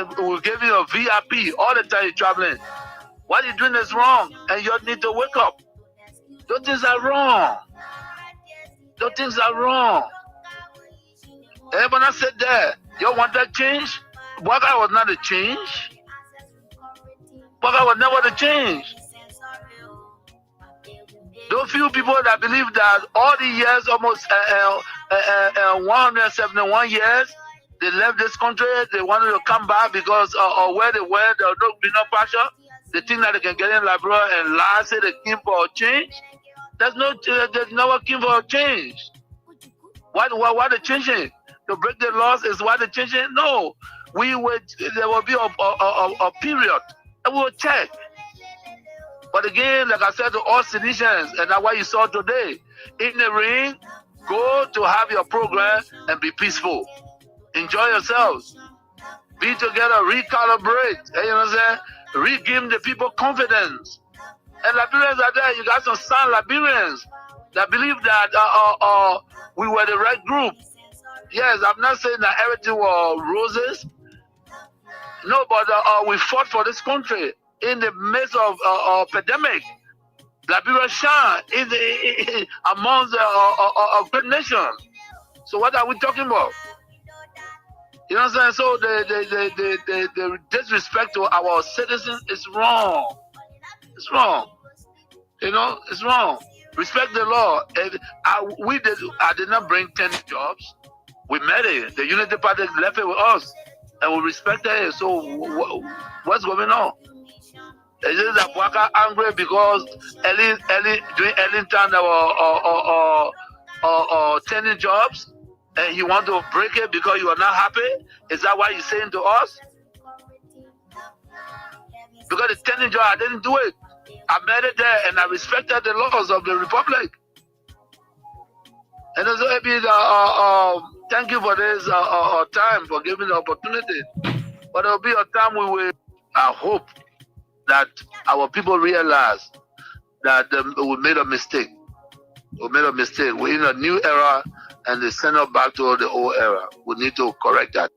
and we'll give you a VIP all the time you're traveling. What you're doing is wrong, and you need to wake up. Those things are wrong. Those things are wrong. Everyone said that. You want that change? Waka was not a change. Waka was never the change. Those few people that believe that all the years, almost 171 years, they left this country, they wanted to come back because of where they were, there was no pressure. They think that they can get in Liberia and lie, say they came for a change. There's never came for a change. Why they changing? To break the laws is why they changing? No. There will be a period and we will check. But again, like I said to all citizens, and that's what you saw today, in the ring, go to have your program and be peaceful. Enjoy yourselves. Be together, recalibrate. You know what I'm saying? Regain the people confidence. And Liberians are there. You got some sound Liberians that believe that we were the right group. Yes, I'm not saying that everything was roses. No, but we fought for this country in the midst of pandemic. Liberia shine amongst a great nation. So what are we talking about? You know what I'm saying? So the disrespect to our citizens is wrong. It's wrong. You know, it's wrong. Respect the law. I did not bring 10 jobs. We met it. The Unity Party left it with us. And we respected it. So what's going on? Is it that Waka angry because during early time there were 10 jobs? And you want to break it because you are not happy? Is that why you're saying to us? Because the 10 job, I didn't do it. I made it there and I respected the laws of the Republic. And also, thank you for this time, for giving the opportunity. But there will be a time I hope that our people realize that we made a mistake. We made a mistake. We're in a new era and they send us back to the old era. We need to correct that.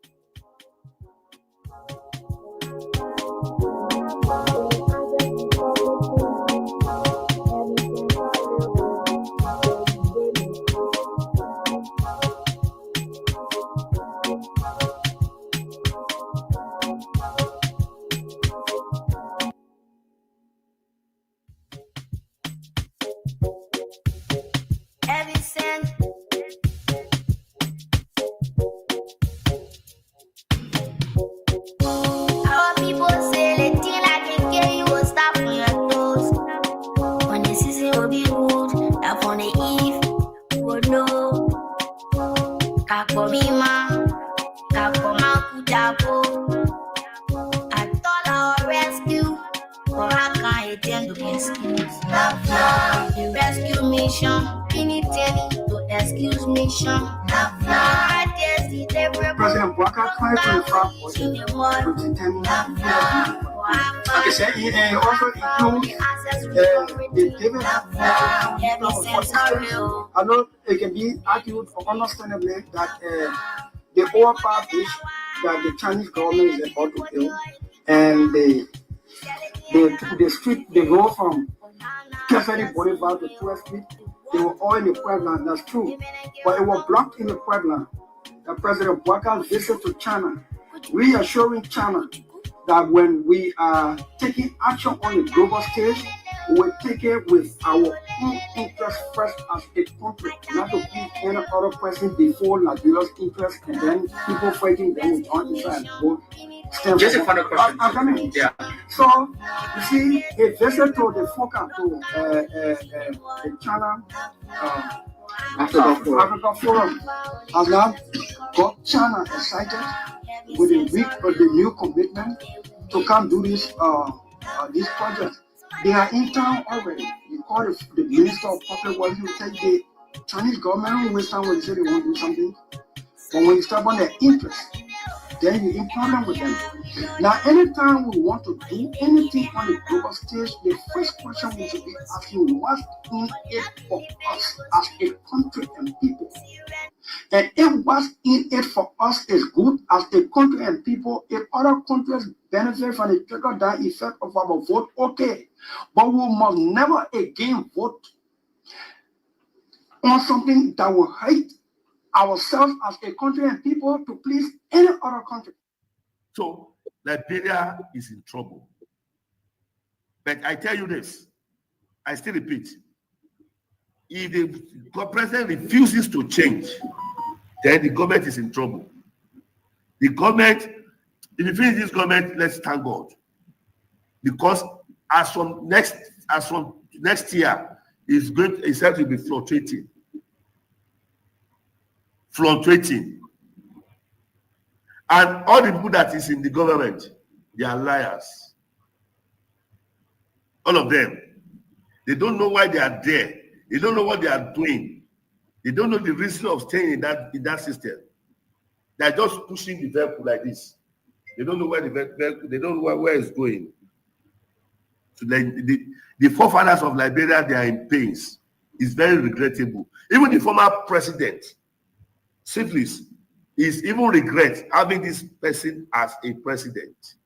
President Walker tried to inform and also include the David. I know it can be argued for understandably that the overpower bridge that the Chinese government is about to build and the street they go from Keferi Boulevard to 12th Street, they were all in the Puebla, that's true. But it was blocked in the Puebla. The President Waka's visit to China, reassuring China that when we are taking action on the global stage, we will take it with our own interest first as a country, not to put any other person before Liberia's interest, and then people fighting them with on inside. Just a final question. I'm coming. Yeah. So, you see, a visit to the FOCA, to the China Africa Forum has now got China excited with the new commitment to come do this project. They are in town already. You call the Minister of Public Works, you take the Chinese government waste time when they say they want to do something. But when you start on their interest, then you're in problem with them. Now, anytime we want to do anything on the global stage, the first question we should be asking, what's in it for us as a country and people? And if what's in it for us is good as a country and people, if other countries benefit from the trickle-down effect of our vote, okay. But we must never again vote on something that will hurt ourselves as a country and people to please any other country. So Liberia is in trouble. But I tell you this, I still repeat, if the president refuses to change, then the government is in trouble. The government, if you finish this government, let's thank God. Because as from next year, it's said to be fluctuating. And all the people that is in the government, they are liars. All of them. They don't know why they are there. They don't know what they are doing. They don't know the reason of staying in that system. They are just pushing the vehicle like this. They don't know where the vehicle, they don't know where it's going. So the forefathers of Liberia, they are in pains. It's very regrettable. Even the former president, Syphilis, is even regret having this person as a president.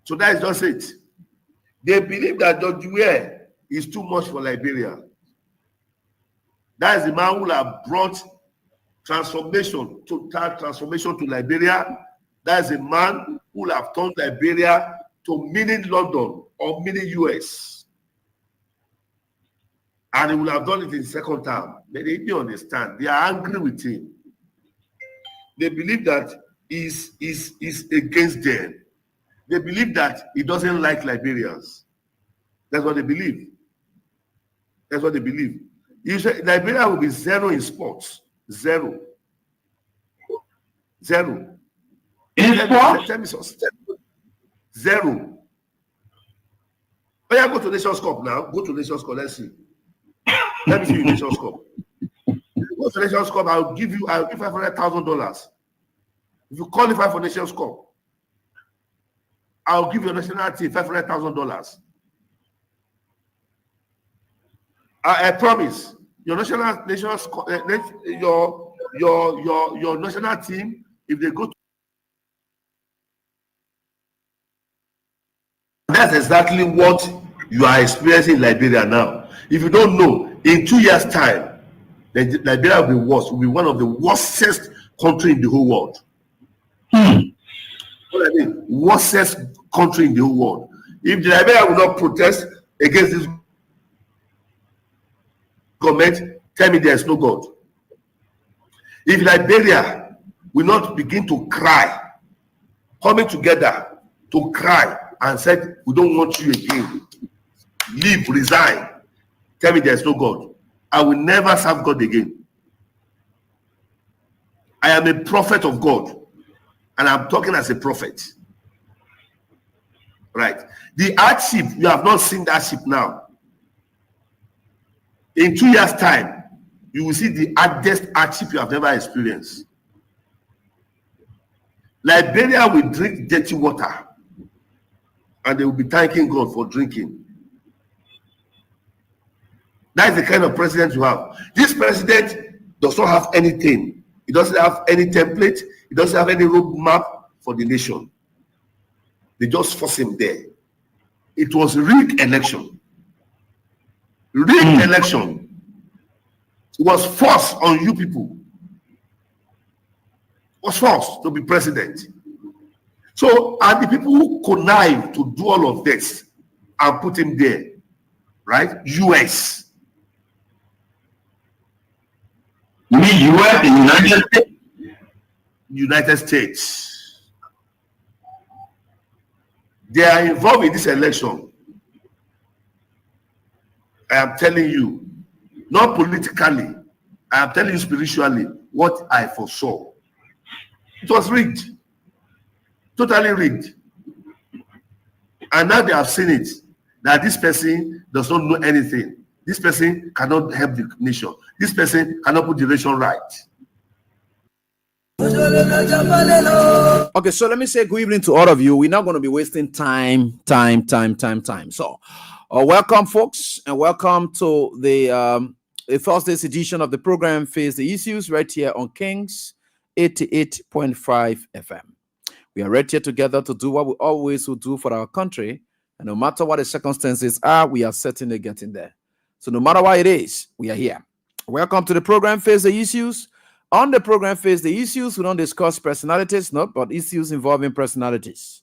So that is just it. They believe that George Weah is too much for Liberia. That is the man who have brought total transformation to Liberia. That is a man who have turned Liberia to mini London or mini US. And he will have done it in second term. But they didn't understand. They are angry with him. They believe that he's against them. They believe that he doesn't like Liberians. That's what they believe. That's what they believe. You say Liberia will be zero in sports. Zero. In sports? Tell me something. Zero. Oh yeah, go to Nations Cup now. Go to Nations Cup. Let's see. Let me see you Nations Cup. Go to Nations Cup. I'll give $500,000. If you qualify for Nations Cup, I'll give your national team $500,000. I promise. Your national team, if they go to, that's exactly what you are experiencing in Liberia now. If you don't know, in 2 years' time, Liberia will be worse. Will be one of the worstest country in the whole world. What I mean, worstest country in the whole world. If Liberia will not protest against this government, tell me there is no God. If Liberia will not begin to cry, coming together to cry and said, we don't want you again, leave, resign, tell me there is no God, I will never serve God again. I am a prophet of God, and I'm talking as a prophet. Right? The hardship, you have not seen that ship now. In 2 years' time, you will see the hardest hardship you have never experienced. Liberia will drink dirty water, and they will be thanking God for drinking. That is the kind of president you have. This president does not have anything. He doesn't have any template. He doesn't have any roadmap for the nation. They just force him there. It was a rigged election. Rigged election. It was forced on you people. It was forced to be president. So, and the people who connive to do all of this and put him there, right? US. You mean US, the United States? United States. They are involved in this election. I am telling you, not politically, I am telling you spiritually what I foresaw. It was rigged. Totally rigged. And now they have seen it, that this person does not know anything. This person cannot help the nation. This person cannot put the nation right. Okay, so let me say good evening to all of you. We're not going to be wasting time. So welcome, folks, and welcome to the a Thursday's edition of the program Face the Issues right here on Kings 88.5 FM. We are right here together to do what we always will do for our country. And no matter what the circumstances are, we are certainly getting there. So no matter what it is, we are here. Welcome to the program Face the Issues. On the program Face the Issues, we don't discuss personalities, not but issues involving personalities.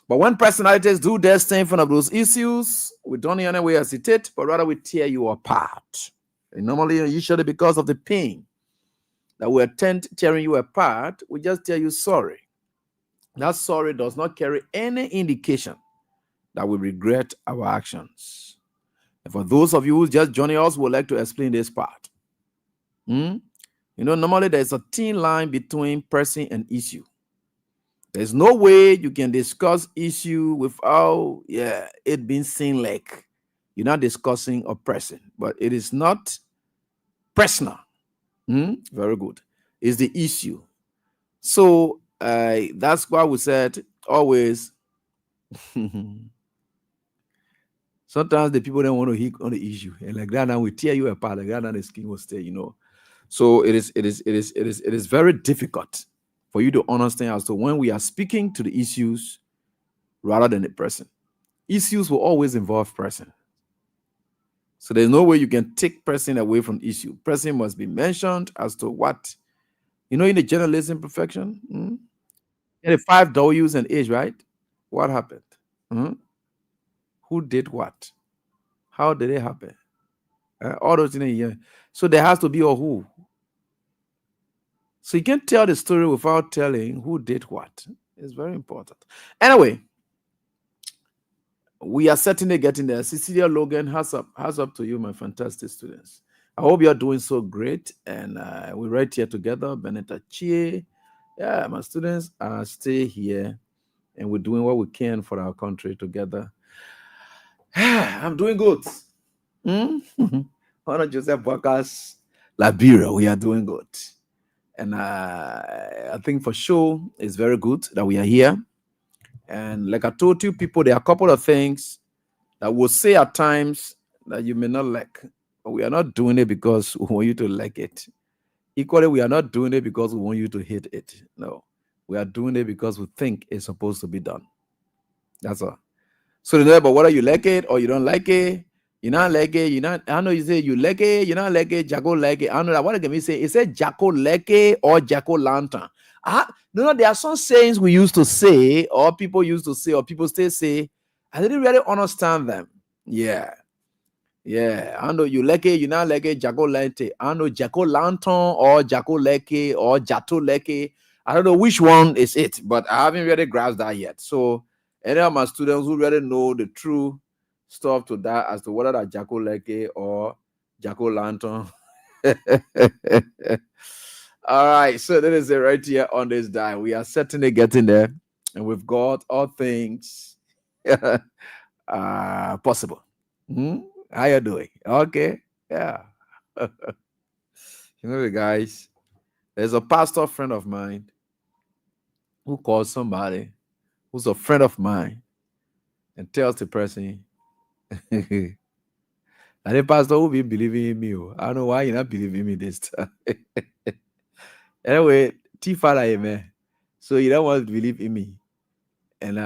But when personalities do their thing in front of those issues, we don't in any way hesitate, but rather we tear you apart. And normally, usually because of the pain that we attend tearing you apart, we just tell you sorry. That sorry does not carry any indication that we regret our actions. And for those of you who just joining us, we would like to explain this part. Normally there's a thin line between person and issue. There's no way you can discuss issue without it being seen like you're not discussing a person, but it is not personal. Very good. It's the issue. So that's why we said always. Sometimes the people don't want to hit on the issue, and like that now we tear you apart. Like that now the skin will stay. So it is very difficult for you to understand as to when we are speaking to the issues rather than the person. Issues will always involve person. So there's no way you can take person away from issue. Person must be mentioned as to what, in the journalism perfection, in the 5 W's and H, right? What happened? Who did what? How did it happen? All those things here. So there has to be a who. So you can't tell the story without telling who did what. It's very important. Anyway, we are certainly getting there. Cecilia Logan, hands up to you, my fantastic students. I hope you are doing so great. And we're right here together. Benetta Chie. Yeah, my students are still here. And we're doing what we can for our country together. I'm doing good. Honor Joseph Workers, Liberia, we are doing good. And I think for sure it's very good that we are here. And like I told you people, there are a couple of things that we'll say at times that you may not like. But we are not doing it because we want you to like it. Equally, we are not doing it because we want you to hate it. No, we are doing it because we think it's supposed to be done. That's all. So but whether you like it or you don't like it, you not like it, you not. I know you say you like it, you not like it, Jacko like it. I know that what can we say? It said Jacko like it or Jacko lantern. No, there are some sayings we used to say, or people used to say, or people still say. I didn't really understand them. Yeah. I know you like it, you not like it, Jacko like it. I know Jacko lantern or Jacko like it or Jato like it. I don't know which one is it, but I haven't really grasped that yet. So any of my students who really know the true stuff to that as to whether that Jacko Leke or Jacko Lantern. All right, so that is it right here on this dial. We are certainly getting there, and we've got all things possible. How you doing? Okay, yeah. Guys, there's a pastor friend of mine who calls somebody who's a friend of mine and tells the person, and the pastor will be believing in me. I don't know why you're not believing me this time. Anyway, T-Father, amen. So you don't want to believe in me. And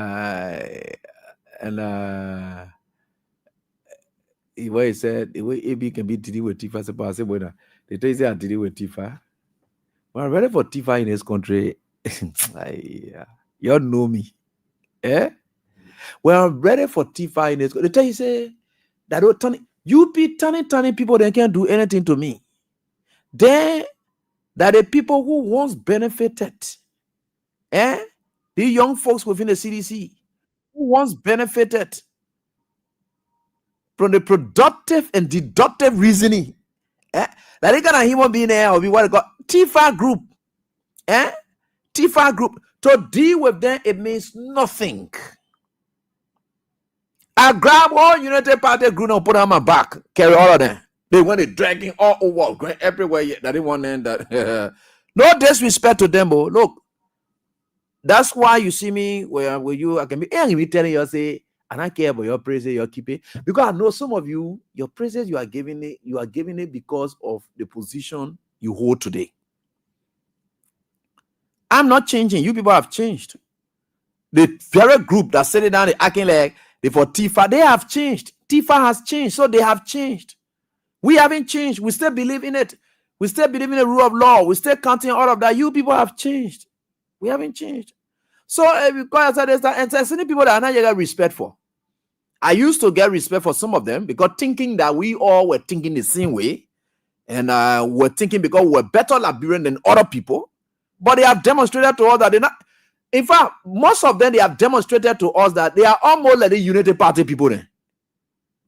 what he said, the way AB can be dealing with Tifa, I said, well, they tell you I'm dealing with Tifa. Well, I'm ready for Tifa in this country. You all know me. Well, I'm ready for Tifa in this country. They tell you, say, that don't turn, you be turning people, they can't do anything to me. Then, that the people who once benefited, the young folks within the CDC, who once benefited from the productive and deductive reasoning, that they got a human being there or be what they got Tifa group, Tifa group. To deal with them, it means nothing. I grab all United Party group and put on my back, carry all of them. They went to dragging all over, going everywhere. That they want to end that. No disrespect to them, but look, that's why you see me where you I can be telling you, say, I don't care about your praises you're keeping. Because I know some of you, your praises you are giving it because of the position you hold today. I'm not changing. You people have changed. The very group that said it down, the acting like they for Tifa, they have changed. Tifa has changed, so they have changed. We haven't changed. We still believe in it. We still believe in the rule of law. We still counting all of that. You people have changed. We haven't changed. So because I said that, and there's any people that I not get respect for. I used to get respect for some of them because thinking that we all were thinking the same way, and we're thinking because we're better Liberian than other people. But they have demonstrated to us that they're not. In fact, most of them, they have demonstrated to us that they are almost like the United Party people then.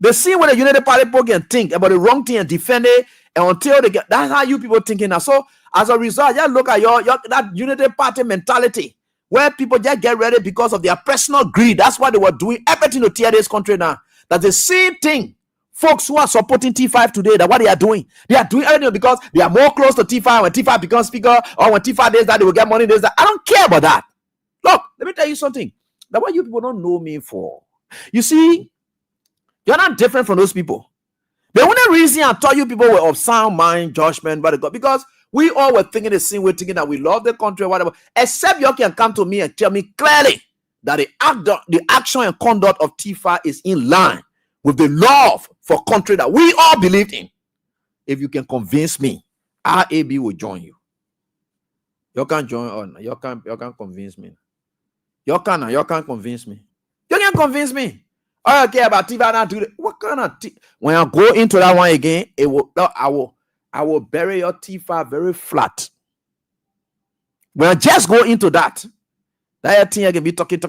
They see what the United Party people can think about the wrong thing and defend it, and until they get, that's how you people thinking now. So as a result, just look at your that United Party mentality where people just get ready because of their personal greed. That's why they were doing everything to tear this country now. That's the same thing. Folks who are supporting T5 today, that what they are doing everything because they are more close to T5 when T5 becomes speaker, or when T5 does that, they will get money. Does that. I don't care about that. Look, let me tell you something. That's what you people don't know me for. You see, you're not different from those people. The only reason I thought you people were of sound mind, judgment by the God, because we all were thinking the same way, thinking that we love the country or whatever, except you can come to me and tell me clearly that the action and conduct of T5 is in line with the love for country that we all believed in. If you can convince me, RAB will join you. You can't join on. You can't convince me. You can't convince me. You can't convince me. I don't care about T5 not do that. What kind of when I go into that one again, I will bury your T5 very flat. When I just go into that thing I can be talking.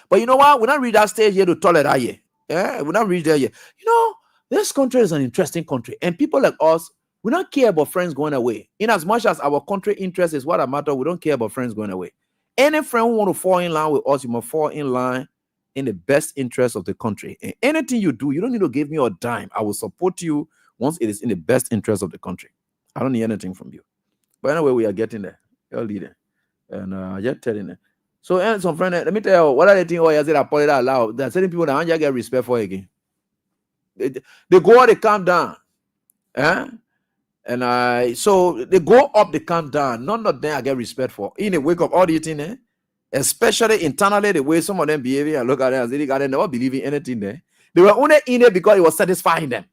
But you know what? We're not reach that stage here to tolerate that here. Yeah, we're not reach there yet. You know, this country is an interesting country, and people like us, we don't care about friends going away. In as much as our country interest is what matters, we don't care about friends going away. Any friend who want to fall in line with us, you must fall in line in the best interest of the country. And anything you do, you don't need to give me a dime. I will support you once it is in the best interest of the country. I don't need anything from you. But anyway, we are getting there. You're leading. And I just telling you. So, and some friend, let me tell you, what are the things I said I put it out loud? There are certain people that I don't get respect for again. They go up, they calm down. And so they go up, they calm down. None of them I get respect for. In a wake up, all the thing, especially internally, the way some of them behaving, I look at them, they never believe in anything there. They were only in it because it was satisfying them.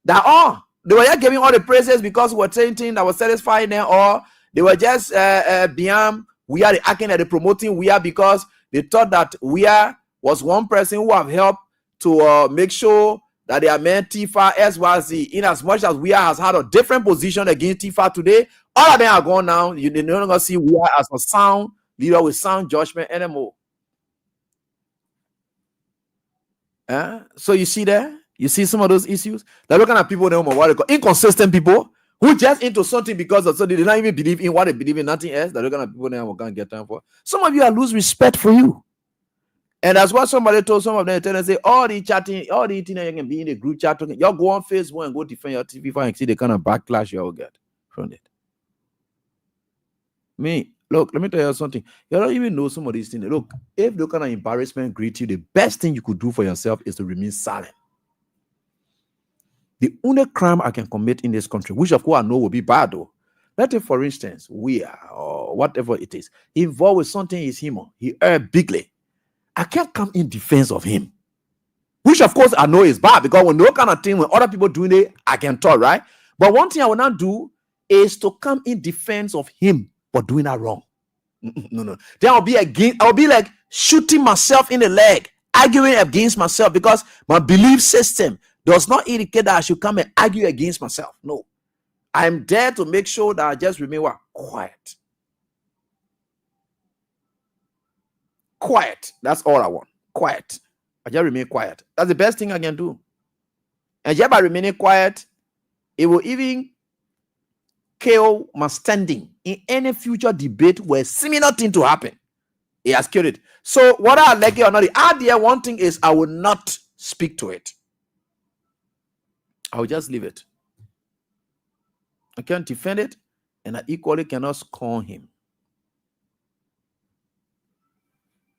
That all. They were just giving all the praises because we were saying things that was satisfying them, or they were just beyond. We are acting at the promoting we are because they thought that we are was one person who have helped to make sure that they are meant Tifa SYZ. In as much as we are has had a different position against Tifa today, all of them are gone now. You no longer see we are as a sound leader with sound judgment anymore. So you see there, you see some of those issues. They're looking at people now, what they call inconsistent people who just into something because of so they did not even believe in what they believe in, nothing else. They're looking at people now who can't get time for. Some of you are lose respect for you. And that's what somebody told some of them. Tell them, say, all the chatting, all the internet, you can be in the group chat talking. Y'all go on Facebook and go defend your TV and see the kind of backlash y'all get from it. Look, let me tell you something. You don't even know some of these things. Look, if the kind of embarrassment greet you, the best thing you could do for yourself is to remain silent. The only crime I can commit in this country, which of course I know will be bad though. Let's say, for instance, we are, or whatever it is, involved with something is him. He erred bigly. I can't come in defense of him. Which of course I know is bad because when no kind of thing, when other people doing it, I can talk, right? But one thing I will not do is to come in defense of him for doing that wrong. No. Then I'll be like shooting myself in the leg, arguing against myself because my belief system does not indicate that I should come and argue against myself. No. I'm there to make sure that I just remain quiet. Quiet. That's all I want. Quiet. I just remain quiet. That's the best thing I can do. And just by remaining quiet, it will even kill my standing in any future debate where similar thing to happen. It has killed it. So whether I like it or not, the idea, one thing is I will not speak to it. I will just leave it. I can't defend it, and I equally cannot scorn him.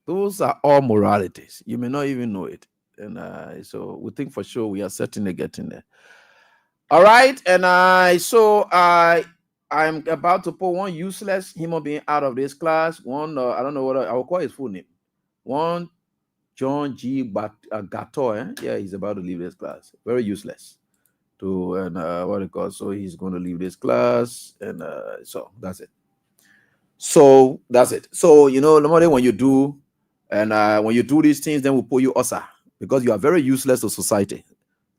Those are all moralities. You may not even know it. And so we think for sure we are certainly getting there. All right. I'm about to put one useless human being out of this class. One, I don't know what I will call his full name. One, John G. Gato. Yeah, he's about to leave this class. Very useless. What it calls. So he's going to leave this class. So that's it. So that's it. So normally when you do these things, then we'll put you OSA because you are very useless to society.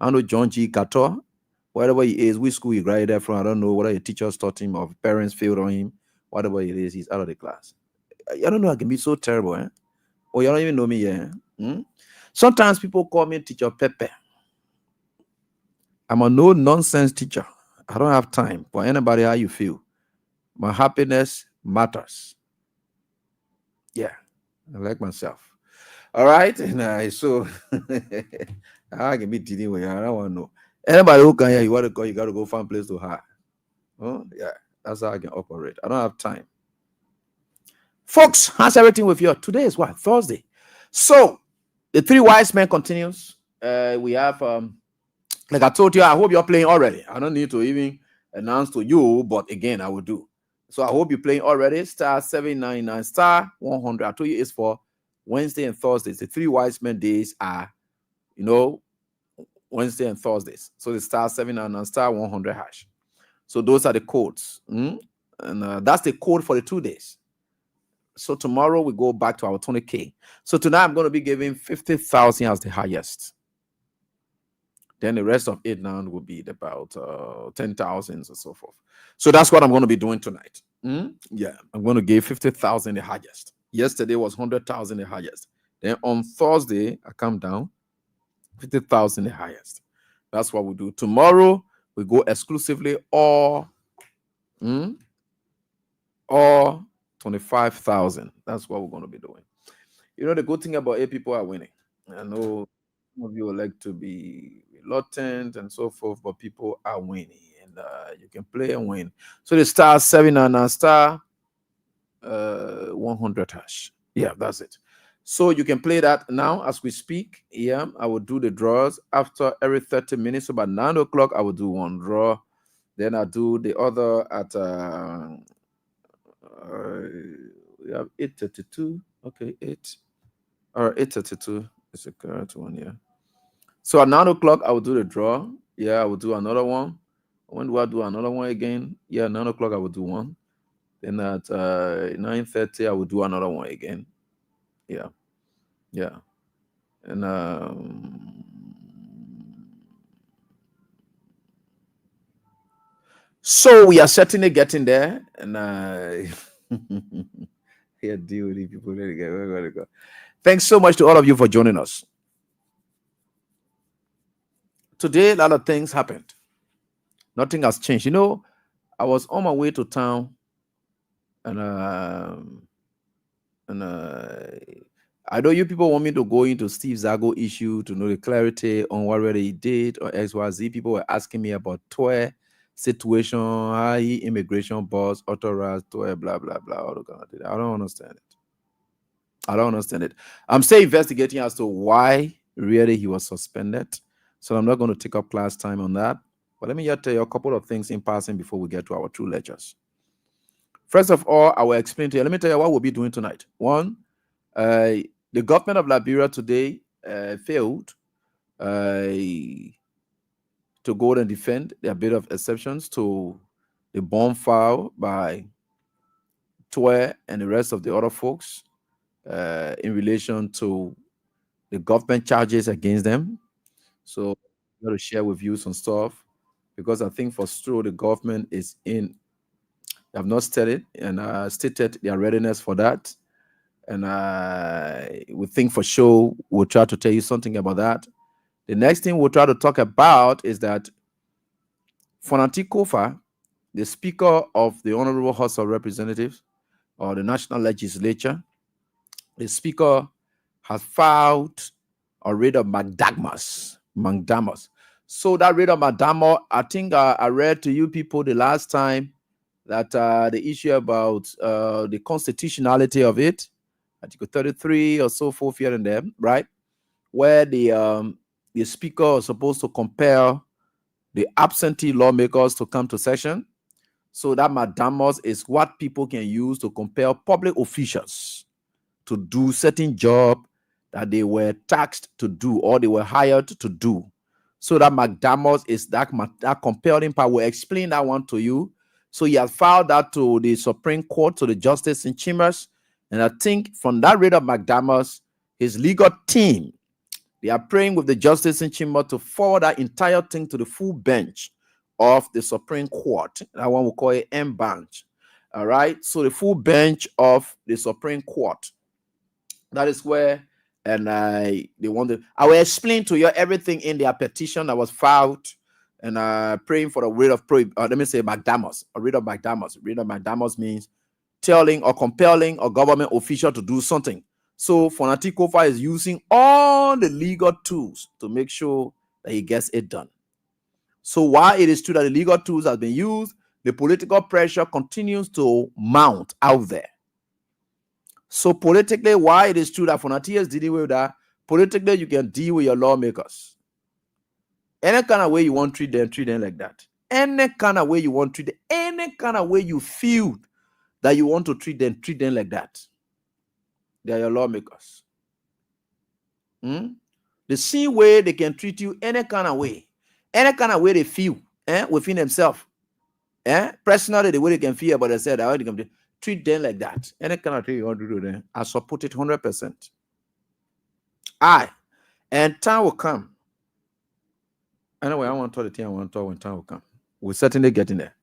I know John G. Gato, wherever he is, which school he graduated from, I don't know whether your teachers taught him or parents failed on him, whatever it is, he's out of the class. I don't know, I can be so terrible, eh? Or you don't even know me, yeah? Sometimes people call me Teacher Pepe. I'm a no-nonsense teacher. I don't have time for anybody how you feel. My happiness matters. Yeah, I like myself. All right, and so I can be dealing with you. I don't want to know. Anybody who can hear you want to call, you got to go find a place to hide. Oh, yeah, that's how I can operate. I don't have time. Folks, how's everything with you? Today is what? Thursday. So the three wise men continues. We have like I told you, I hope you're playing already. I don't need to even announce to you, but again, I will do. So I hope you're playing already. Star 799 star 100. I told you it's for Wednesday and Thursdays. The three wise men days are, Wednesday and Thursdays. So the star 799 star 100 hash. So those are the codes. And that's the code for the 2 days. So tomorrow we go back to our 20K. So tonight I'm going to be giving 50,000 as the highest. Then the rest of it now will be about 10,000 or so forth. So that's what I'm going to be doing tonight. Yeah, I'm going to give 50,000 the highest. Yesterday was 100,000 the highest. Then on Thursday, I come down 50,000 the highest. That's what we do. Tomorrow, we go exclusively all 25,000. That's what we're going to be doing. The good thing about it, people are winning. I know some of you would like to be reluctant and so forth, but people are winning, and you can play and win. So the star 799 star 100 hash. Yeah, that's it. So you can play that now as we speak. Yeah, I will do the draws after every 30 minutes. So by 9 o'clock, I will do one draw. Then I do the other at we have 8:32. Okay, 8 or 8:32 is the correct one. Yeah. So at 9 o'clock, I will do the draw. Yeah, I will do another one. When do I do another one again? Yeah, 9 o'clock, I will do one. Then at 9:30, I will do another one again. Yeah. Yeah. And so we are certainly getting there. And yeah, deal with people. There you go. Thanks so much to all of you for joining us. Today, a lot of things happened. Nothing has changed. I was on my way to town, and I know you people want me to go into Steve Zago issue to know the clarity on what really he did or XYZ. People were asking me about TOE situation, how he immigration boss authorized TOE, blah blah blah. All the kind of thing. I don't understand it. I'm still investigating as to why really he was suspended. So I'm not going to take up class time on that. But let me just tell you a couple of things in passing before we get to our true lectures. First of all, I will explain to you. Let me tell you what we'll be doing tonight. One, the government of Liberia today failed to go and defend their bit of exceptions to the bomb file by TOE and the rest of the other folks in relation to the government charges against them. So I'm going to share with you some stuff because I think for sure the government is in. They have not stated and stated their readiness for that. And we think for sure we'll try to tell you something about that. The next thing we'll try to talk about is that Fonati Kofa, the Speaker of the Honorable House of Representatives or the National Legislature, the Speaker has filed a writ of mandamus. So that writ of mandamus, I think I read to you people the last time that the issue about the constitutionality of it, Article 33 or so forth here and there, right? Where the speaker is supposed to compel the absentee lawmakers to come to session. So that mandamus is what people can use to compel public officials to do certain job that they were taxed to do or they were hired to do. So that mandamus is that compelling power. We'll explain that one to you. So he has filed that to the Supreme Court, to the justice in chambers. And I think from that rate of mandamus, his legal team, they are praying with the justice in chamber to forward that entire thing to the full bench of the Supreme Court. That one we'll call it M bench. All right. So the full bench of the Supreme Court. That is where, and they wanted. I will explain to you everything in their petition that was filed, and praying for the writ of let me say mandamus, a writ of mandamus. Writ of mandamus means telling or compelling a government official to do something. So Fonati Kofa is using all the legal tools to make sure that he gets it done. So while it is true that the legal tools have been used, the political pressure continues to mount out there. So politically, why it is true that Fonati is dealing with that, politically you can deal with your lawmakers. Any kind of way you want to treat them like that. Any kind of way you want to treat them, any kind of way you feel that you want to treat them like that. They are your lawmakers. The same way they can treat you any kind of way they feel within themselves. Personally, the way they can feel about themselves, how they can treat them like that. Any kind of thing you want to do them, I support it 100%. And time will come. Anyway, I want to talk the thing I want to talk when time will come. We're certainly getting there.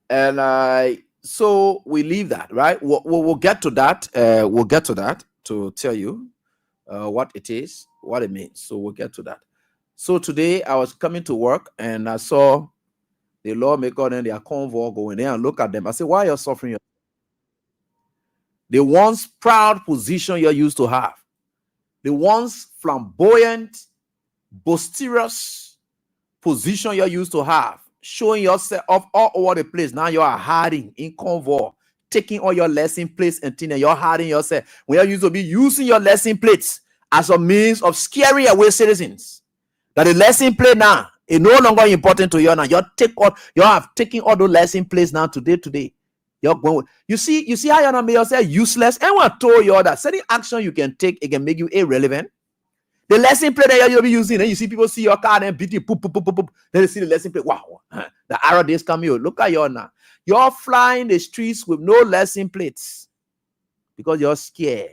And so we leave that, right? We'll get to that. We'll get to that to tell you what it is, what it means. So we'll get to that. So today I was coming to work and I saw the lawmaker and their convoy going there and look at them. I said, why are you suffering? The once proud position you're used to have, the once flamboyant, boisterous position you're used to have, showing yourself off all over the place. Now you are hiding in convoy, taking all your lesson plates and things, and you're hiding yourself. When you used to be using your lesson plates as a means of scaring away citizens, that the lesson plate now is no longer important to you now. You have taken all those lesson plates now today. You're going. You see how you're not make yourself useless. Anyone told you that certain action you can take, it can make you irrelevant. The lesson plate that you'll be using, and you see people see your car and beat it, poop. Then they see the lesson plate. Wow, the arrow days come here. Look at you now. You're flying the streets with no lesson plates because you're scared.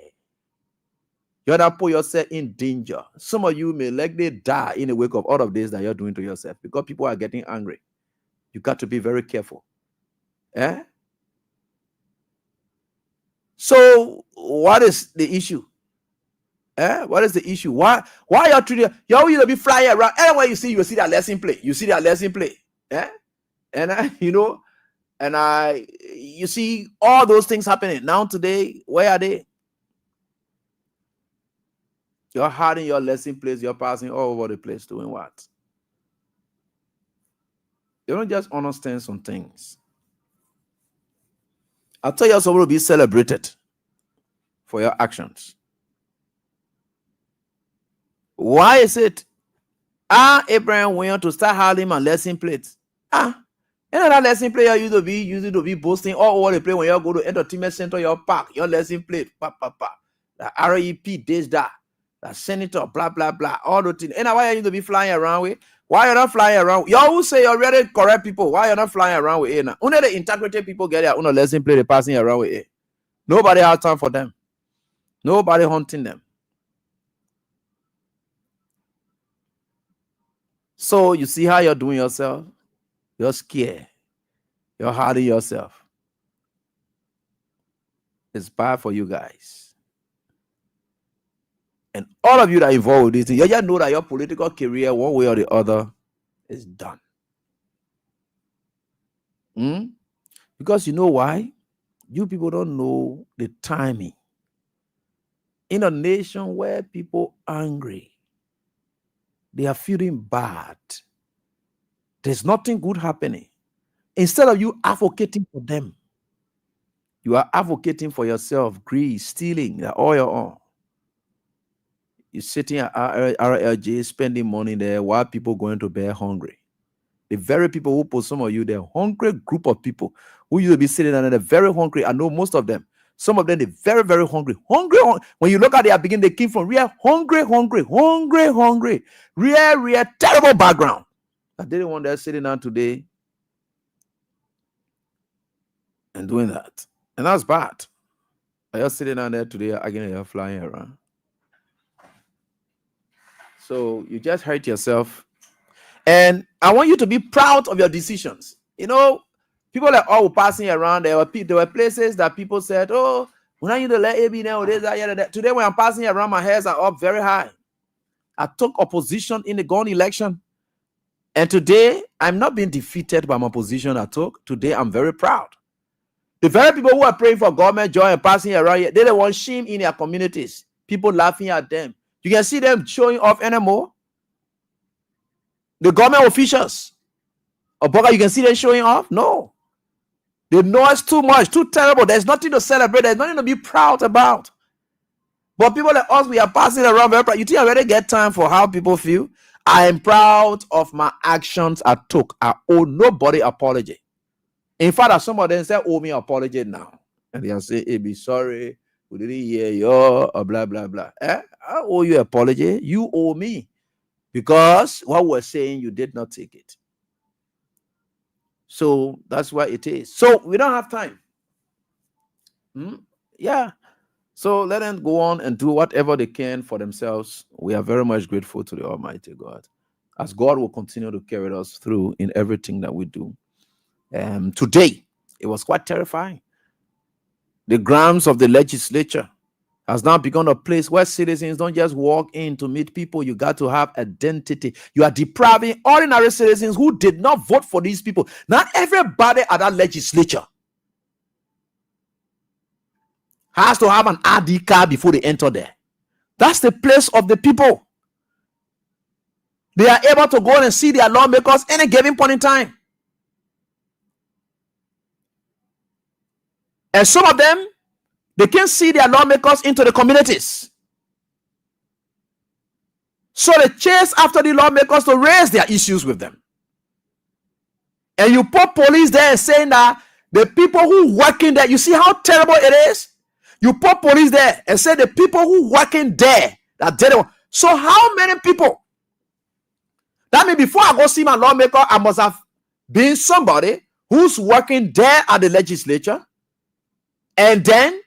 You're not put yourself in danger. Some of you may likely die in the wake of all of this that you're doing to yourself because people are getting angry. You got to be very careful. So what is the issue? What is the issue? Why you're treating you'll be flying around anywhere you see that lesson plate. You see that lesson plate. And you see all those things happening now today. Where are they? You're hiding your lesson plates. You're passing all over the place doing what? You don't just understand some things. I'll tell you, you're supposed to be celebrated for your actions. Why is it? Abraham went to start hiding my lesson plates. That lesson plate you used to be boasting all over the place when you go to entertainment center, your park, your lesson plate, the REP, this, that senator, blah, blah, blah, all the things. And why are you to be flying around with? Why are you not flying around? You always say you're really correct people. Why are you not flying around with it now? Only the integrity people get their own lesson plate passing around with it. Nobody has time for them. Nobody hunting them. So you see how you're doing yourself? You're scared. You're hiding yourself. It's bad for you guys. And all of you that are involved with this thing, you just know that your political career, one way or the other, is done. Because you know why? You people don't know the timing. In a nation where people are angry, they are feeling bad, there's nothing good happening. Instead of you advocating for them, You are advocating for yourself, greed, stealing, they're all your own. You're sitting at RLJ spending money there while people going to bed hungry. The very people who put some of you, the hungry group of people who used to be sitting there, they're very hungry. I know most of them. Some of them, they're very, very hungry. When you look at their beginning, they came from real hungry, real terrible background. I didn't want them sitting down today and doing that. And that's bad. Are you sitting down there today again? You're flying around. So you just hurt yourself. And I want you to be proud of your decisions. You know, people are all passing around. There were places that people said, oh, when I need to let AB know this, that. Today when I'm passing around, my hairs are up very high. I took opposition in the gun election. And today, I'm not being defeated by my position I took. Today, I'm very proud. The very people who are praying for government joy and passing around here, they don't want shame in their communities. People laughing at them. You can see them showing off anymore. The government officials. Oboga, you can see them showing off? No. They know it's too much, too terrible. There's nothing to celebrate. There's nothing to be proud about. But people like us, we are passing around very proud. You think I already get time for how people feel? I am proud of my actions I took. I owe nobody apology. In fact, some of them say, owe me apology now. And they say, hey, be sorry. We didn't hear you, or blah, blah, blah. I owe you apology. You owe me. Because what we're saying, you did not take it. So that's why it is. So we don't have time. Yeah. So let them go on and do whatever they can for themselves. We are very much grateful to the Almighty God, as God will continue to carry us through in everything that we do. Today, it was quite terrifying. The grounds of the legislature has now become a place where citizens don't just walk in to meet people. You got to have identity. You are depriving ordinary citizens who did not vote for these people. Not everybody at that legislature has to have an ID card before they enter there. That's the place of the people. They are able to go and see their lawmakers any given point in time. And some of them, they can see their lawmakers into the communities. So they chase after the lawmakers to raise their issues with them. And you put police there saying that the people who working there, you see how terrible it is? You put police there and say the people who working there that did it. So how many people? That means before I go see my lawmaker, I must have been somebody who's working there at the legislature and then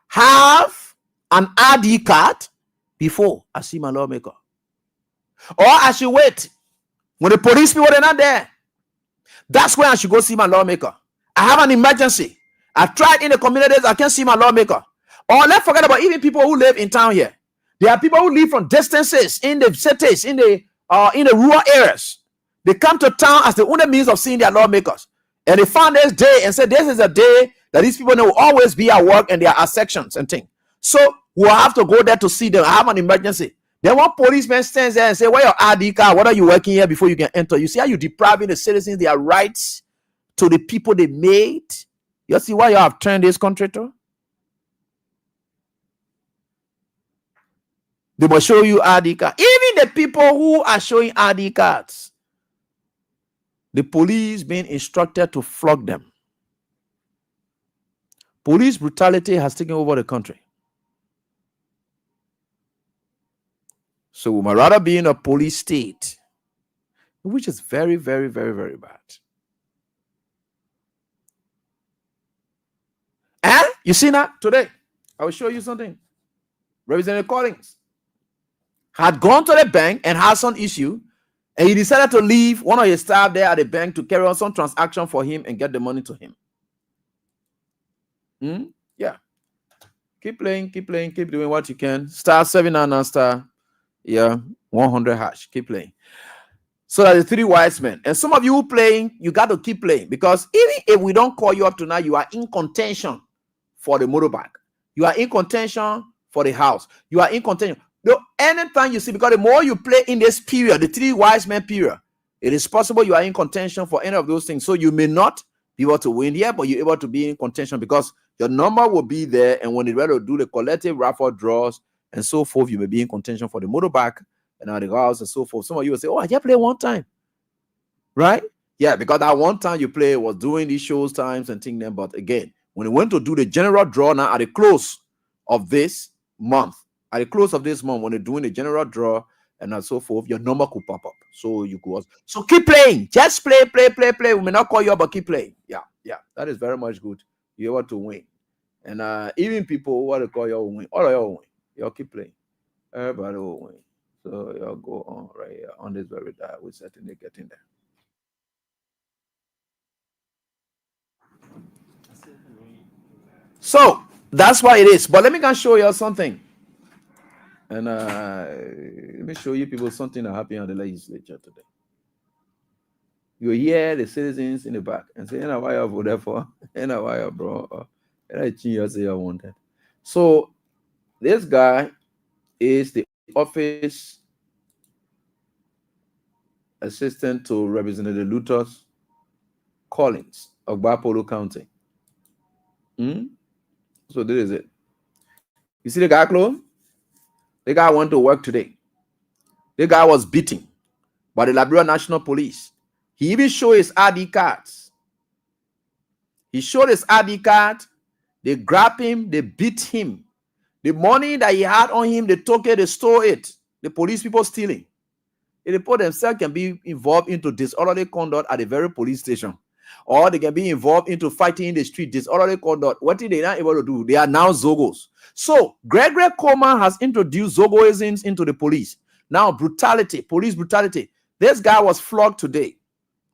have an ID card before I see my lawmaker. Or I should wait. When the police people are not there, that's when I should go see my lawmaker. I have an emergency. I tried in the communities, I can't see my lawmaker. Or let's forget about even people who live in town here. There are people who live from distances in the cities, in the rural areas. They come to town as the only means of seeing their lawmakers. And they found this day and said, this is a day that these people will always be at work and there are sections and things. So we'll have to go there to see them. I have an emergency. Then one policeman stands there and say, where your ID card? What are you working here before you can enter? You see how you're depriving the citizens their rights to the people they made? You see why you have turned this country to? They must show you ID card. Even the people who are showing ID cards, the police being instructed to flog them. Police brutality has taken over the country. So we might rather be in a police state, which is very, very, very, very bad. And you see now, today, I will show you something. Representative Collins had gone to the bank and had some issue, and he decided to leave one of his staff there at the bank to carry on some transaction for him and get the money to him. Yeah. Keep playing, keep doing what you can. Star 799 star. Yeah, 100 hash. Keep playing. So that the three wise men. And some of you who playing, you got to keep playing, because even if we don't call you up tonight, you are in contention for the motorbike. You are in contention for the house. You are in contention. Anytime you see, because the more you play in this period, the three wise men period, it is possible you are in contention for any of those things. So you may not be able to win here, but you're able to be in contention because Your number will be there, and when they ready to do the collective raffle draws and so forth, you may be in contention for the motorbike and all the house and so forth. Some of you will say, "Oh, I just played one time," right? Yeah, because that one time you play was during these shows times and things. Then, but again, when we went to do the general draw now at the close of this month, when they're doing the general draw and so forth, your number could pop up. So you could also, so keep playing, just play. We may not call you up, but keep playing. Yeah, that is very much good. You want to win, and even people who want to call you will win. All of you will win. Y'all keep playing. Everybody will win. So y'all go on right here on this very dial. We're certainly getting there. So that's why it is. But let me go show you something. And let me show you people something that happened on the legislature today. You hear the citizens in the back and say, why you voted for? Why you bro? You say you wanted. So this guy is the office assistant to Representative Lutus Collins of Bapolo County. So this is it. You see the guy, Chloe? The guy went to work today. The guy was beaten by the Liberia National Police. He even showed his ID cards. He showed his ID card. They grabbed him. They beat him. The money that he had on him, they took it, they stole it. The police people stealing. The report themselves can be involved into disorderly conduct at the very police station. Or they can be involved into fighting in the street, disorderly conduct. What are they not able to do? They are now Zogos. So Gregory Coleman has introduced Zogoisms into the police. Now brutality, police brutality. This guy was flogged today,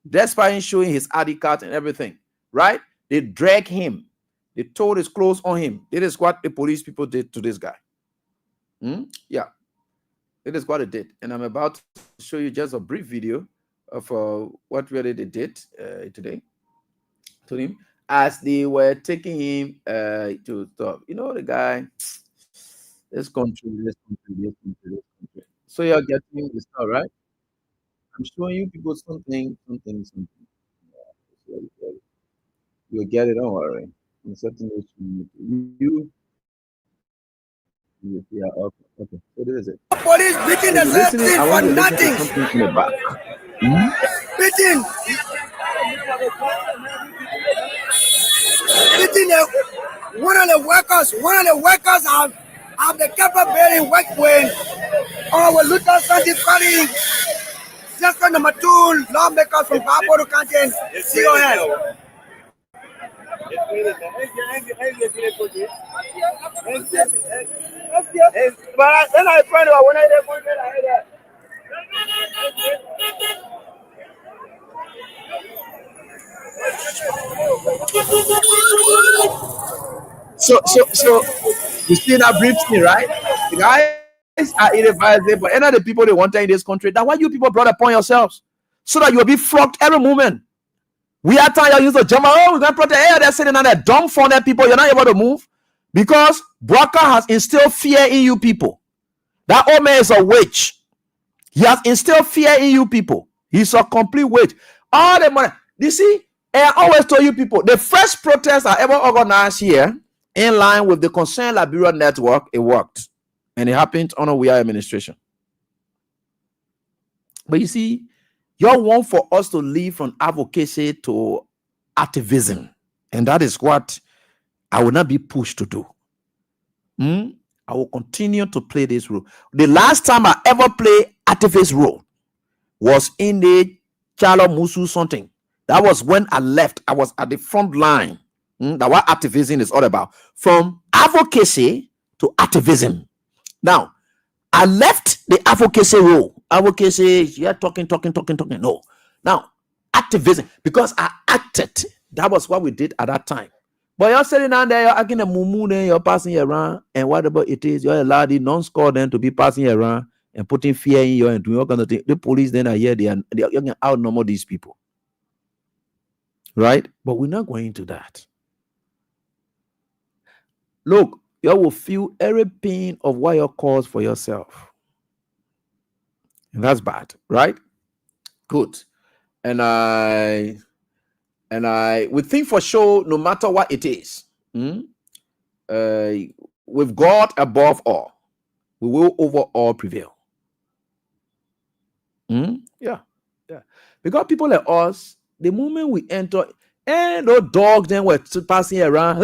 despite showing his ID card and everything, right? They dragged him. They tore his clothes on him. It is what the police people did to this guy. Yeah, it is what they did. And I'm about to show you just a brief video of what really they did today to him as they were taking him to stop. You know, the guy, this country. So you're getting this now, right? I'm showing you people something. You'll get it, don't worry. In certain ways, yeah, okay. So this is it. Police beating So the listening, I for want you to listen to nothing. something in the back. Beating one of the workers have the capability work with our Luther Sunday Party. Just number 2, lawmakers from Bapolo County. See your head. So you see that brief thing, right? The guys are irreversible, but any of the people they want in this country, that's why you people brought upon yourselves, so that you will be flogged every moment. We are tired of using the German. Oh, we're going to protect. Hey, they're sitting on that dumbfounded people. You're not able to move because Broker has instilled fear in you people. That old man is a witch. He has instilled fear in you people. He's a complete witch. All the money. You see, I always tell you people, the first protest I ever organized here, in line with the Concerned Liberia Network, it worked. And it happened under we administration. But you see, y'all want for us to leave from advocacy to activism. And that is what I will not be pushed to do. I will continue to play this role. The last time I ever played activist role was in the Chalo Musu something. That was when I left. I was at the front line. That's what activism is all about. From advocacy to activism. Now, I left the advocacy role. Advocacy, yeah, talking. No. Now, activism, because I acted. That was what we did at that time. But you're sitting down there, you're acting a mumu, then you're passing around, and whatever it is, you're allowed the non-score then to be passing around and putting fear in you and doing all kinds of things. The police then are here, they are outnumber these people. Right? But we're not going to that. Look, you will feel every pain of what you cause for yourself. And that's bad, right? Good. And I would think for sure, no matter what it is, with God above all, we will over all prevail. Yeah. Because people like us, the moment we enter, and no dogs then were passing around.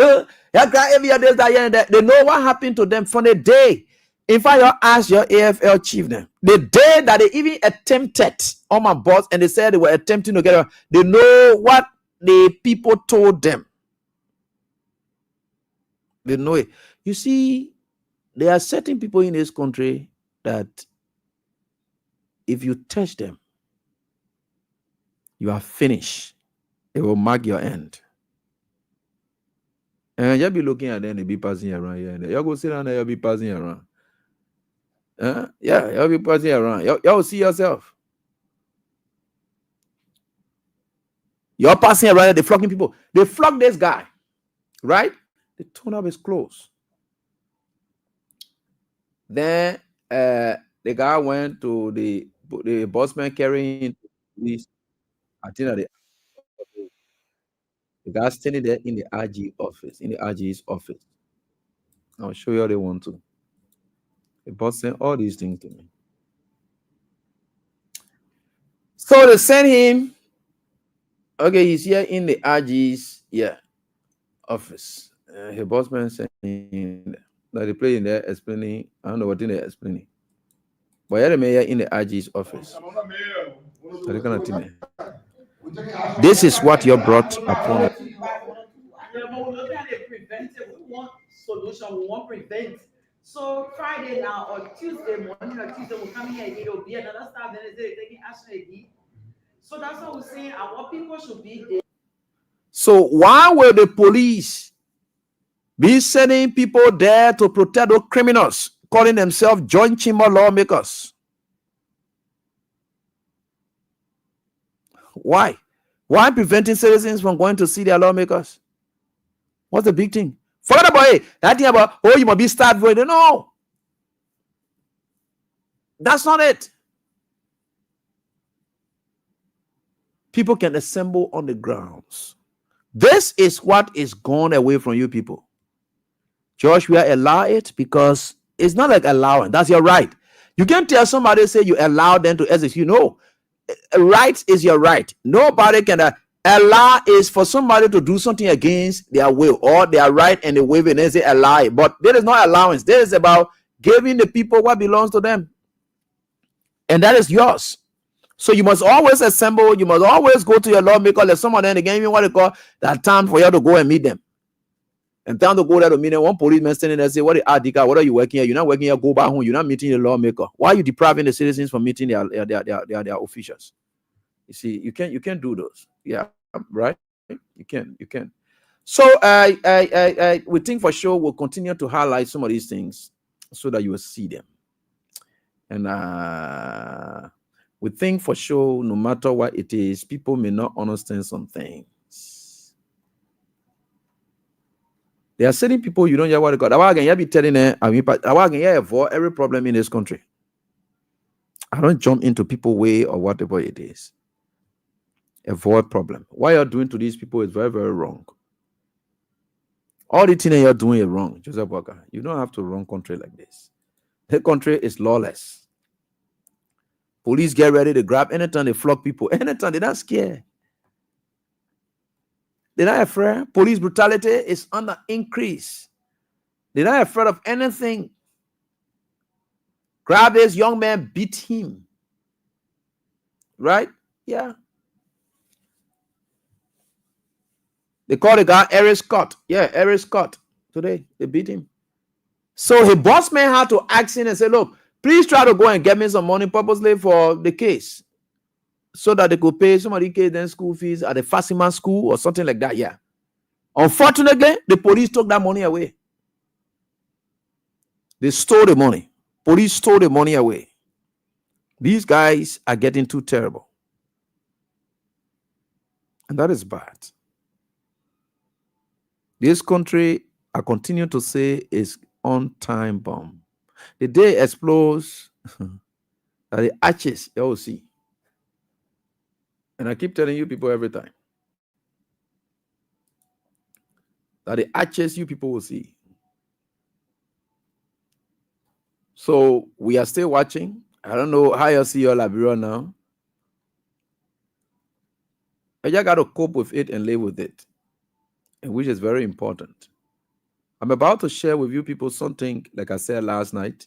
Every other day, they know what happened to them from the day. In fact, you ask your AFL chief then. The day that they even attempted on my boss and they said they were attempting to get her, they know what the people told them. They know it. You see, there are certain people in this country that if you touch them, you are finished. It will mark your end. And you'll be looking at them, they'll be passing around here. You'll go sit down there, you'll be passing around. Yeah, you'll be passing around. You'll see yourself. You're passing around, they're flocking people. They flock this guy, right? They turn up his clothes. Then the guy went to the bossman carrying this. I think that the guy standing there in the RG office, in the RG's office. I'll show you how they want to. The boss sent all these things to me. So they sent him. Okay, he's here in the RG's office. His bossman sent him. Now they play in there explaining. I don't know what they're explaining. But yeah, the mayor in the RG's office. This is what you brought upon you. We want solution, we want prevent. So Friday now or Tuesday morning or Tuesday we'll come here again, it'll be another staff, then they're taking action again. So that's what we're saying, our people should be there. So why will the police be sending people there to protect those criminals, calling themselves joint chamber lawmakers? Why? Why preventing citizens from going to see their lawmakers? What's the big thing? Forget about it. That thing about, you must be starved. No. That's not it. People can assemble on the grounds. This is what is gone away from you people. Josh, we allow it because it's not like allowing. That's your right. You can't tell somebody, say you allow them to execute. No. Right is your right. Nobody can allow is for somebody to do something against their will or their right, and they waive it and say allow it. But there is no allowance. There is about giving the people what belongs to them, and that is yours. So you must always assemble. You must always go to your lawmaker. There's someone then again, even what they call that time for you to go and meet them. And time to go there to meet them. One policeman standing there say, "What are you working here? You're not working here. Go back home. You're not meeting the lawmaker. Why are you depriving the citizens from meeting their officials?" You see, you can't do those. Yeah, right. You can. So we think for sure we'll continue to highlight some of these things so that you will see them. And we think for sure, no matter what it is, people may not understand some things. There are certain people you don't hear what they got. I'll be telling them, avoid every problem in this country. I don't jump into people's way or whatever it is. Avoid problem. What you're doing to these people is very, very wrong. All the things you're doing is wrong, Joseph Walker. You don't have to run country like this. The country is lawless. Police get ready to grab anytime they flog people. Anytime they're not scared. They're not afraid. Police brutality is on the increase. They're not afraid of anything. Grab this young man, beat him. Right? Yeah. They call the guy Eric Scott. Yeah, Eric Scott. Today, they beat him. So his boss man had to ask him and say, "Look, please try to go and get me some money purposely for the case." So that they could pay some of the kids then school fees at the Fassima school or something like that. Yeah. Unfortunately, the police took that money away. They stole the money. Police stole the money away. These guys are getting too terrible. And that is bad. This country, I continue to say, is on time bomb. The day it explodes, that the arches, you will see. And I keep telling you people every time. that the arches you people will see. So we are still watching. I don't know how you see your Liberia now. I just got to cope with it and live with it, and which is very important. I'm about to share with you people something, like I said last night,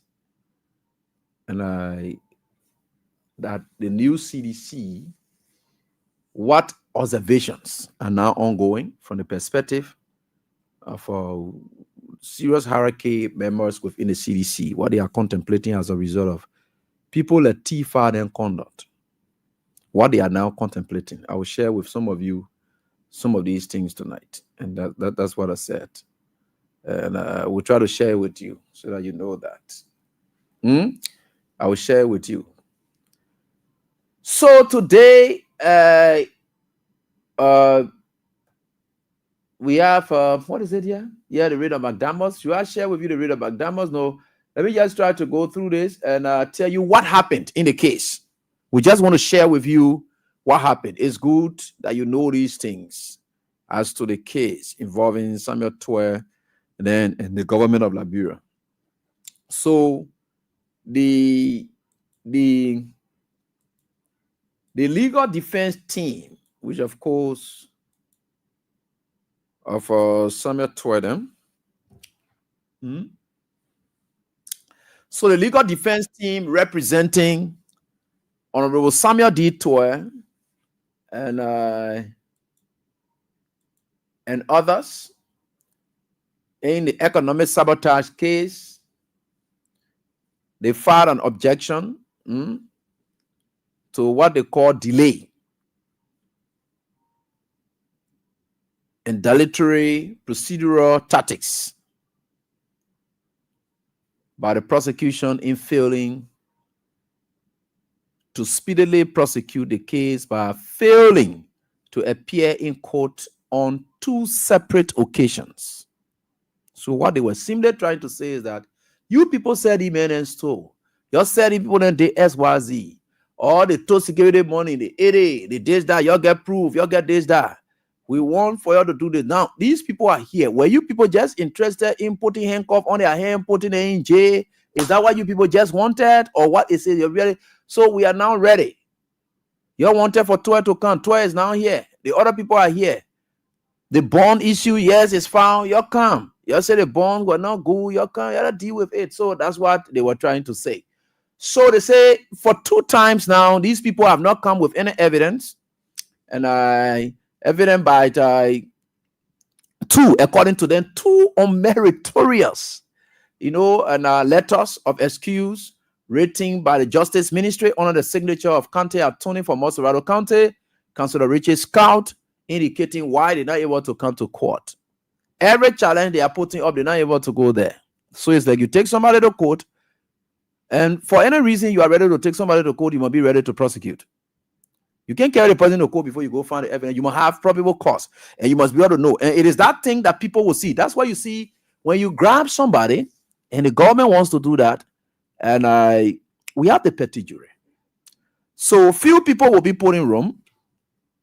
and that the new CDC, what observations are now ongoing from the perspective of serious hierarchy members within the CDC, what they are contemplating as a result of people at TFAD and conduct, what they are now contemplating. I will share with some of you some of these things tonight, and that's what I said. And we'll try to share with you so that you know that. I will share with you. So today, we have what is it here? Yeah, the read of McDermott. Should I share with you the read of McDermott? No. Let me just try to go through this and tell you what happened in the case. We just want to share with you what happened. It's good that you know these things as to the case involving Samuel Twer and the government of Liberia. So the legal defense team, which of course of Samuel Twer. So the legal defense team representing Honorable Samuel D. Twer and others in the economic sabotage case, they filed an objection to what they call delay and dilatory procedural tactics by the prosecution in failing to speedily prosecute the case by failing to appear in court on 2 separate occasions. So what they were simply trying to say is that you people said email and stole. You said people in the SYZ, or the total security money, the 80, the this, that, you get proof, you get this, that. We want for you to do this. Now, these people are here. Were you people just interested in putting handcuff on their hand, putting it in jail? Is that what you people just wanted? Or what is it? You're really? So we are now ready. You wanted for Twer to come. Twer is now here. The other people are here. The bond issue, yes, is found. You come. You say the bonds were not good. You come. You gotta deal with it. So that's what they were trying to say. So they say for 2 times now, these people have not come with any evidence. And evident by 2, according to them, 2 unmeritorious, and letters of excuse written by the Justice Ministry under the signature of County Attorney for Moserado County, Councilor Richard Scout, indicating why they're not able to come to court. Every challenge they are putting up, they're not able to go there. So it's like you take somebody to court, and for any reason you are ready to take somebody to court, you must be ready to prosecute. You can't carry the person to court before you go find the evidence. You must have probable cause, and you must be able to know. And it is that thing that people will see. That's why you see when you grab somebody, and the government wants to do that, and we have the petit jury. So few people will be put in room.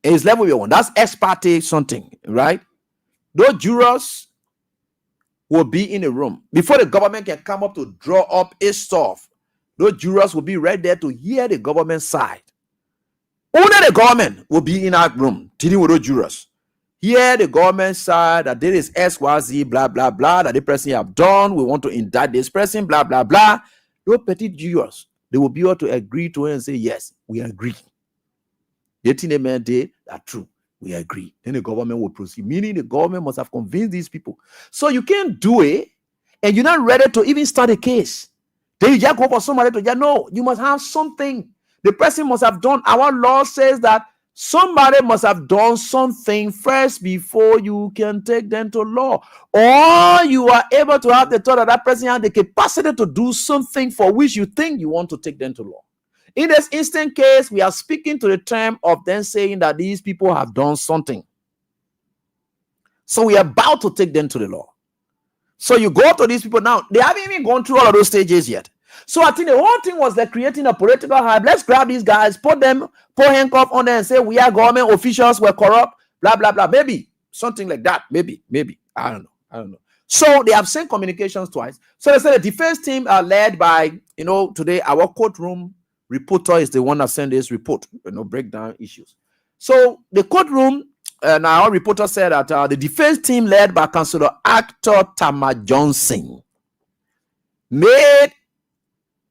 It's level 1. That's ex parte something, right? Those jurors will be in a room before the government can come up to draw up its stuff. Those jurors will be right there to hear the government side. Only the government will be in that room dealing with those jurors. Hear the government side that there is XYZ, blah, blah, blah, that the person have done. We want to indict this person, blah, blah, blah. Those petty jurors, they will be able to agree to it and say, yes, we agree. The thing the man did, that's true. We agree. Then the government will proceed. Meaning the government must have convinced these people. So you can't do it, and you're not ready to even start a case. Then you just go for somebody to just, no, you must have something. The person must have done. Our law says that somebody must have done something first before you can take them to law. Or you are able to have the thought that that person has the capacity to do something for which you think you want to take them to law. In this instant case, we are speaking to the term of them saying that these people have done something. So we are about to take them to the law. So you go to these people now. They haven't even gone through all of those stages yet. So I think the whole thing was like creating a political hype. Let's grab these guys, put handcuff on them and say we are government officials, we're corrupt, blah, blah, blah. Maybe something like that. Maybe. I don't know. So they have sent communications twice. So they said the defense team are led by, today our courtroom reporter is the one that sent this report, breakdown issues. So the courtroom and our reporter said that the defense team led by Councillor Actor Tama Johnson made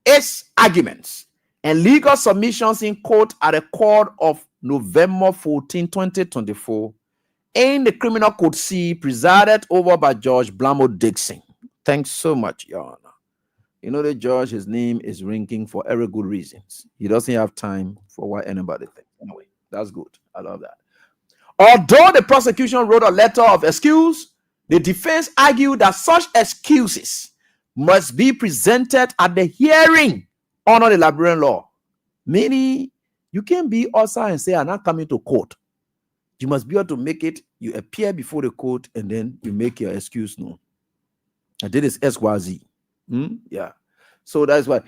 its arguments and legal submissions in court at a court of November 14, 2024 in the Criminal Code C presided over by Judge Blamo Dixon. Thanks so much, Your Honor. The judge, his name is ringing for very good reasons. He doesn't have time for what anybody thinks. Anyway, that's good. I love that. Although the prosecution wrote a letter of excuse, the defense argued that such excuses must be presented at the hearing under the Liberian law. Meaning, you can't be outside and say, I'm not coming to court. You must be able to make it. You appear before the court and then you make your excuse known. I did this SYZ. Yeah. So that's why.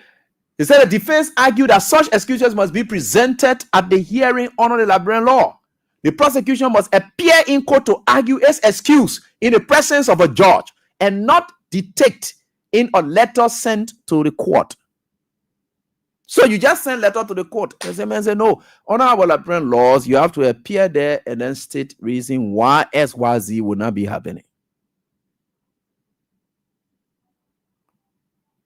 He said the defense argued that such excuses must be presented at the hearing under the Liberian law. The prosecution must appear in court to argue its excuse in the presence of a judge and not dictate in a letter sent to the court. So you just send letter to the court. And the man said, no, under our Liberian laws, you have to appear there and then state reason why SYZ will not be happening.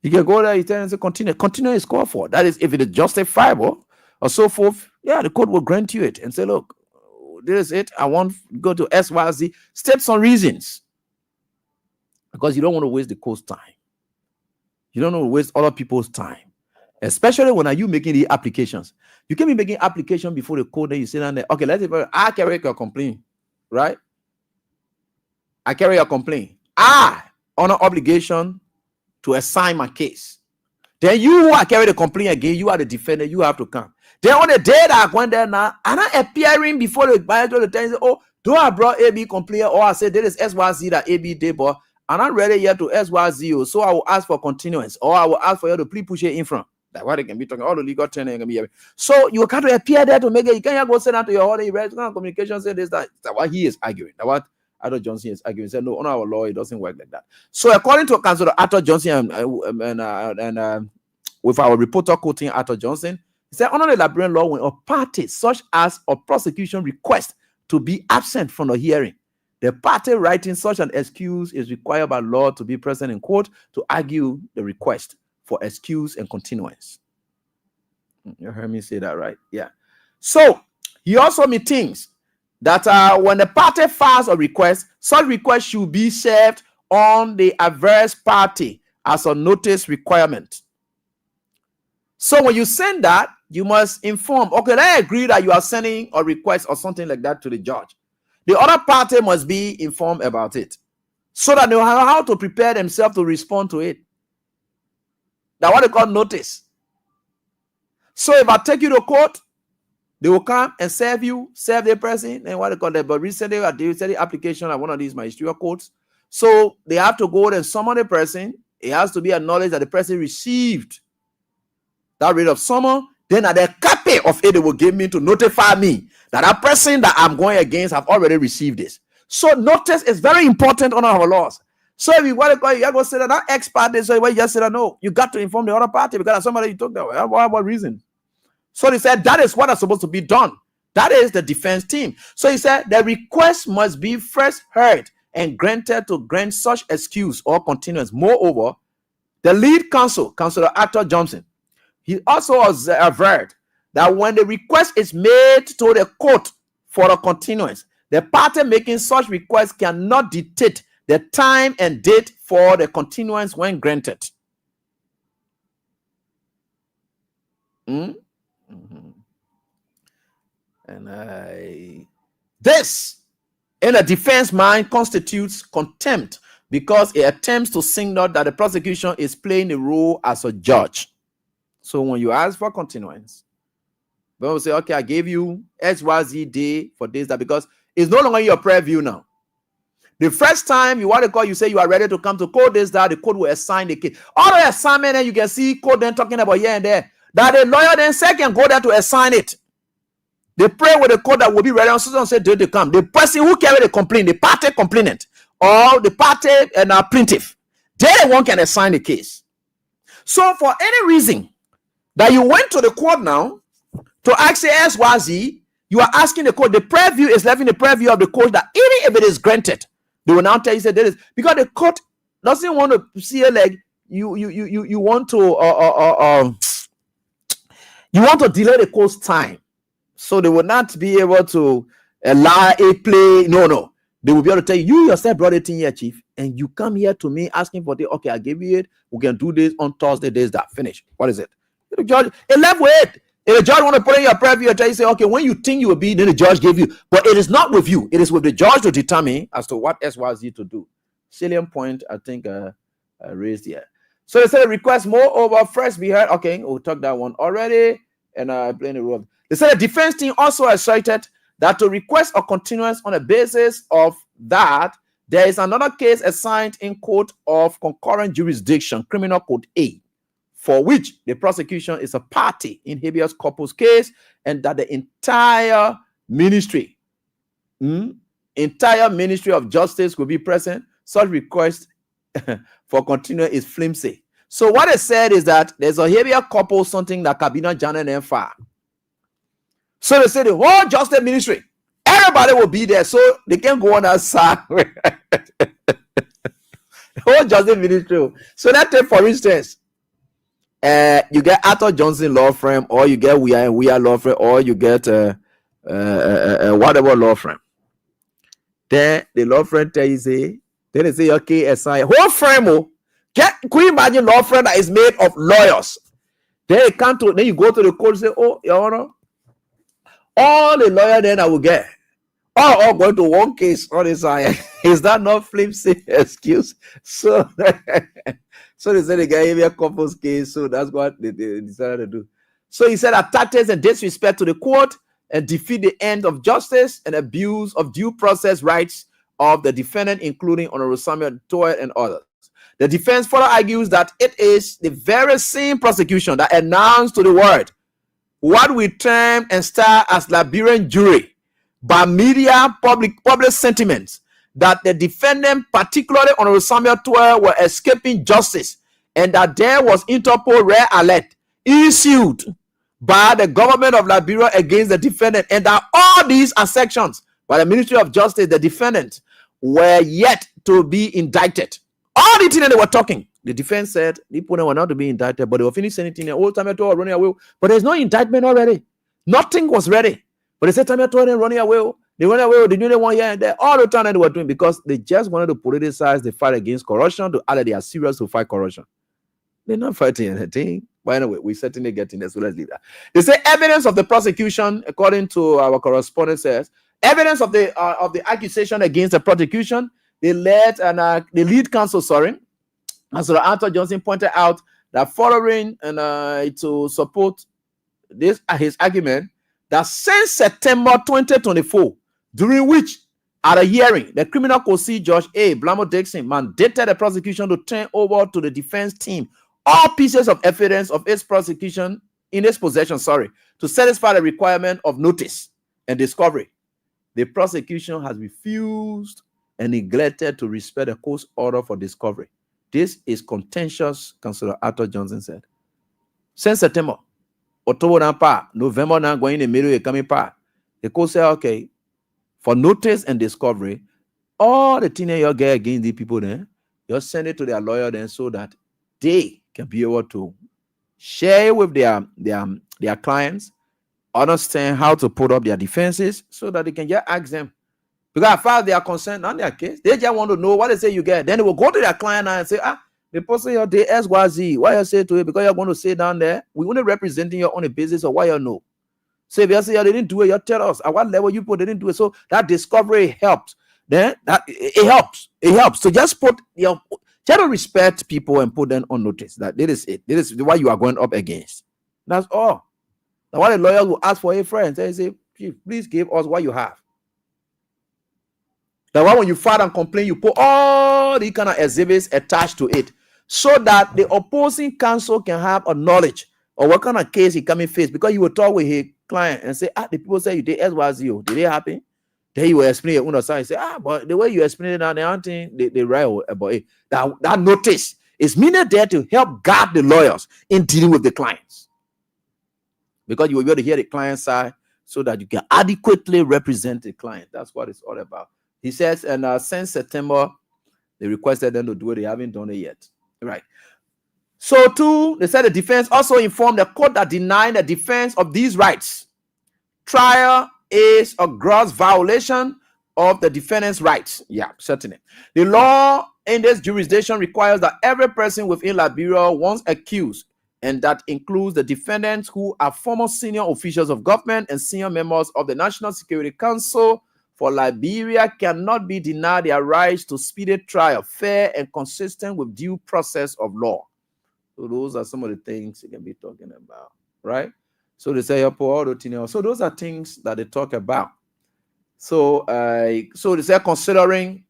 You can go there, you tell and say, continue. Continue is called for. That is, if it is justifiable or so forth, yeah, the court will grant you it and say, look, this is it. I want to go to SYZ. State some reasons. Because you don't want to waste the court's time. You don't want to waste other people's time. Especially when are you making the applications. You can be making application before the court, then you sit down there. Okay, let's say I carry your complaint, right? I carry your complaint. I on an obligation to assign my case. Then you who I carry the complaint again, you are the defendant, you have to come. Then on the day that I went there now, and I appearing before the manager, the time say, oh, do I brought AB complaint, or I said there is SYZ that AB did, but I'm not ready yet to SYZ, so I will ask for continuance, or I will ask for you to please push it in front. That's why they can be talking all the legal training can be. So you can't appear there to make it. You can't go send out to your order. You read communication say this, that. That's what he is arguing. That's what Arthur Johnson is arguing. He said, no, on our law, it doesn't work like that. So according to Councillor Arthur Johnson and with our reporter quoting Arthur Johnson, he said, under the Liberian law, when a party such as a prosecution request to be absent from the hearing, the party writing such an excuse is required by law to be present in court to argue the request for excuse and continuance. You heard me say that, right? Yeah. So he also maintains that when the party files a request, such request should be served on the adverse party as a notice requirement. So when you send that, you must inform, okay, I agree that you are sending a request or something like that to the judge. The other party must be informed about it so that they know how to prepare themselves to respond to it. That's what they call notice. So if I take you to court, they will come and serve the person, and what they call that. But recently, I did the application at one of these magisterial courts. So they have to go and summon the person. It has to be acknowledged that the person received that rate of summon. Then at the copy of it, they will give me to notify me that that person that I'm going against have already received this. So notice is very important on our laws. So if you want to call, you have to say that that expert is, so you just say that no, you got to inform the other party because somebody you took that way. What reason? So they said that is what is supposed to be done. That is the defense team. So he said the request must be first heard and granted to grant such excuse or continuance. Moreover, the lead counsel, Councillor Arthur Johnson, he also averred that when the request is made to the court for a continuance, the party making such request cannot dictate the time and date for the continuance when granted. And this, in a defense mind, constitutes contempt because it attempts to signal that the prosecution is playing a role as a judge. So when you ask for continuance, they will say, okay, I gave you XYZ day for this, that, because it's no longer in your prayer view now. The first time you want to call, you say you are ready to come to court, this, that, the court will assign the case. All the assignment, and you can see court then talking about here and there, that the lawyer then second go there to assign it. They pray with the court that will be ready on Susan said, did they come? The person who carried the complaint, the party complainant, or the party and plaintiff. They one can assign the case. So for any reason that you went to the court now to ask the SYZ, you are asking the court, the preview is left in the preview of the court that even if it is granted, they will now tell you, say, there is, because the court doesn't want to see it like you want to you want to delay the court's time. So they will not be able to allow a play. No. They will be able to tell you, you yourself brought it in here, chief, and you come here to me asking for the, okay, I give you it. We can do this on Thursday, days that finish. What is it? The judge, it left with it. If the judge want to put in your preview and tell you, say, okay, when you think you will be, then the judge gave you. But it is not with you. It is with the judge to determine as to what SYZ to do. Salient point, I think, raised here. So they said request moreover first be heard. Okay, we'll talk that one already. And playing the role. They said the defense team also asserted that to request a continuance on the basis of that, there is another case assigned in court of concurrent jurisdiction, criminal code A, for which the prosecution is a party in habeas corpus case, and that the entire ministry of justice will be present. Such request for continuance is flimsy. So what they said is that there's a habeas corpus, something that Kabina Janet and Fa. So they say the whole justice ministry, everybody will be there, so they can go on outside. The whole justice ministry. So let's take, for instance, you get Arthur Johnson law firm, or you get We Are law firm, or you get whatever law firm. Then the law firm tell you, say, then they say, okay, assign whole firm. Can you imagine law firm that is made of lawyers? Then you come to, then you go to the court and say, oh, Your Honor, all the lawyer then I will get, all going to one case on this side. Is that not flimsy excuse? So, so they said they gave me a couple's case, so that's what they decided to do. So he said attack and disrespect to the court and defeat the end of justice and abuse of due process rights of the defendant, including Honorable Samuel Toy and others. The defense further argues that it is the very same prosecution that announced to the world what we term and style as Liberian jury by media public sentiments that the defendant, particularly Honorable Samuel Toy, were escaping justice, and that there was Interpol red alert issued by the government of Liberia against the defendant, and that all these sections by the Ministry of Justice, the defendant, were yet to be indicted. All the things that they were talking, the defense said the people were not to be indicted, but they were finished anything. The old time running away, but there's no indictment already. Nothing was ready. But they said time running away. They ran away. They knew they one here and there. All the time that they were doing, because they just wanted to politicize the fight against corruption to add they are serious to fight corruption. They're not fighting anything. But anyway, we certainly getting there. So let's leave that. They say evidence of the prosecution, according to our correspondent, says evidence of the accusation against the prosecution. The lead counsel, as Arthur Johnson pointed out, that following and to support this his argument, that since September 2024, during which at a hearing, the criminal court Judge A. Blamo Dixon mandated the prosecution to turn over to the defense team all pieces of evidence of its prosecution in its possession, to satisfy the requirement of notice and discovery. The prosecution has refused and neglected to respect the court's order for discovery. This is contentious, Councillor Arthur Johnson said. Since September, October now part, November now going in the middle, coming part. The court said, okay, for notice and discovery, all the things you get against the people then, you send it to their lawyer then, so that they can be able to share with their clients, understand how to put up their defenses, so that they can just ask them. Because as far as they are concerned on their case, they just want to know what they say you get. Then they will go to their client and say, the person your day SYZ, why you say to it? Because you're going to say down there, we only representing you on the basis of what you know. So if you say they didn't do it, you tell us at what level you put, they didn't do it. So that discovery helps. Then that it helps. It helps. So just put try to respect people and put them on notice that this is it. This is what you are going up against. That's all. Now what a lawyer will ask for a friend, they say, please give us what you have. That why when you file and complain, you put all the kind of exhibits attached to it, so that the opposing counsel can have a knowledge of what kind of case he coming face. Because you will talk with his client and say, the people say you did SYZ, did it happen? Then you will explain your own side. Say, but the way you explain it now, they write about it. That notice is meant there to help guard the lawyers in dealing with the clients. Because you will be able to hear the client side so that you can adequately represent the client. That's what it's all about. He says, and since September, they requested them to do it. They haven't done it yet. Right. So, too, they said the defense also informed the court that denying the defense of these rights. Trial is a gross violation of the defendant's rights. Yeah, certainly. The law in this jurisdiction requires that every person within Liberia once accused, and that includes the defendants who are former senior officials of government and senior members of the National Security Council for Liberia, cannot be denied their rights to speedy trial, fair and consistent with due process of law. So those are some of the things you can be talking about, right? So they say, so those are things that they talk about. So they say, considering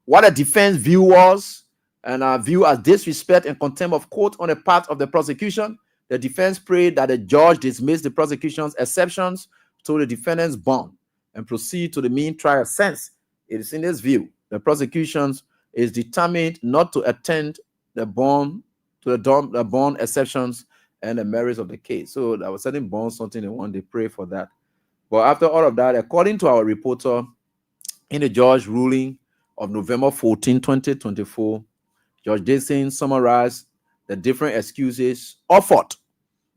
what a defense view was, and view as disrespect and contempt of court on the part of the prosecution, the defense prayed that the judge dismiss the prosecution's exceptions to the defendant's bond and proceed to the main trial. Since it is in this view, the prosecution is determined not to attend the bond the bond exceptions and the merits of the case. So that was setting bond something they want, they pray for that. But after all of that, according to our reporter, in the judge ruling of November 14, 2024, Judge Dixon summarized the different excuses offered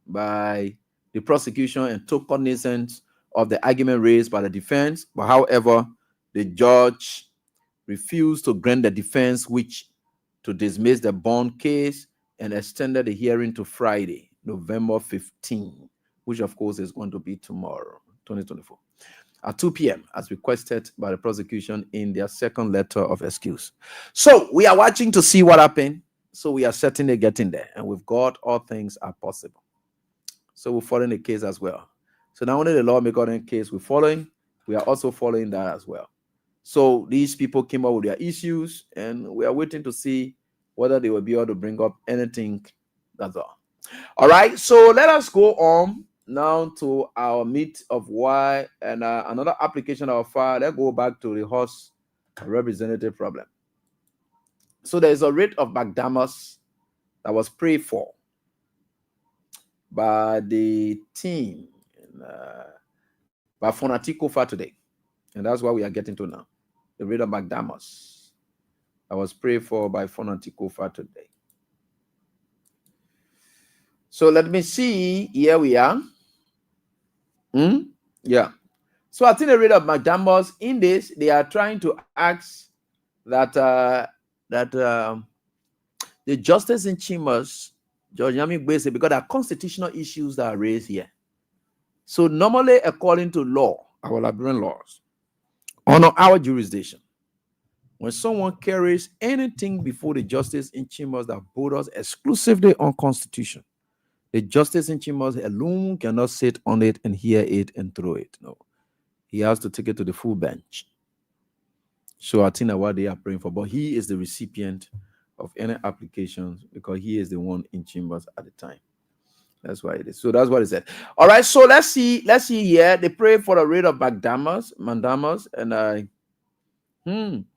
by the prosecution and took cognizance of the argument raised by the defense. But however, the judge refused to grant the defense which to dismiss the bond case and extended the hearing to Friday, November 15, which of course is going to be tomorrow, 2024, at 2 p.m. as requested by the prosecution in their second letter of excuse. So we are watching to see what happened. So we are certainly getting there. And with God, all things are possible. So we're following the case as well. So not only the lawmaker case we're following, we are also following that as well. So these people came up with their issues, and we are waiting to see whether they will be able to bring up anything. That's all. All right. So let us go on now to our meat of why and another application of fire. Let's go back to the horse representative problem. So there is a writ of McDermott that was prayed for by the team by Fonatikofa today, and that's what we are getting to now. The writ of McDermott that was prayed for by Fonatikofa today. So let me see. Here we are. Yeah. So I think the writ of McDermott in this, they are trying to ask that the justice in chambers, George Yami Gbese, because there are constitutional issues that are raised here. So normally, according to law, our Liberian laws, under our jurisdiction, when someone carries anything before the justice in chambers that borders exclusively on constitution, the justice in chambers alone cannot sit on it and hear it and throw it. No, he has to take it to the full bench. So I think that's what they are praying for. But he is the recipient of any applications because he is the one in chambers at the time. That's why it is. So that's what it said. All right. So let's see here. They pray for the writ of Mandamus, and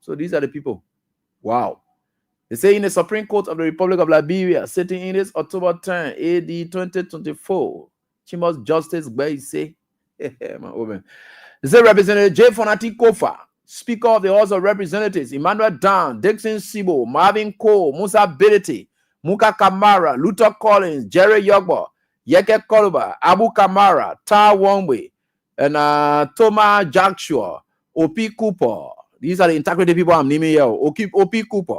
so these are the people. Wow. They say in the Supreme Court of the Republic of Liberia, sitting in this October 10, AD 2024, Chambers Justice Gbese. They say Representative J. Fonati Kofa, Speaker of the House of Representatives, Emmanuel Dan, Dixon Sibo, Marvin Cole, Musa Bility, Muka Kamara, Luther Collins, Jerry Yogbo, Yeke Koluba, Abu Kamara, Ta Wongwe, and Thomas Jackshua, O.P. Cooper. These are the integrity people I'm naming here. O.P. Cooper.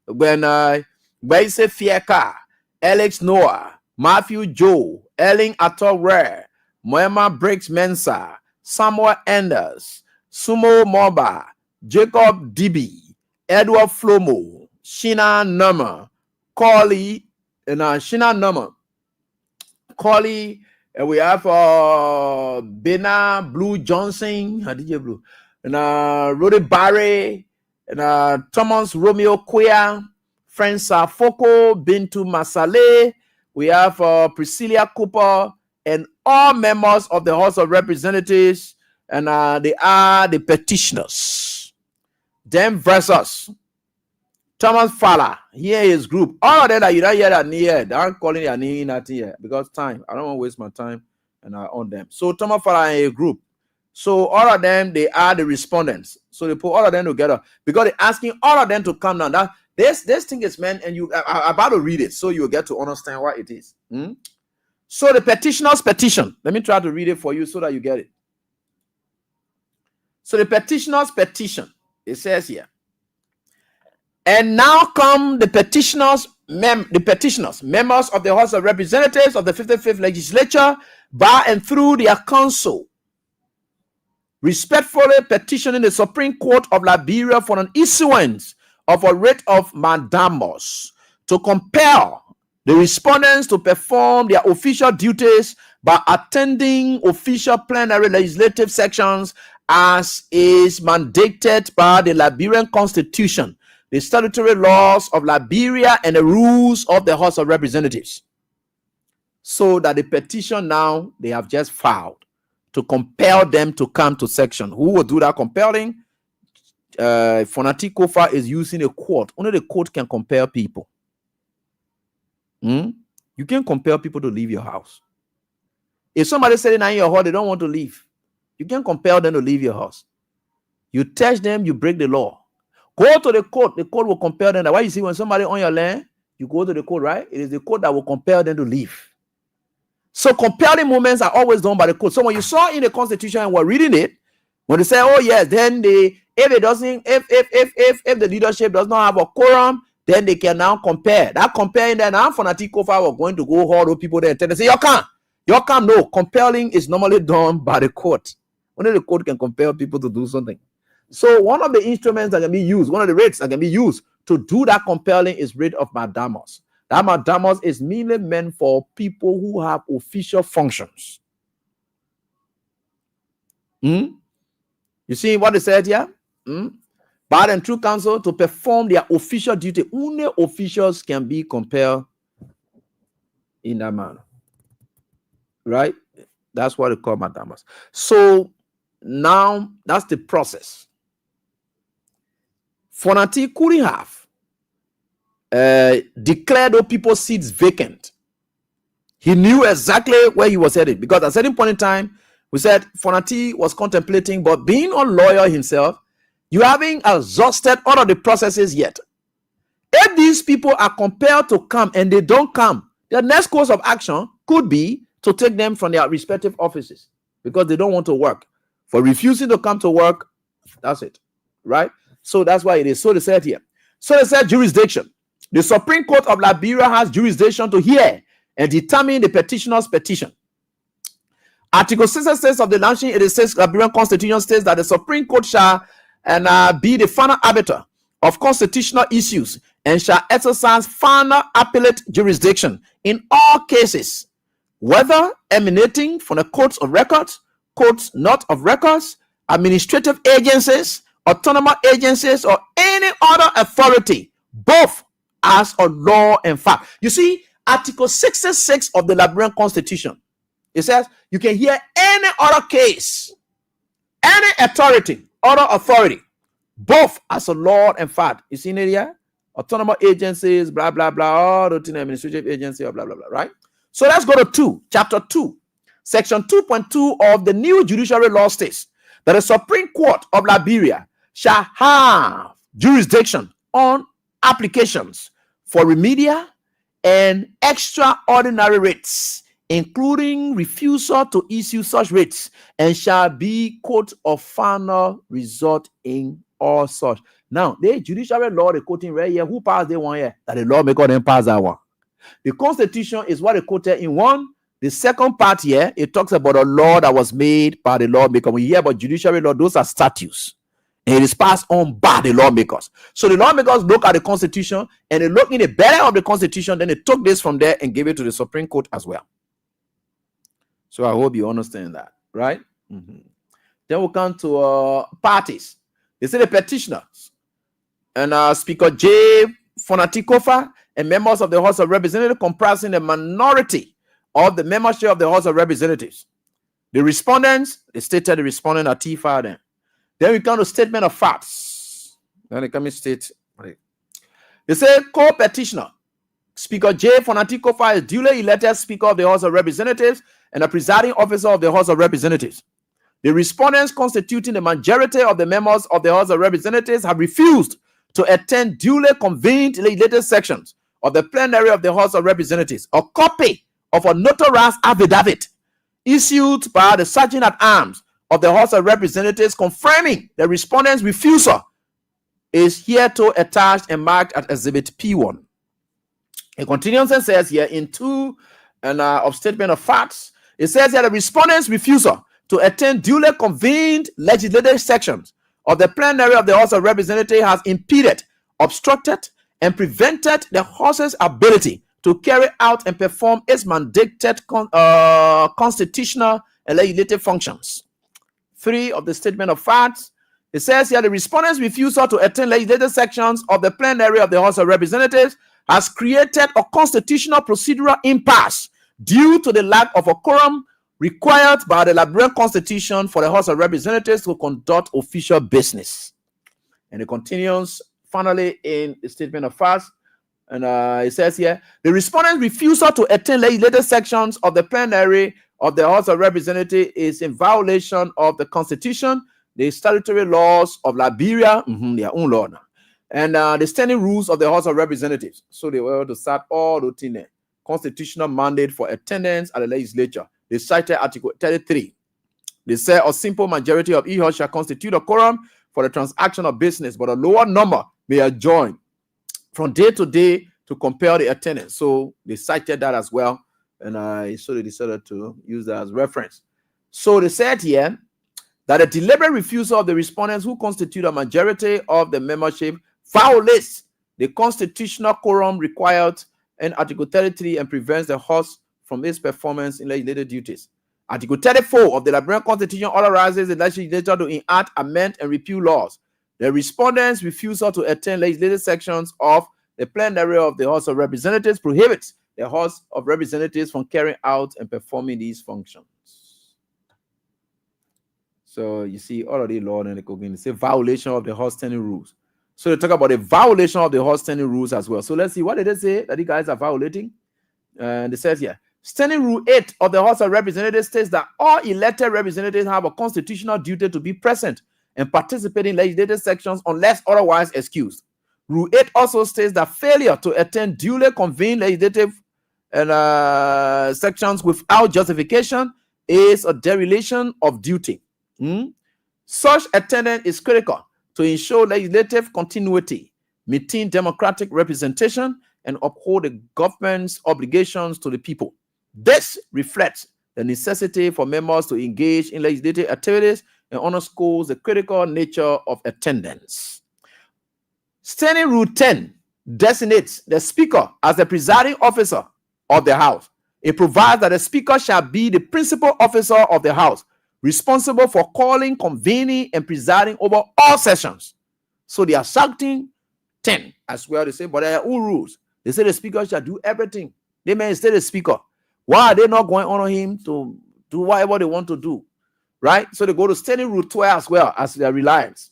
When Gbese Fieka, Alex Noah, Matthew Joe, Ellen Atore, Moema Briggs Mensa, Samuel Enders, Sumo Moba, Jacob Dibi, Edward Flomo, Shina Nama, Corley, and Shina Nama, Corley, and we have Bena Blue Johnson, DJ Blue, and Rody Barry, and Thomas Romeo Quia, Francis Foko, Bintu Masale. We have Priscilla Cooper, and all members of the House of Representatives, And they are the petitioners. Them versus Thomas Fowler. Here is group. All of them that you don't hear that near. They aren't calling their name nothing here because time. I don't want to waste my time and I own them. So Thomas Fowler and a group. So all of them, they are the respondents. So they put all of them together because they're asking all of them to come down. That this thing is meant, and you are about to read it, so you'll get to understand what it is. So the petitioner's petition. Let me try to read it for you so that you get it. So the petitioner's petition. It says here. And now come the petitioners, members of the House of Representatives of the 55th Legislature, by and through their counsel, respectfully petitioning the Supreme Court of Liberia for an issuance of a writ of mandamus to compel the respondents to perform their official duties by attending official plenary legislative sections as is mandated by the Liberian Constitution, the statutory laws of Liberia, and the rules of the House of Representatives. So that the petition now they have just filed to compel them to come to section. Who will do that compelling? Fonati Kofa is using a court. Only the court can compel people. You can compel people to leave your house. If somebody said in your house they don't want to leave, you can compel them to leave your house. You touch them, you break the law. Go to the court will compel them. That's why you see when somebody on your land, you go to the court, right? It is the court that will compel them to leave. So compelling movements are always done by the court. So when you saw in the Constitution and we're reading it, when they say, oh yes, then if the leadership does not have a quorum, then they can now compare. That comparing, then I'm Fonati Kofa we're going to go hold those people there and tell them, say, you can't. No, compelling is normally done by the court. Only the court can compel people to do something. So one of the instruments that can be used, one of the writs that can be used to do that compelling is writ of mandamus. That mandamus is mainly meant for people who have official functions. You see what it said here? By and through counsel to perform their official duty. Only officials can be compelled in that manner. Right? That's what they call mandamus. So now that's the process. Fonati couldn't have declared those people's seats vacant. He knew exactly where he was headed because at a certain point in time, we said Fonati was contemplating, but being a lawyer himself, you haven't exhausted all of the processes yet. If these people are compelled to come and they don't come, the next course of action could be to take them from their respective offices because they don't want to work. For refusing to come to work, that's it, right? So that's why it is. So they said here. So they said jurisdiction. The Supreme Court of Liberia has jurisdiction to hear and determine the petitioner's petition. Article 66 of the 1986 Liberian Constitution states that the Supreme Court shall be the final arbiter of constitutional issues and shall exercise final appellate jurisdiction in all cases, whether emanating from the courts of records, courts not of records, administrative agencies, autonomous agencies, or any other authority, both as a law and fact. You see, Article 66 of the Liberian Constitution, it says you can hear any other case, any authority, other authority, both as a law and fact. You see in it here? Autonomous agencies, blah, blah, blah, all the administrative agency, blah, blah, blah, right? So let's go to chapter 2, section 2.2 of the new judiciary law states that the Supreme Court of Liberia shall have jurisdiction on applications for remedial and extraordinary writs, including refusal to issue such writs, and shall be court of final resort in all such. Now, the judiciary law they quoting right here, who passed the one here? That the lawmaker then pass that one. The Constitution is what they quoted in one. The second part here, it talks about a law that was made by the lawmaker. When you hear about judiciary law, those are statutes. And it is passed on by the lawmakers. So the lawmakers look at the Constitution and they look in the belly of the Constitution, then they took this from there and gave it to the Supreme Court as well. So I hope you understand that, right? Then we'll come to parties. They say the petitioners and Speaker J. Fonati Kofa and members of the House of Representatives comprising the minority of the membership of the House of Representatives. The respondents, they stated the respondent are T5 then. Then we come to statement of facts. Then they come and state. They say co-petitioner, Speaker J. Fonatikofa is duly elected Speaker of the House of Representatives and the presiding officer of the House of Representatives. The respondents constituting the majority of the members of the House of Representatives have refused to attend duly convened legislative sections of the plenary of the House of Representatives. A copy of a notarized affidavit issued by the Sergeant at Arms of the House of Representatives confirming the respondents' refusal is hereto attached and marked as Exhibit P1. It continues and says here in 2 of statement of facts, it says here the respondents' refusal to attend duly convened legislative sections of the plenary of the House of Representatives has impeded, obstructed, and prevented the House's ability to carry out and perform its mandated constitutional and legislative functions. 3 of the statement of facts, it says here the respondents' refusal to attend legislative sections of the plenary of the House of Representatives has created a constitutional procedural impasse due to the lack of a quorum required by the Liberian Constitution for the House of Representatives to conduct official business. And it continues finally in the statement of facts, and it says here the respondents' refusal to attend legislative sections of the plenary of the House of Representatives is in violation of the Constitution, the statutory laws of Liberia, their own law now, and the standing rules of the House of Representatives. So they were able to start all the things, constitutional mandate for attendance at the legislature. They cited Article 33. They say a simple majority of each house shall constitute a quorum for the transaction of business, but a lower number may adjourn from day to day to compel the attendance. So they cited that as well, and so they decided to use that as reference. So they said here that a deliberate refusal of the respondents who constitute a majority of the membership violates the constitutional quorum required in Article 33 and prevents the House from its performance in legislative duties. Article 34 of the Liberian Constitution authorizes the legislature to enact, amend, and repeal laws. The respondents' refusal to attend legislative sections of the plenary of the House of Representatives prohibits the House of Representatives from carrying out and performing these functions. So you see, all of the law and the cooking, it's a violation of the House standing rules. So they talk about a violation of the House standing rules as well. So let's see, what did they say that you guys are violating? And it says here, Standing Rule 8 of the House of Representatives states that all elected representatives have a constitutional duty to be present and participate in legislative sections unless otherwise excused. Rule 8 also states that failure to attend duly convened legislative sections without justification is a dereliction of duty. Such attendance is critical to ensure legislative continuity, maintain democratic representation, and uphold the government's obligations to the people. This reflects the necessity for members to engage in legislative activities and underscores the critical nature of attendance. Standing Rule 10 designates the Speaker as the presiding officer of the House. It provides that the Speaker shall be the principal officer of the House, responsible for calling, convening, and presiding over all sessions. So they are citing 10 as well. They say, but there are all rules. They say the Speaker shall do everything. They may say the Speaker. Why are they not going to honor him to do whatever they want to do? Right? So they go to Standing Rule 12 as well as their reliance.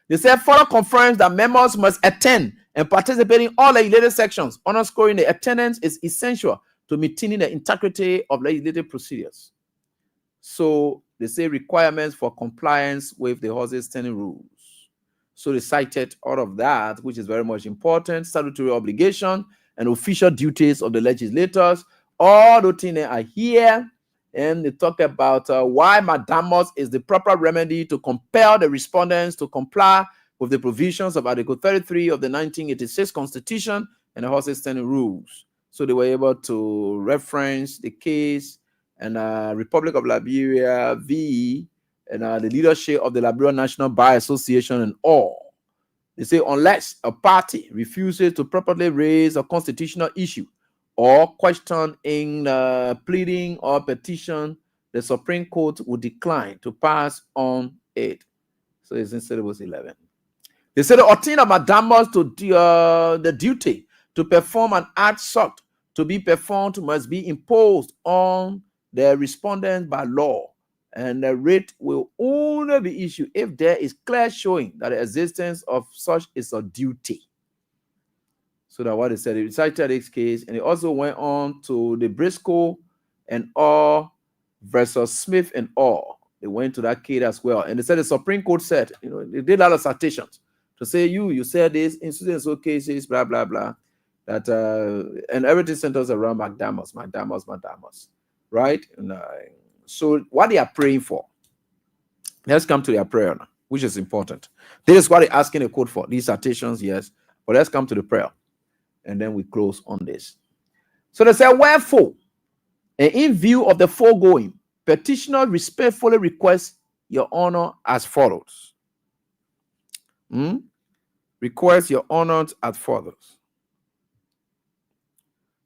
They say further confirms that members must attend and participate in all legislative sections. Underscoring the attendance is essential to maintaining the integrity of legislative procedures. So they say requirements for compliance with the House's standing rules. So they cited all of that, which is very much important. Statutory obligation and official duties of the legislators. All the things are here. And they talk about why mandamus is the proper remedy to compel the respondents to comply with the provisions of Article 33 of the 1986 Constitution and the House's standing rules. So they were able to reference the case and Republic of Liberia v. and the leadership of the Liberian National Bar Association and all. They say unless a party refuses to properly raise a constitutional issue or question in pleading or petition, the Supreme Court would decline to pass on it. So it's in syllabus 11. They say the obtain of mandamus to the duty to perform an act sought to be performed must be imposed on the respondents by law, and the writ will only be issued if there is clear showing that the existence of such is a duty. So that what he said, he recited this case, and he also went on to the Briscoe and Orr versus Smith and Orr. They went to that case as well, and they said the Supreme Court said, they did a lot of citations to say you said this in so cases, blah blah blah, that and everything centers around McDermott, right? And, so what they are praying for, let's come to their prayer now, which is important. This is what they're asking the court for, these citations, yes, but let's come to the prayer, and then we close on this. So they say, wherefore, and in view of the foregoing, petitioner respectfully requests your honor as follows. Request your honor as follows.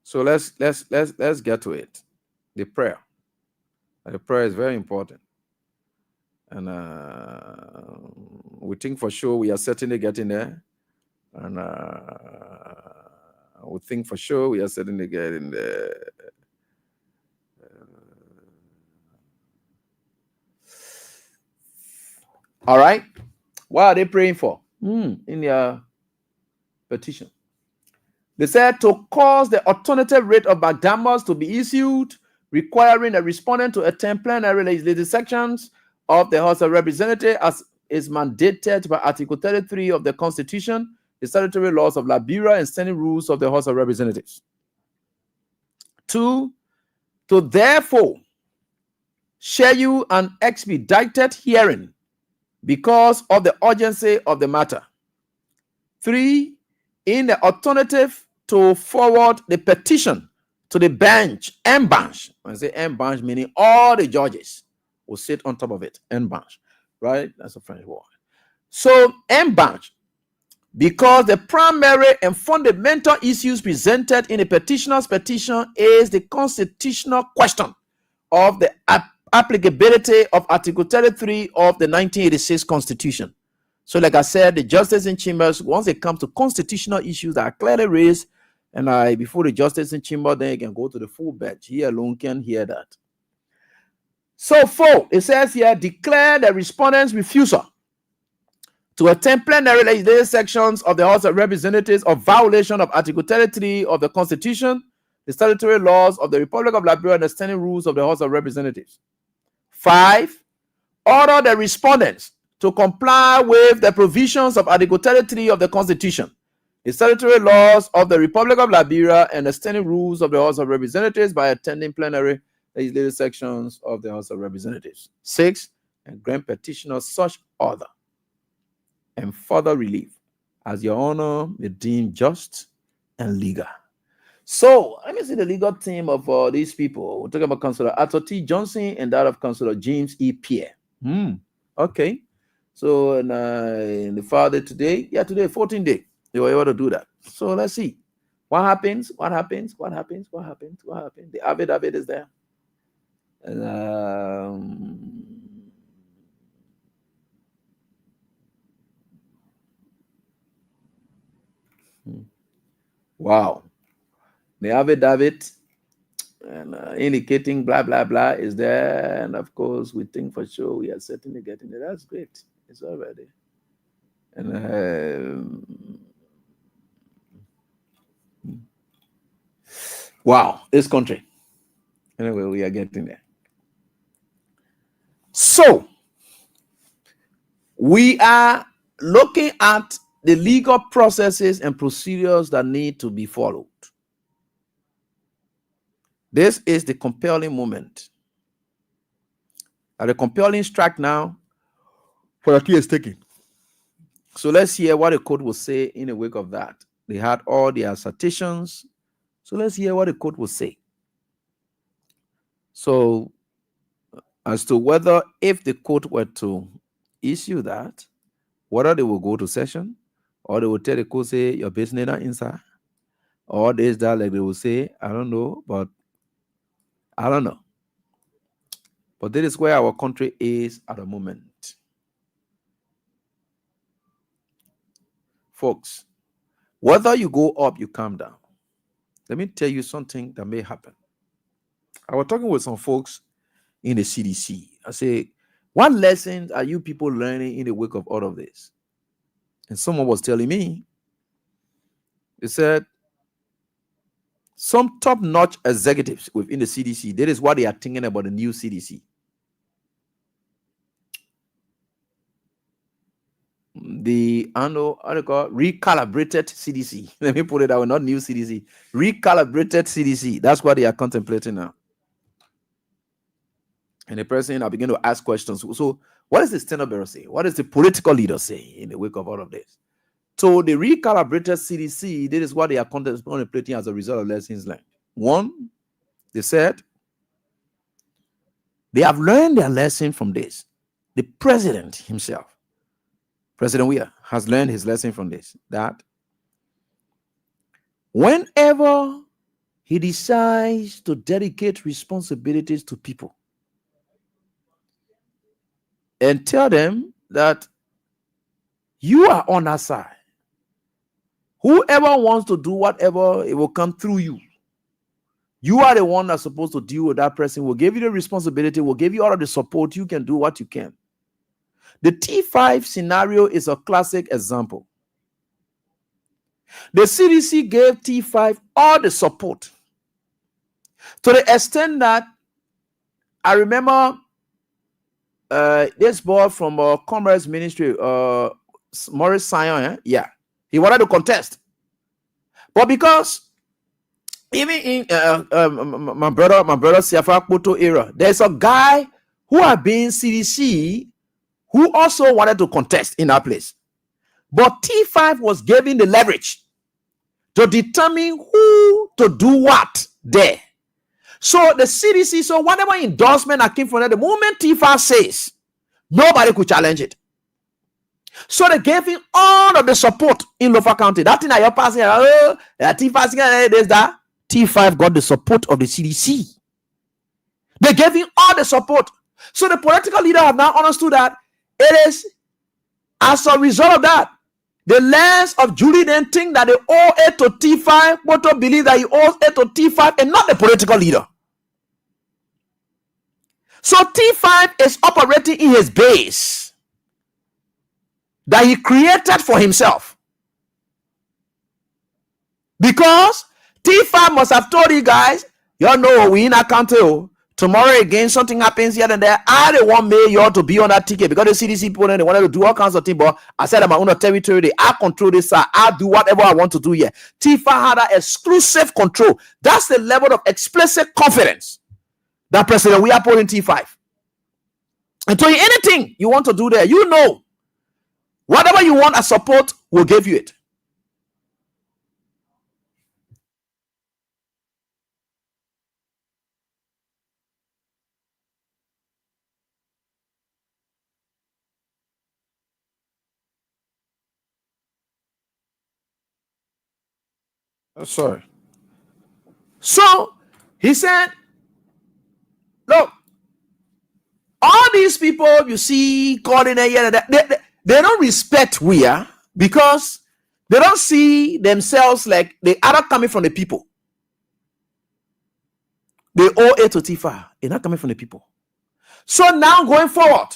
So let's get to it. The prayer. The prayer is very important, and we think for sure we are certainly getting there, and we think for sure we are certainly getting there. All right. What are they praying for? In their petition, they said to cause the alternative writ of McDermott to be issued, requiring a respondent to attend plenary legislative sections of the House of Representatives as is mandated by Article 33 of the Constitution, the statutory laws of Liberia, and standing rules of the House of Representatives. 2, to therefore share you an expedited hearing because of the urgency of the matter. 3, in the alternative, to forward the petition to the bench, en bench. When I say en bench, meaning all the judges will sit on top of it, en bench, right? That's a French word. So, en bench, because the primary and fundamental issues presented in the petitioner's petition is the constitutional question of the applicability of Article 33 of the 1986 Constitution. So, like I said, the justice in chambers, once it comes to constitutional issues that are clearly raised, and before the justice in chamber, then you can go to the full bench. He alone can hear that. So, 4, it says here, declare the respondent's refusal to attend plenary legislative sections of the House of Representatives of violation of Article 33 of the Constitution, the statutory laws of the Republic of Liberia, and the standing rules of the House of Representatives. 5, order the respondents to comply with the provisions of Article 33 of the Constitution, the statutory laws of the Republic of Liberia, and the standing rules of the House of Representatives by attending plenary legislative sections of the House of Representatives. 6, and grant petitioner such order and further relief as your honor may deem just and legal. So let me see the legal team of these people. We're talking about Councillor Arthur T. Johnson and that of Councillor James E. Pierre. Okay. So in the Friday today, today, 14th day, they were able to do that. So let's see. What happens? The affidavit is there. Wow. The affidavit and indicating blah blah blah is there, and of course we think for sure we are certainly getting it. That's great. It's already. And wow, this country. Anyway, we are getting there. So we are looking at the legal processes and procedures that need to be followed. This is the compelling moment. At the compelling strike now, for a key is taken. So let's hear what the court will say in the wake of that. They had all their citations. So let's hear what the court will say. So as to whether if the court were to issue that, whether they will go to session, or they will tell the court, say, your business not inside, or this, that, like they will say, I don't know, but I don't know. But this is where our country is at the moment. Folks, whether you go up, you come down. Let me tell you something that may happen. I was talking with some folks in the CDC. I say, what lessons are you people learning in the wake of all of this? And someone was telling me, they said, some top-notch executives within the CDC, that is what they are thinking about the new CDC. The annual recalibrated CDC. Let me put it that way, not new CDC. Recalibrated CDC. That's what they are contemplating now. And the person I begin to ask questions. So, what is the standard bearer say? What does the political leader say in the wake of all of this? So, the recalibrated CDC, this is what they are contemplating as a result of lessons learned. One, they said they have learned their lesson from this. The president himself, President Weah, has learned his lesson from this, that whenever he decides to dedicate responsibilities to people and tell them that you are on our side, whoever wants to do whatever, it will come through you. You are the one that's supposed to deal with that person. Will give you the responsibility, will give you all of the support. You can do what you can. The T5 scenario is a classic example. The CDC gave T5 all the support to the extent that I remember this boy from Commerce Ministry, Maurice Sion, he wanted to contest, but because even in my brother Siafa Kpoto era, there's a guy who had been CDC who also wanted to contest in that place. But T5 was given the leverage to determine who to do what there. So the CDC, so whatever endorsement that came from there, the moment T5 says, nobody could challenge it. So they gave him all of the support in Lofa County. That thing that you're passing, T5, there's that. T5 got the support of the CDC. They gave him all the support. So the political leader have now understood that it is as a result of that. The lens of Julie then think that they owe it to T5, but to believe that he owes it to T5 and not the political leader. So T5 is operating in his base that he created for himself. Because T5 must have told you guys, y'all know we in our country. Tomorrow again, something happens here and there. I don't want me y'all to be on that ticket because the CDC people they wanted to do all kinds of things. But I said I'm my own territory. I control this side. I do whatever I want to do here. T5 had that exclusive control. That's the level of explicit confidence that President we are putting T5. And to anything you want to do there, you know, whatever you want as support, we'll give you it. Sorry. So he said, look, all these people you see calling it, they don't respect we are because they don't see themselves like they are not coming from the people. They owe it to Tifa. They're not coming from the people. So now going forward,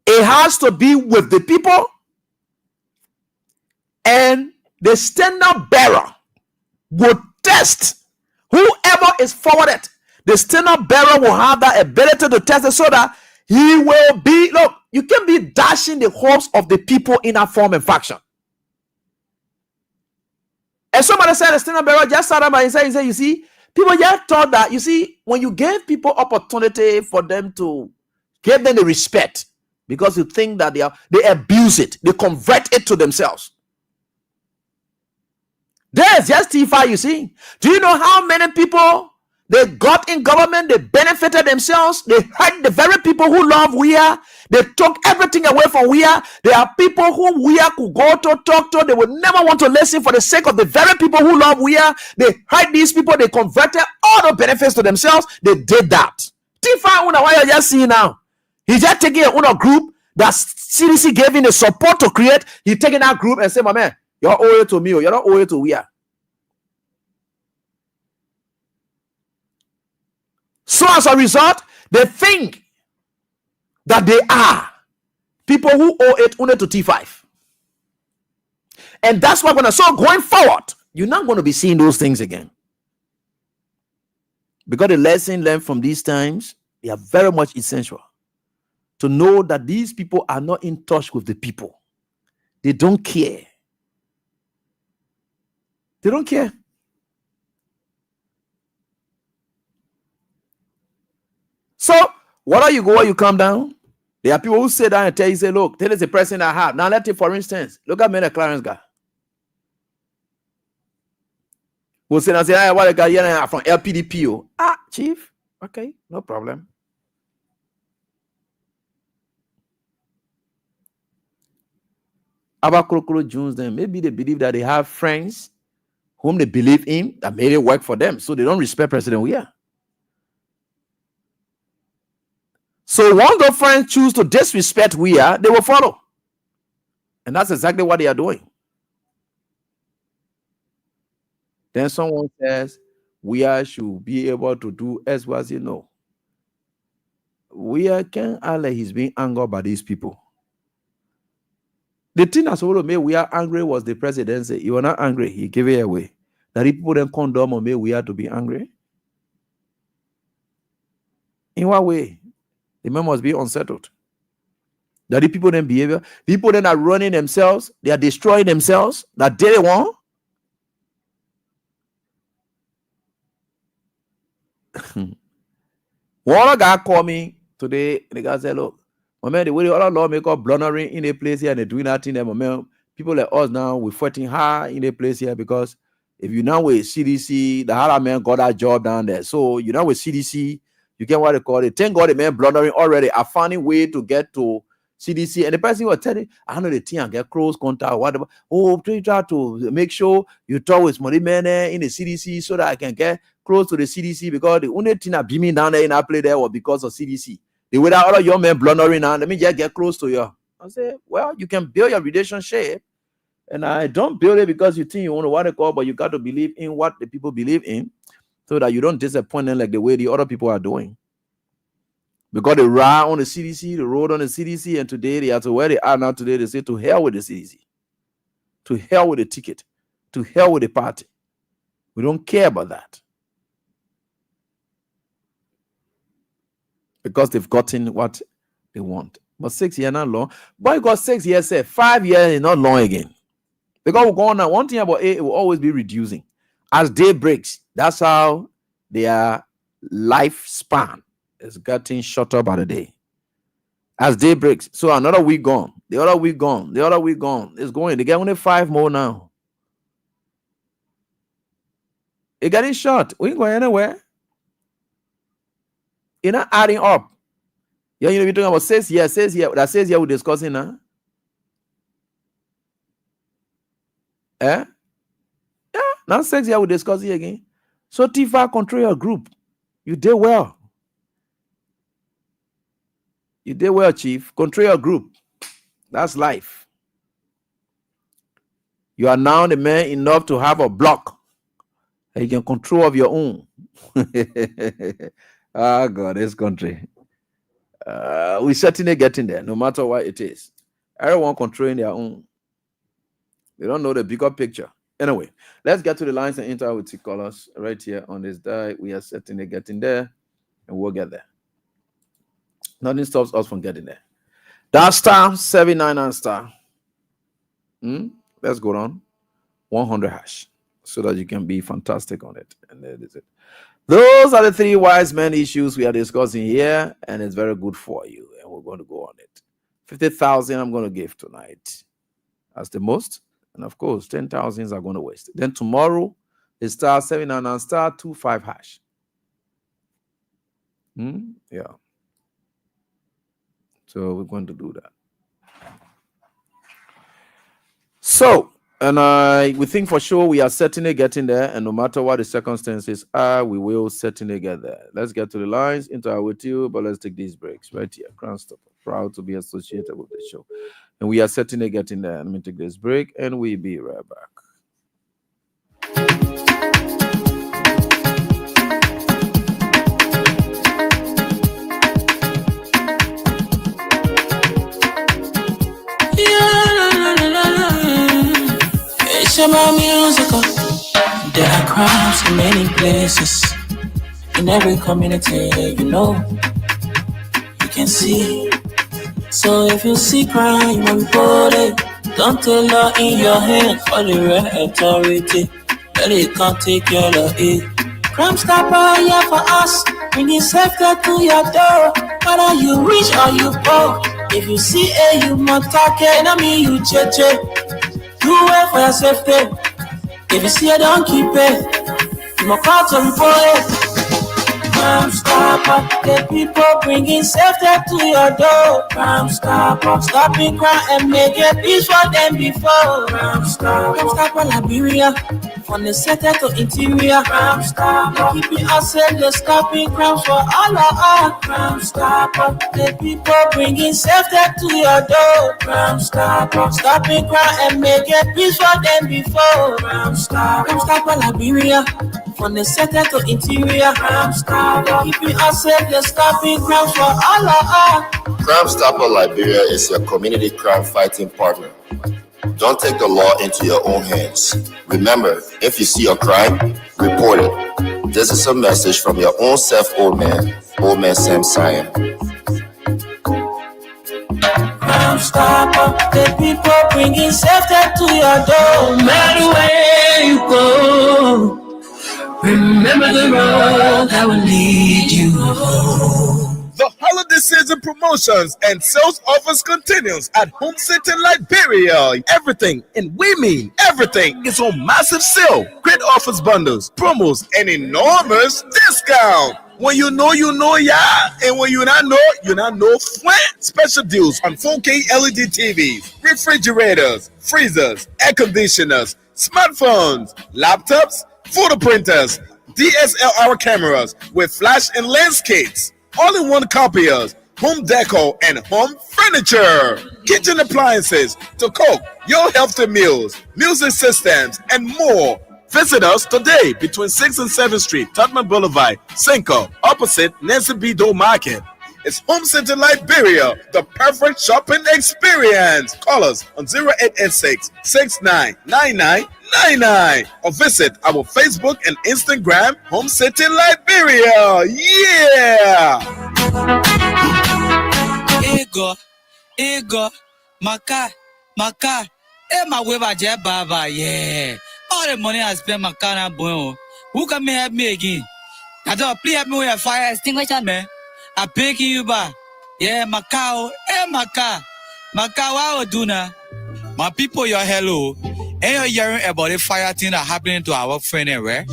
it has to be with the people. And the standard bearer will test whoever is forwarded. The standard bearer will have that ability to test it so that he will be, look, you can be dashing the hopes of the people in that form and faction. And somebody said the standard bearer just sat up and said, you see, people just thought that, you see, when you gave people opportunity for them to give them the respect, because you think that they abuse it, they convert it to themselves. There's just T5, you see. Do you know how many people they got in government? They benefited themselves. They hurt the very people who love Weah. They took everything away from Weah. There are people who Weah could go to talk to. They would never want to listen for the sake of the very people who love Weah. They hurt these people. They converted all the benefits to themselves. They did that. T5, what you're just seeing now, he's just taking a group that CDC gave him the support to create. He's taking that group and say, my man, you owe it to me, or you don't owe it to Weah. So as a result, they think that they are people who owe it only to T5. And that's what we're going to. So going forward, you're not going to be seeing those things again. Because the lesson learned from these times, they are very much essential to know that these people are not in touch with the people. They don't care. They don't care. So, what are you go? You come down. There are people who sit down and tell you, say, look, tell us the person I have. Now, let's take, for instance, look at me, the Clarence guy. We'll sit down and say, hey, what a guy here from LPDP. Ah, chief. Okay, no problem. Abakrokoro Jones, then maybe they believe that they have friends whom they believe in that made it work for them. So they don't respect President Weah. So once those friends choose to disrespect Weah, they will follow. And that's exactly what they are doing. Then someone says, Weah should be able to do as well as you know. Weah can't alley he's being angered by these people. The thing that's what made Weah angry was the presidency. He was not angry, he gave it away. That people then condemn or made Weah to be angry. In what way? The man must be unsettled. That the people then behavior, people then are running themselves, they are destroying themselves, that they want. One guy called me today, the guy said, look, my man, the way the other lawmakers blundering in a place here and they're doing that thing, my man, people like us now, we're fighting hard in a place here because if you now with CDC, the hard man got that job down there. So you know with CDC, you get what they call it. Thank God the man blundering already. I found a way to get to CDC. And the person was telling, I know the thing and get close contact, whatever. Oh, try to make sure you talk with money man in the CDC so that I can get close to the CDC because the only thing that beat me down there in that place there was because of CDC. The way that other young men blundering and let me just get close to you. I said, well, you can build your relationship. And I don't build it because you think you want to what they call, but you got to believe in what the people believe in so that you don't disappoint them like the way the other people are doing. Because they ride on the CDC, they rode on the CDC, and today they are to where they are now today, they say to hell with the CDC. To hell with the ticket. To hell with the party. We don't care about that. Because they've gotten what they want. But 6 years not long. But you got 6 years, say 5 years is not long again. Because we're going on. One thing about it will always be reducing. As day breaks, that's how their lifespan is getting shorter by the day. As day breaks. So another week gone. The other week gone. The other week gone. It's going. They get only 5 more now. It's getting short. We ain't going anywhere. You're not adding up. Yeah, you know, we're talking about 6 years. 6 years. That 6 years we're discussing now. Yeah, now 6 years we're discussing again. So T5 control your group. You did well. You did well, Chief. Control your group. That's life. You are now the man enough to have a block. And you can control of your own. Ah, God, this country. We certainly getting there, no matter what it is. Everyone controlling their own. They don't know the bigger picture. Anyway, let's get to the lines and interact with the callers right here on this day. We are certainly getting there, and we'll get there. Nothing stops us from getting there. That's star 799 star. Let's go on 100 hash so that you can be fantastic on it. And there is it. Those are the 3 wise men issues we are discussing here, and it's very good for you. And we're going to go on it. 50,000 I'm going to give tonight. That's the most. And of course, 10,000s are going to waste. Then tomorrow is star 799 star 25 hash. Yeah. So we're going to do that. So, and we think for sure we are certainly getting there. And no matter what the circumstances are, we will certainly get there. Let's get to the lines, interact with you, but let's take these breaks right here. Crown Stopper, proud to be associated with the show. And we are certainly getting there. Let me take this break and we'll be right back. Shema musical. There are crimes in many places. In every community, you know, you can see. So if you see crime, you report it. Don't take law in your hand for the real authority. That it can't take your law it. Crime stopper here for us. Bringing safety to your door. Whether you rich or you poor. If you see a you must talk it. I mean you cheche. Do it for your safety. If you see it, don't keep it. You must call to report it. Crime stopper, the people bringing safety to your door. Crime stopper, stopping crime and make it peace for them before. Crime stopper, Liberia, from the center to interior. Crime stopper, keeping us safe, the stopping crimes for all of us. Crime stopper, the people bringing safety to your door. Crime stopper, stopping crime and make it peace for them before. Crime stopper, Liberia. From the center to interior, Crime Stopper, keeping us safe, the stopping crimes for all of us. Crime Stopper Liberia is your community crime fighting partner. Don't take the law into your own hands. Remember, if you see a crime, report it. This is a message from your own self, Old Man Sam Sion. Crime Stopper, the people bringing safety to your door. No matter where you go, remember the road that will lead you home. The holiday season promotions and sales offers continues at Home City Liberia. Everything, and we mean everything, is on massive sale. Great offers, bundles, promos, and enormous discount. When you know, yeah. And when you not know, flat. Special deals on 4K LED TVs, refrigerators, freezers, air conditioners, smartphones, laptops, photo printers, DSLR cameras with flash and lens kits, all-in-one copiers, home decor and home furniture, kitchen appliances to cook your healthy meals, music systems, and more. Visit us today between 6th and 7th Street, Tottenham Boulevard, Cinco, opposite Nancy B. Doe Market. It's Home Center Liberia, the perfect shopping experience. Call us on 0886 699999 or visit our Facebook and Instagram, Home City Liberia. Yeah! Ego, Maka, my weba baba, yeah. All the money I spent, my car and boy. Who can help me again? I don't please help me with a fire extinguisher, man. I beg you back. Yeah, Macau, Macau, I will do now. My people, your hello. And you're hearing about the fire thing that happening to our friend where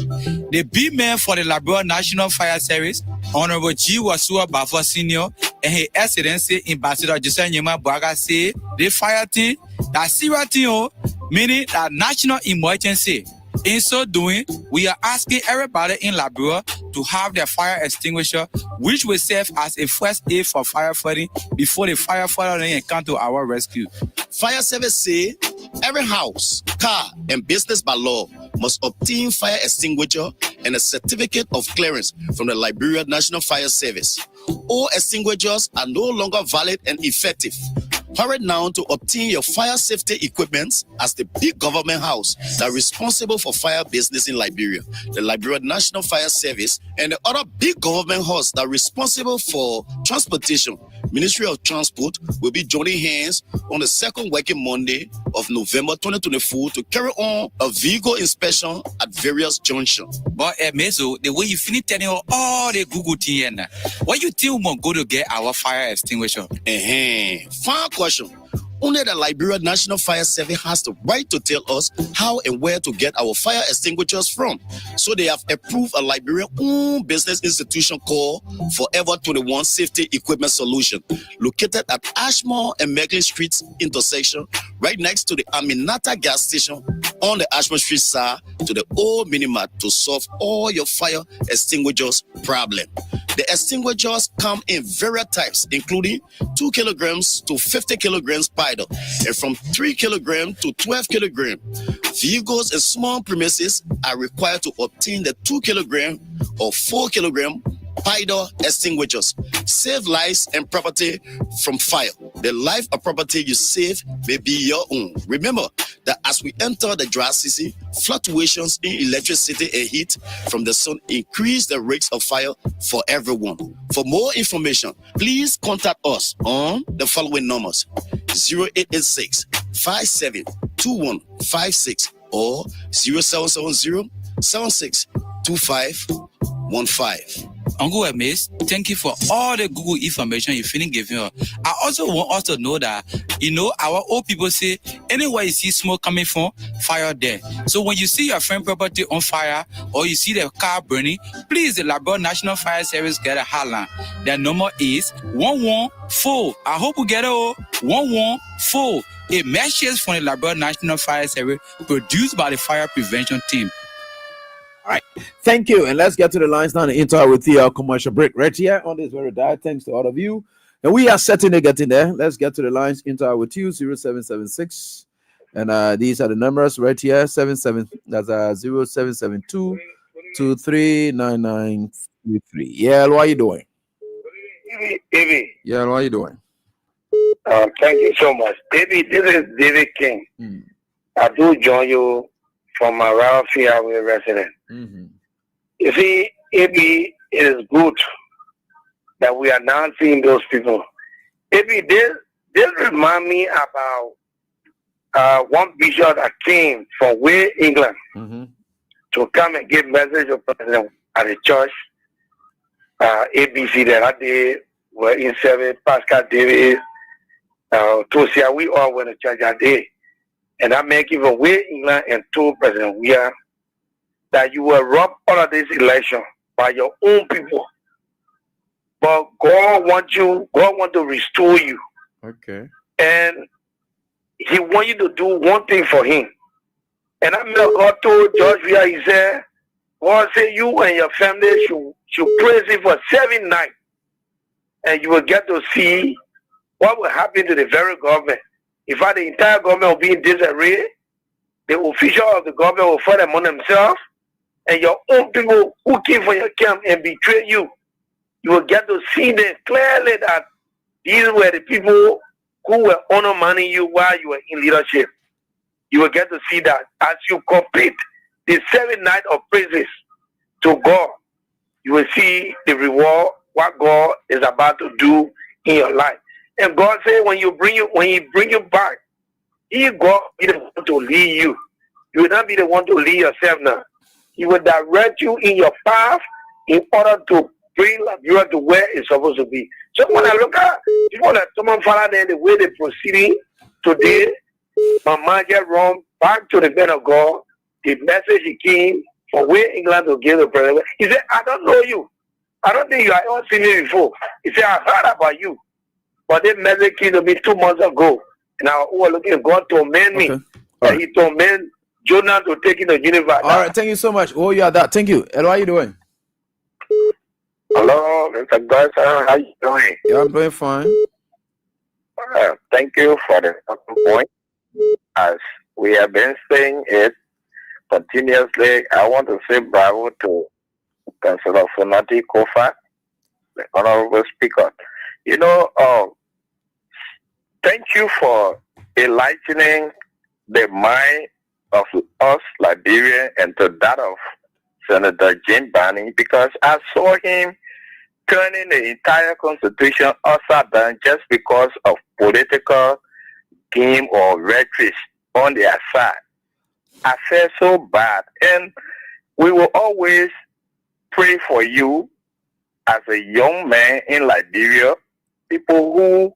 the big man for the Liberia National Fire Service, Honorable G. Wasua Bafo Senior, and his Excellency Ambassador Jose Nyema Braga say the fire thing, that serious thing, meaning that national emergency. In so doing, we are asking everybody in Liberia to have their fire extinguisher, which will serve as a first aid for firefighting before the firefighter can come to our rescue. Fire service say every house, car, and business by law must obtain fire extinguisher and a certificate of clearance from the Liberia National Fire Service. All extinguishers are no longer valid and effective. Hurry now to obtain your fire safety equipment as the big government house that is responsible for fire business in Liberia, the Liberia National Fire Service, and the other big government house that are responsible for transportation. Ministry of Transport will be joining hands on the second working Monday of November 2024 to carry on a vehicle inspection at various junctions. But Meso, the way you finish telling all the Google TN, what you think we go to get our fire extinguisher? Fine question. Only the Liberia National Fire Service has the right to tell us how and where to get our fire extinguishers from. So they have approved a Liberian own business institution called Forever 21 Safety Equipment Solution, located at Ashmore and Meglin Streets intersection, right next to the Aminata gas station on the Ashmore Street side to the old Minimart to solve all your fire extinguishers problem. The extinguishers come in various types, including 2 kilograms to 50 kilograms powder, and from 3 kilograms to 12 kilograms. Vehicles and small premises are required to obtain the 2 kilogram or 4 kilogram powder extinguishers. Save lives and property from fire. The life or property you save may be your own. Remember, that as we enter the dry season, fluctuations in electricity and heat from the sun increase the risks of fire for everyone. For more information, please contact us on the following numbers: 0886 572156 or 0770 762515. Uncle Emes, thank you for all the Google information you finished giving us. I also want us to know that, our old people say, anywhere you see smoke coming from, fire there. So when you see your friend property on fire or you see the car burning, please, the Liberia National Fire Service get a hotline. Their number is 114. I hope we get it all. 114. A message from the Liberia National Fire Service produced by the Fire Prevention Team. All right. Thank you. And let's get to the lines now and enter with the commercial break right here on this very day. Thanks to all of you. And we are certainly getting there. Let's get to the lines. Enter with you 0776. And these are the numbers right here. 0772 239933. Yeah, what are you doing? Yeah, what are you doing? Thank you so much. David, this is David King. I do join you from around Fairway resident. You see, it is good that we are now seeing those people. This remind me about one bishop that came from way England to come and give message of president at the church. ABC that day were in service, Pascal David, Tosia, we all went to church that day. And I make even way England and told President Weah that you will rob all of this election by your own people. But God wants to restore you. Okay. And He wants you to do one thing for Him. And I remember God told George Weah, He said, God said you and your family should praise Him for 7 nights. And you will get to see what will happen to the very government. In fact, the entire government will be in disarray. The official of the government will fight among themselves. And your own people who came from your camp and betray you, you will get to see them clearly that these were the people who were undermining you while you were in leadership. You will get to see that as you complete the 7 nights of praises to God, you will see the reward, what God is about to do in your life. And God said, when He bring you back, God be the one to lead you. You will not be the one to lead yourself now. He will direct you in your path in order to bring Liberia to where it's supposed to be. So when I look at people like Thomas Faraday, the way they're proceeding today, my mind get wrong back to the man of God. The message he came from where England to give the president. He said, I don't know you. I don't think you have ever seen me before. He said, I heard about you. But this message came to me 2 months ago. And I was looking at God to amend me. And right. He told me Jonah to take in the universe. All right, thank you so much. Oh, yeah, that. Thank you. And how are you doing? Hello, Mr. Garza. How you doing? Yeah, I'm doing fine. Thank you for the point. As we have been saying it continuously, I want to say bravo to Councillor Fonati Kofa, the Honorable Speaker. You know, thank you for enlightening the mind of us Liberians and to that of Senator Jim Barney, because I saw him turning the entire constitution upside down just because of political game or rhetoric on their side. I felt so bad, and we will always pray for you as a young man in Liberia, people who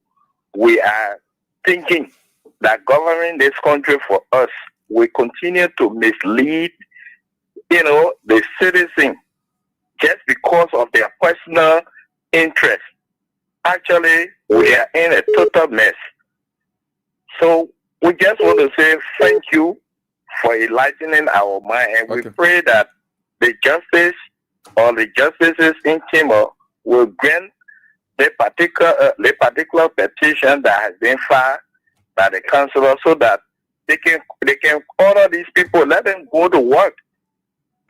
we are thinking that governing this country for us will continue to mislead, the citizen just because of their personal interest. Actually, we are in a total mess. So we just want to say thank you for enlightening our mind, and we pray that the justice or the justices in Timor will grant the particular petition that has been filed by the councillor, so that they can order these people, let them go to work.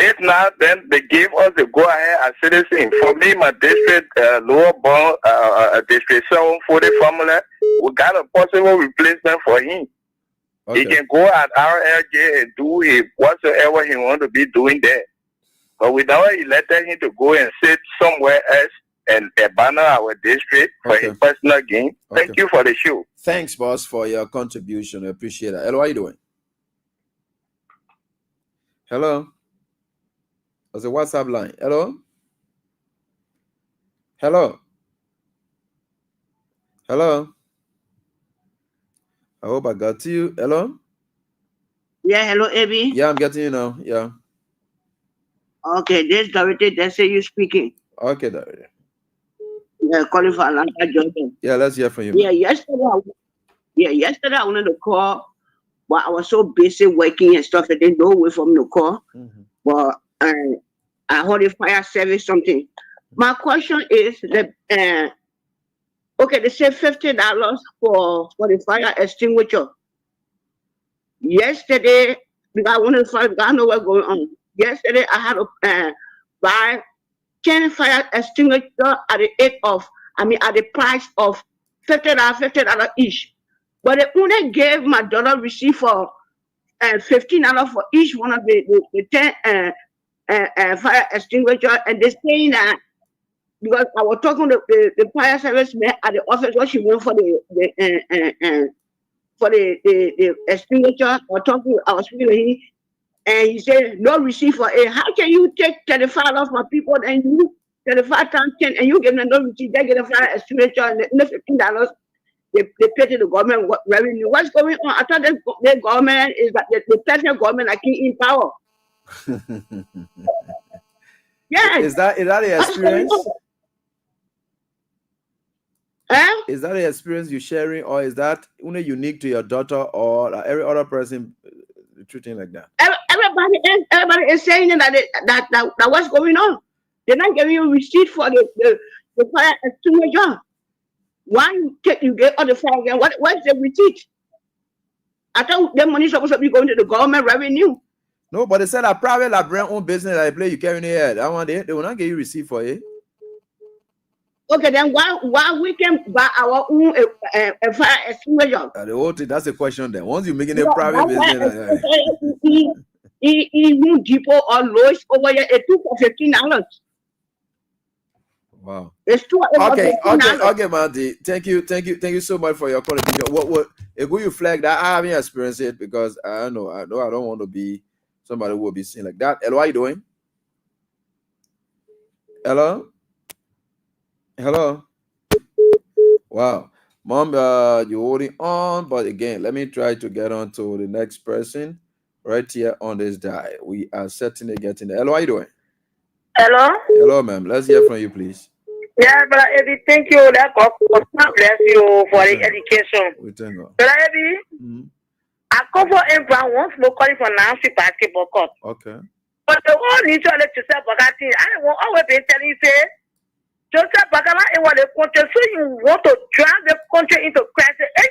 If not, then they give us the go ahead as citizens. For me, my district, lower bound, district 740 formula, we got a possible replacement for him. He can go at RLJ and do whatsoever he want to be doing there. But we never elected him to go and sit somewhere else and abandon our district for his personal gain. Thank you for the show. Thanks, boss, for your contribution. I appreciate it. Hello, how you doing? Hello? There's a WhatsApp line. Hello? Hello? Hello? I hope I got you. Hello? Yeah, hello, Abby. Yeah, I'm getting you now. Yeah. Okay, this Dorothy, they say you speaking. Okay, Dorothy. Yeah, calling for Atlanta, Georgia. Yeah, let's hear from you. Yeah, yesterday I wanted to call, but I was so busy working and stuff, I didn't know way for me to call. But I heard the fire service something. My question is that okay, they say $50 for the fire extinguisher. Yesterday, because I wanted to find, because I know what's going on. Yesterday, I had to buy 10 fire extinguisher at the price of $50 each. But they only gave my daughter receipt for $15 for each one of the 10 fire extinguisher, and they're saying that because I was talking to the fire service man at the office when she went for the extinguisher. I was speaking to him, and he said no receipt for it. How can you take $35 off my people and you 35 times 10 and you give them no receipt? They get a fire extinguisher and the $15 they pay to the government revenue. What's going on? I thought the government is that the federal government are in power. Yeah. Is that the experience? Is that the experience you're sharing, or is that only unique to your daughter, or every other person treating like that? Everybody is saying that what's going on. They're not giving you receipt for the fire extinguisher. Why you get all the fire again? What's the receipt? I thought the money is supposed to be going to the government revenue. No, but they said a private librarian own business I play you carry in here. That one they will not give you receipt for it. Okay, then why we can buy our own fire extinguisher? The whole thing, that's the question then. Once you make it a private business, in Depot or Lois over here, it took for $15. Wow. It's too okay, Mandy. Thank you so much for your contribution. What if you flag that? I haven't experienced it because I know I don't want to be somebody who will be seen like that. Hello, how you doing? Hello. Wow, Mom, you're holding on, but again, let me try to get on to the next person right here on this dial. We are certainly getting there. Hello, how you doing? Hello, ma'am. Let's hear from you, please. Yeah, Brother Eddie, thank you. God bless you for the education. We thank God. Brother Eddie, I come for Abraham once more calling for Nancy basketball court. Okay. But the whole need to let Joseph Bagati, I will always be telling you, say, Joseph Bagala is what the country, so you want to drag the country into crisis. I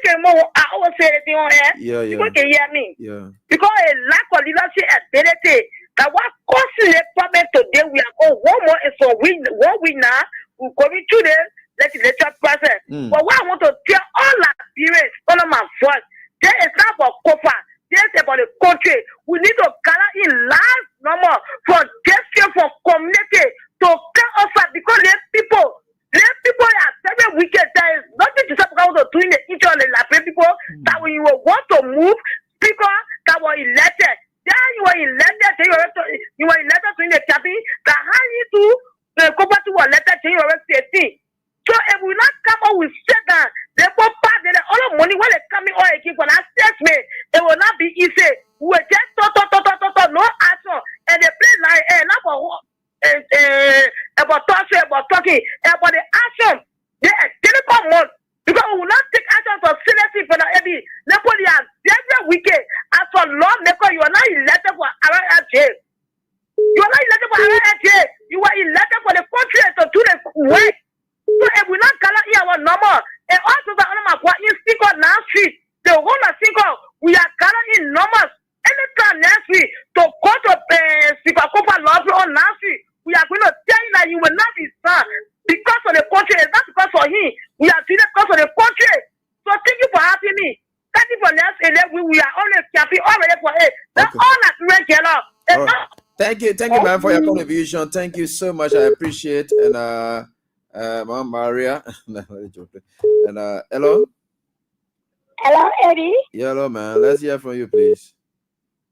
always say anything on air. Yeah. People can hear me. Yeah. Because a lack of leadership ability, that what causing the problem today, we are going one more is for one winner. We're going through the legislature process. But what I want to tell all our parents, all of my friends, there is not about COFA. There's about the country. We need to gather in large number for gesture for community to come us because there's people are very wicked. There is nothing to stop about doing the each other like people that when you want to move people that were elected. Then you were elected, you were elected to the cabinet that how you do go back to a letter to your state. So if we not come up with set down, they go back all the money when they coming all again for that statement, it will not be easy. We just no action, and they play like not about talking about the action. They are difficult month because we will not take action for seriously for the every. Nobody has every weekend as for lawmaker, you are not All right. Thank you, man, for your contribution. Thank you so much. I appreciate. And Mama Maria, and hello. Hello, Eddie. Yeah, hello, man. Let's hear from you, please.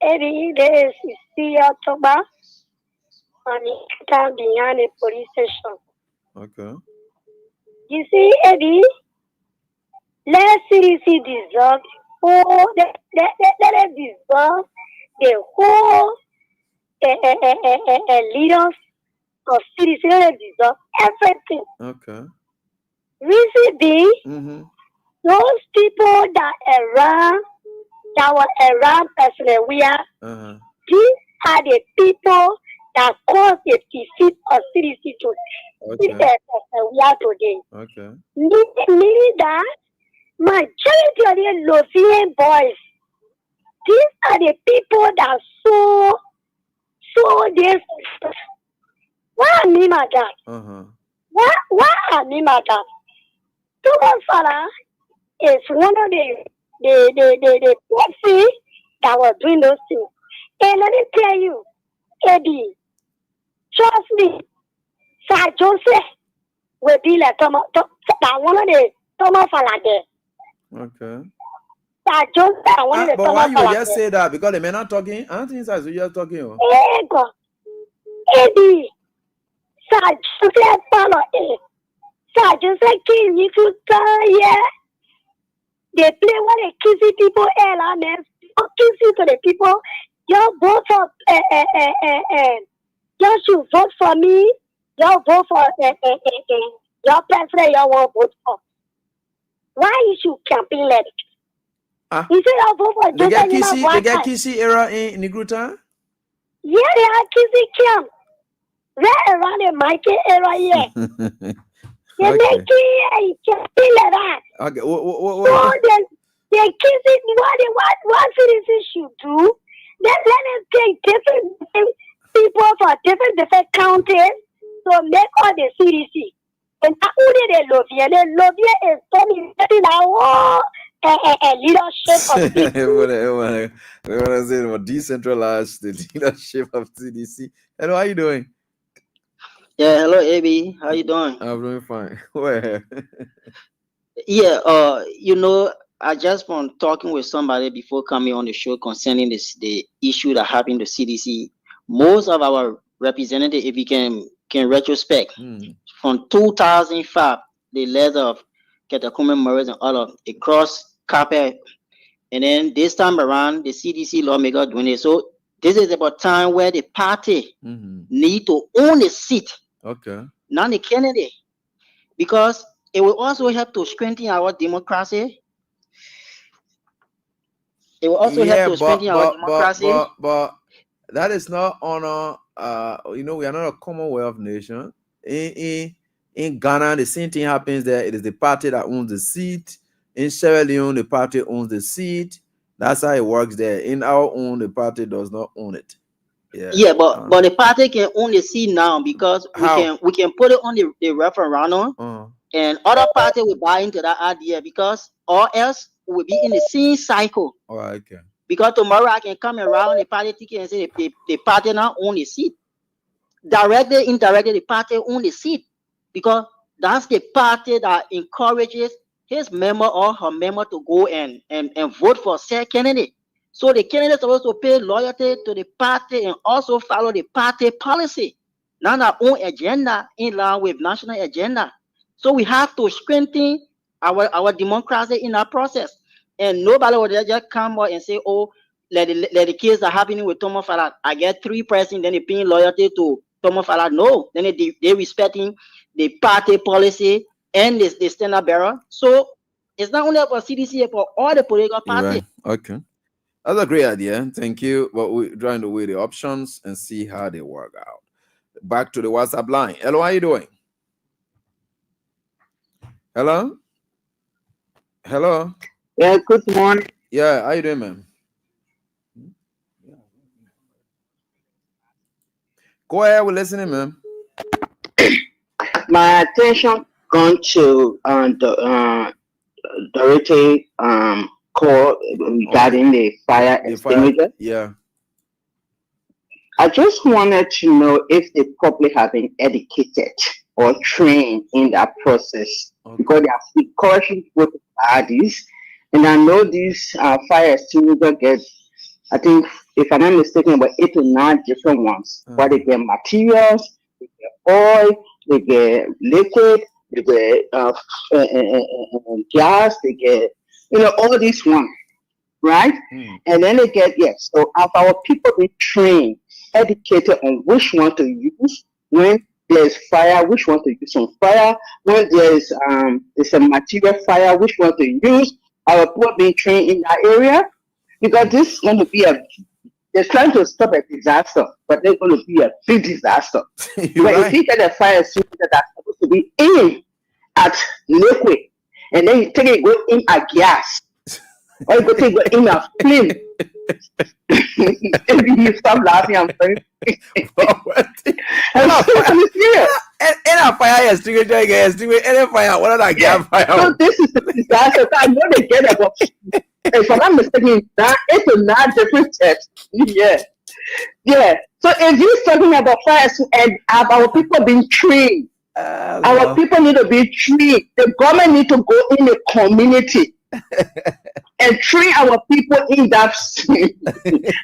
Eddie, this is CEO Toba on the town behind the police station. Okay. You see, Eddie, let CDC dissolve. Let it dissolve the whole leaders of CDC. Let it dissolve everything. Okay. Recently, those people that were around President Weah, these are the people that caused the defeat of CDC to defeat President Weah today. Okay. Meaning that majority of the Lovian boys, these are the people that saw this. Why I mean by that? Why I mean by that? Thomas Fala is one of the policy that were doing those things. And let me tell you, Eddie, trust me, Sir Joseph will be like one of the Thomas Fala there. Okay. Sir Joseph, one of the But Thomas why you Fala just there. say that? Because the men are talking. I don't think so. You just talking. Eddie, Sir Joseph Fala is. Sir Joseph King, you could yeah. They play what they kissy people elements, kissy to the people. You vote for you should vote for me. You vote for your president you want vote for. Why you should campaign like it? You say you vote for They get kissy era in Nigruta? Yeah, they are kissy camp. Right around the market area here. They make it campaign like that. Okay. So they kiss it. What citizens should do? Let them take different people for different counties to make all the CDC. And only they love you. They love you is dominating our leadership of CDC. We want to say about decentralized the leadership of CDC. Hello, how you doing? Yeah, hello, AB. How you doing? I'm doing fine. Where? Yeah, I just been talking with somebody before coming on the show concerning the issue that happened to CDC. Most of our representatives, if we can retrospect, from 2005, the letter of Ketakume Morris and all of it crossed carpet, and then this time around, the CDC lawmaker doing it. So this is about time where the party need to own a seat. Okay. Not the candidate, because it will also help to strengthen our democracy. It will also help to strengthen our democracy. But that is not honor. We are not a Commonwealth nation. In Ghana, the same thing happens there. It is the party that owns the seat. In Sierra Leone, the party owns the seat. That's how it works there. In our own, the party does not own it. Yeah, but the party can only see now because we can put it on the referendum, and other party will buy into that idea, because or else we'll be in the same cycle. All right, okay. Because tomorrow I can come around the party ticket and say the party now own the seat. Directly, indirectly, the party own the seat, because that's the party that encourages his member or her member to go and vote for said candidate. So the candidate is supposed to pay loyalty to the party and also follow the party policy, not our own agenda in line with national agenda. So we have to strengthen our democracy in that process. And nobody will just come out and say, oh, let the case that happening with Thomas Fala, I get 3%, then they paying loyalty to Thomas Fala. No, then they respecting the party policy and the standard bearer. So it's not only for CDC, for all the political parties. Right. Okay. That's a great idea. Thank you. But we're trying to weigh the options and see how they work out. Back to the WhatsApp line. Hello, how you doing? Hello? Hello? Yeah, good morning. Yeah, how you doing, man? Go ahead, we're listening, man. My attention gone to the Dorothy call regarding the fire extinguisher. Yeah. just wanted to know if the public have been educated or trained in that process, because they are encouraging people to buy these. And I know these fire extinguisher get, I think, if I'm not mistaken, about 8 to 9 different ones. Where they get materials, they get oil, they get liquid, they get gas, they get, all these ones, right? And then they get, yes. So have our people be trained, educated on which one to use when there's fire, which one to use on fire, when there's a material fire, which one to use. Our people being trained in that area, because this is going to be they're trying to stop a disaster, but they're going to be a big disaster. But if you get a fire extinguisher that's supposed to be aimed at liquid, and then you take it go in at gas, or you go take it in a flame. Maybe you stop laughing, I'm sorry. In a fire extinguisher, any fire, what are that gas fire? So this is a disaster. So I know they get about, if I'm not mistaken, 8 to 9 different steps. Yeah. So if you're talking about fire and our people being trained, our people need to be trained. The government need to go in the community and train our people in that.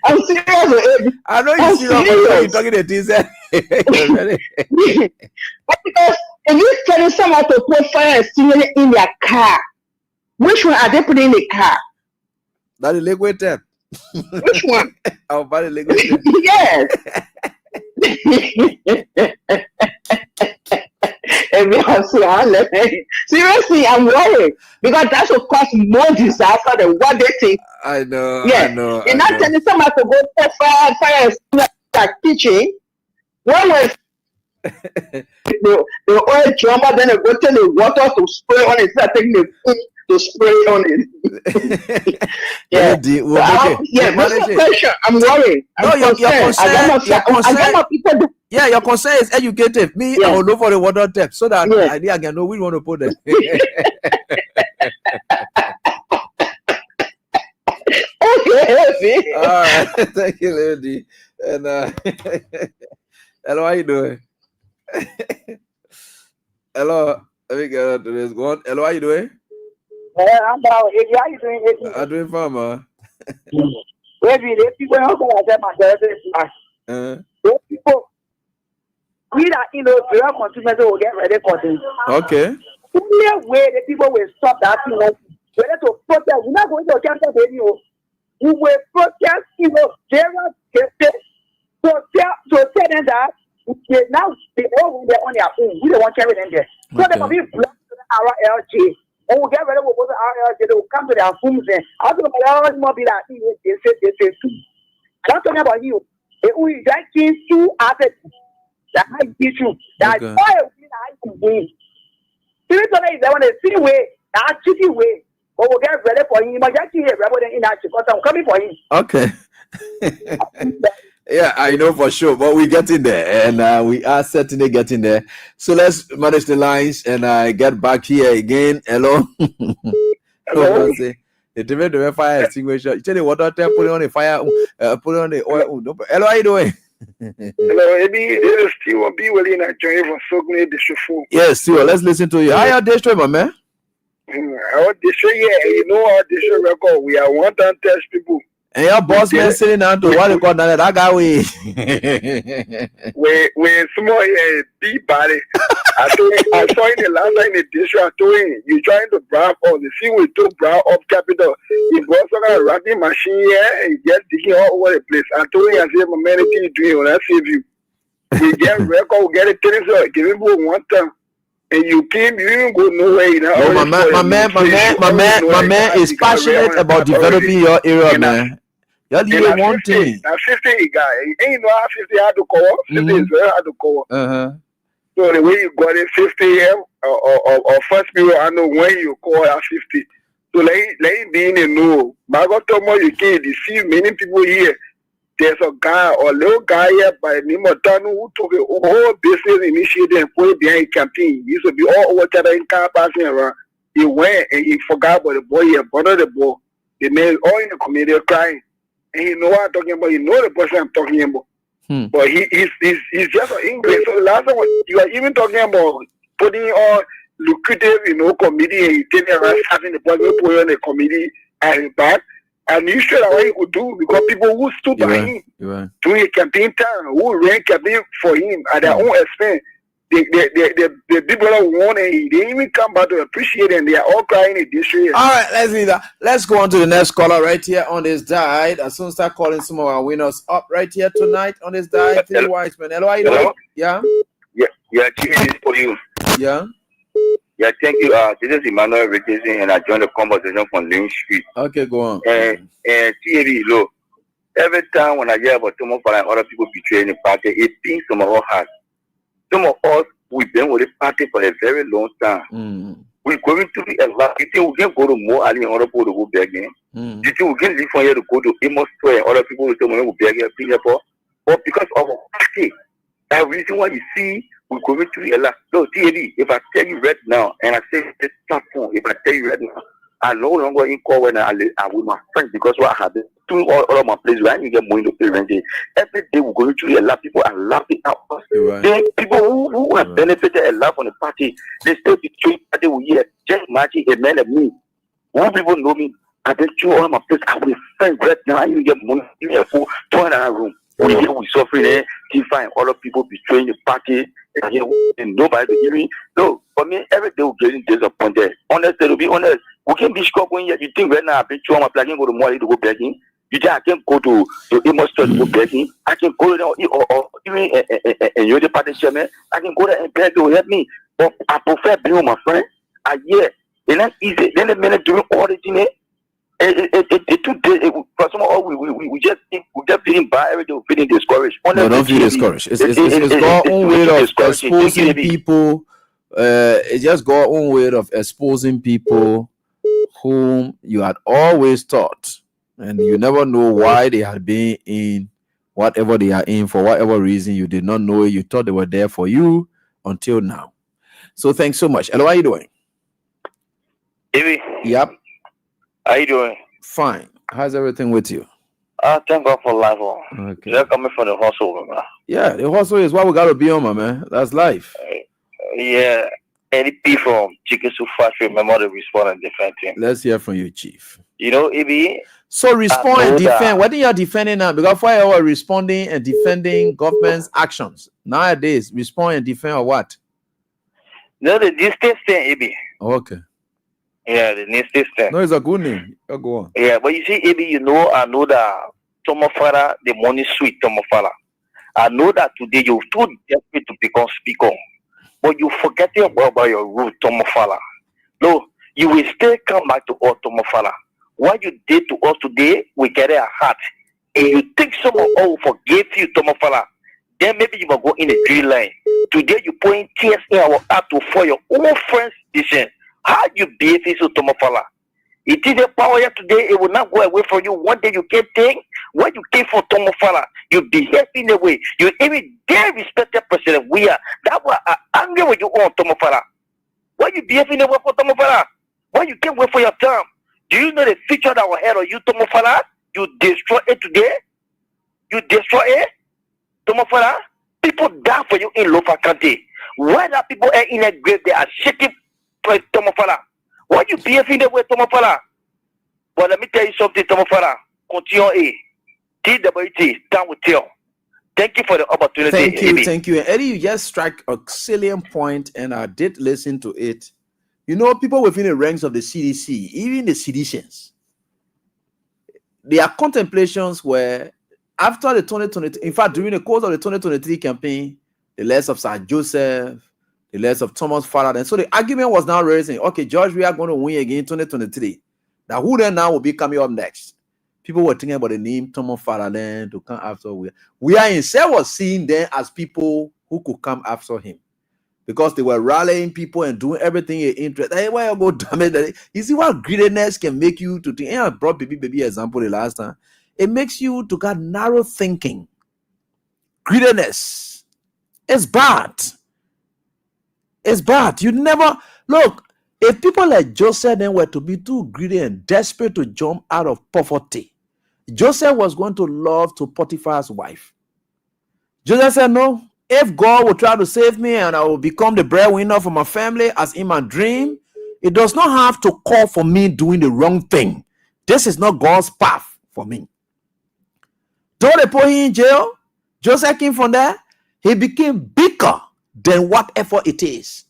I'm serious. I know you're serious. You're talking to this. Because if you're telling someone to put fire extinguisher in their car, which one are they putting in the car? That is liquid tape. Which one? I'll buy the liquid tape. Yes. Seriously, I'm worried because that will cause more disaster than what they think. I know. Yeah. You're not telling someone to go put fire in their kitchen. When was the oil drummer, then they go to the water to spray on it, start taking the food to spray on it. Yeah. That's my question. I'm worried. Yeah, your concern is educated. Me, I will look for the water tap so that I can know we want to put them. Okay. All right. Thank you, lady. And hello, how you doing? Hello. Let me get on to this one. Hello, how you doing? I'm about how you doing? I'm doing fine, man. The people are going to say my those people, we that real consumers will get ready for this. Okay. Only way the people will stop that thing, whether to protest, we're not going to cancel the video. We will protest, they are so tell them that now they all they're on their own. We don't want to carry them there. So they will be blocked to our LG. And we'll get ready to go to our LG. They will come to their homes and I don't know about all be that they say too. I'm talking about you. We just came to after that might be true. That's why I can do. Spiritually, they want to see way, that cheating way. But we'll get ready for him. But just here, rather than in that because I'm coming for him. Okay. Yeah, I know for sure, but we're getting there, and we are certainly getting there. So let's manage the lines and get back here again. Hello. Hello. The fire extinguisher. You tell the water tap, put it on the fire, put it on the oil. Hello, how you doing? Hello, Eddie. This is Steve. Be willing to join from Sogni District. Yes, Steve. Let's listen to you. How your district, my man? Our district, you know our district record. We are 1 time test people. And your boss man sitting down to what they call that guy we small big body. I saw in the last time in the district, I told him, you trying to browse on the scene we took browse up capital. He brought some kind of rapping machine here and just digging all over the place. I told him, I said, my man, anything you doing when I save you. We get record, we get a tennis, give him 1 time. And you came, you didn't go nowhere. You know, my man is passionate about developing your area, man. You're doing one thing. Now 50 guy, ain't no how 50 had to cover. 50 is very hard to cover. So the way you got it 50 or first period, I know when you call at 50. So let be in a no. But I got to more you can't deceive many people here. There's a guy or little guy here by the name of Tanu who took a whole business initiative and put it behind a campaign. He used to be all over each other in car passing around. He went and he forgot about the boy. He abandoned the boy. The man all in the community crying. And he know what I'm talking about. He know the person I'm talking about. But he's just an English. So last time you are even talking about putting on lucrative, committee, and you take around having the person put on a committee at his back. And you sure that what he could do because people who stood by him during his campaign time, who ran campaign for him at their own expense, the people that won and they didn't even come back to appreciate it, and they are all crying in this year. All right, let's leave that. Let's go on to the next caller right here on this diet. As soon as start calling some of our winners up right here tonight on this diet. Three wise men. Hello, how you doing? Yeah. Yeah, this is for you. Yeah. Yeah, thank you. This is Emmanuel Richardson, and I joined the conversation from Lynn Street. Okay, go on. And TAB, look, every time when I hear about Tomo Fala and other people betraying the party, it pings some of our hearts. Some of us, we've been with the party for a very long time. We're going to be a lot. You think we can go to more and other people to go begging? You think we can leave from here to go to Amos Square and other people will say, we're begging Singapore? But because of our party, that reason why you see, we're going to be a lot. So, TAB, if I tell you right now, and I say this platform, if I tell you right now, I no longer in call when I'm with my friends because what I have been doing all of my places where I need to get money to pay rent. Every day we're going through a lot of people are laughing at us. Then people who have benefited a lot from the party, they still between party will hear. Just imagine a man like me. Who people know me, I've been through all my places. I'm with friends right now. I need to get money in a full 200 room. We here we suffering there, find all of people betraying the party, and here nobody to hear me. So for me, every day we're getting disappointed. Honestly, to be honest, we can be sure going here. You think right now I've been through all my plans, I can go to Mali to go begging. You think I can go to Amos Store to go begging? I can go there or even you're the party chairman. I can go there and beg to help me. But I prefer being with my friend. It's not easy. Then the minute doing all the thing. For some of we just feeling bad every day, feeling discouraged. No, don't feel discouraged. It's God's own way of exposing people. It's just God's own way of exposing people whom you had always taught, and you never know why they had been in whatever they are in for whatever reason. You did not know it. You thought they were there for you until now. So thanks so much. Hello, how are you doing? Ivy. Yep. How you doing? Fine. How's everything with you? Thank God for life. Okay. You're coming from the hustle, man. Yeah, the hustle is what we gotta be on, my man. That's life. Yeah. NDP from Chicken Soup Factory, remember to respond and defend him. Let's hear from you, Chief. Ibi. So respond and defend. What are you defending now? Because why are we responding and defending government's actions nowadays? Respond and defend or what? No, the distance thing, Ibi. Okay. Yeah, the next system. No, it's a good name. Go on. Yeah, but you see, Ibi, I know that Tomo Fala, the money sweet Tomo Fala. I know that today you're too desperate to become speaker, but you forgetting about your root, Tomo Fala. No, you will still come back to us, Tomo Fala. What you did to us today, we get a heart. And you think someone forgave you, Tomo Fala. Then maybe you will go in the green line. Today you putting tears in our heart to for your own friends' decision. How you behave to Tomo Fala? It is the power here today. It will not go away from you. One day you can think when you came for Tomo Fala, you behave in a way. You even dare respected president. We are. That was angry with you on Tomo Fala. Why you behave in a way for Tomo Fala? Why you can't wait for your term? Do you know the future that will head of you, Tomo Fala? You destroy it today. You destroy it, Tomo Fala. People die for you in Lofa County. Why that people are in a grave? They are shaking. Tomo Fala. Why you behaving the way, Tomo Fala? But let me tell you something, Tomo Fala. Continue TWT, down with you. Thank you for the opportunity. Thank you. Eddie, you just struck a salient point, and I did listen to it. You know, people within the ranks of the CDC, even the seditionists, their contemplations were after the 2023, in fact, during the course of the 2023 campaign, the less of Sir Joseph, the less of Thomas Fala. And so the argument was now raising, okay, George, we are going to win again in 2023. Now, who then now will be coming up next? People were thinking about the name Thomas Fala then to come after. We are instead was seeing them as people who could come after him because they were rallying people and doing everything in interest. Hey, why you go damage? You see what greediness can make you to think. And I brought baby example the last time. It makes you to get narrow thinking. Greediness is bad. It's bad. You never look. If people like Joseph then were to be too greedy and desperate to jump out of poverty, Joseph was going to love to Potiphar's wife. Joseph said, no, if God will try to save me and I will become the breadwinner for my family as in my dream, it does not have to call for me doing the wrong thing. This is not God's path for me. Though they put him in jail, Joseph came from there, he became bigger than whatever it is.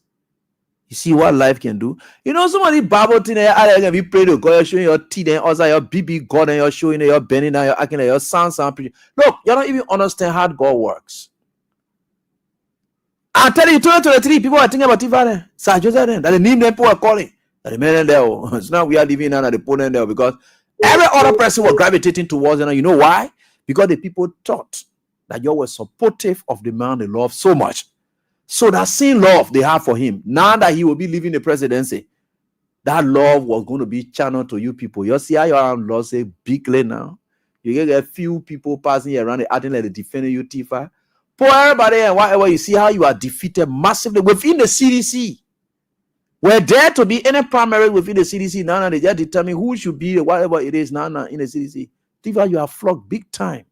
You see what life can do? You know, somebody Bible thing there, I be pray to God, you're showing your teeth and also your BB God and you're showing you're bending and you're acting like your sound. Look, you don't even understand how God works. I tell you, 2023 people are thinking about Tivane. Sir Joseph, that the name them people are calling. That the men there. So now we are living under the opponent there because every other person was gravitating towards it. You know why? Because the people thought that you were supportive of the man they love so much. So that same love they have for him, now that he will be leaving the presidency, that love was going to be channeled to you people. You see how your love say bigly now? You get a few people passing around acting like they defending you, Tifa. For everybody and whatever, you see how you are defeated massively within the CDC. We're there to be any primary within the CDC. Now they just determine who should be whatever it is now in the CDC. Tifa, you are flogged big time.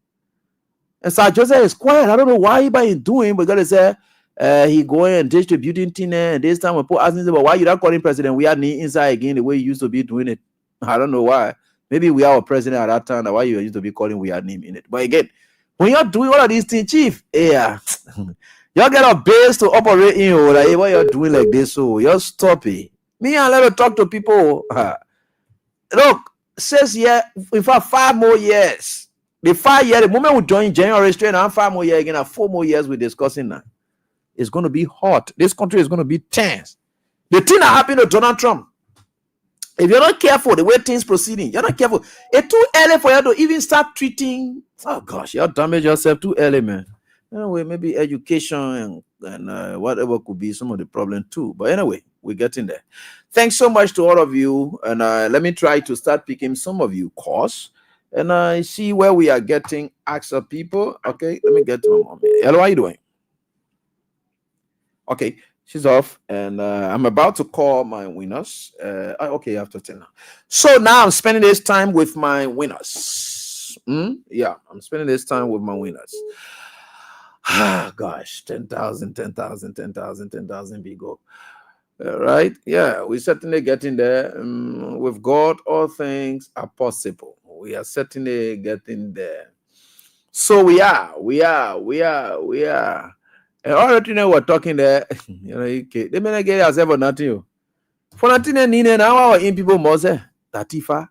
And Sir Joseph is quiet. I don't know why he doing, but God say he going and distributing things. And this time we put asking him, but why you not calling president? We are inside again the way you used to be doing it. I don't know why. Maybe we are a president at that time. Why you used to be calling we are name in it. But again, when you're doing all of these things, Chief, yeah, y'all get a base to operate in. Like, what you're doing like this, so you're stop it. Me and let me talk to people. Look, says yeah, in fact, 5 more years. The 5 years, the moment we join January straight and 5 more years again, 4 more years we're discussing now. It's going to be hot. This country is going to be tense. The thing that happened to Donald Trump, if you're not careful, the way things proceeding, you're not careful. It's too early for you to even start treating. Oh gosh, you damage yourself too early, man. Anyway, maybe education and whatever could be some of the problem too. But anyway, we're getting there. Thanks so much to all of you. And let me try to start picking some of you calls. And I see where we are getting acts of people. Okay, let me get to my mom. Hello, how are you doing? Okay, she's off. And I'm about to call my winners. Okay, after 10 now. So now I'm spending this time with my winners. Yeah, I'm spending this time with my winners. Gosh, 10,000, 10,000, 10,000, 10,000 big go. Right? Yeah, we're certainly getting there. With God, all things are possible. We are certainly getting there. So we are. And all the things we're talking there, you know, they may not get us ever nothing. For nothing, and now our in people must say that Tifa.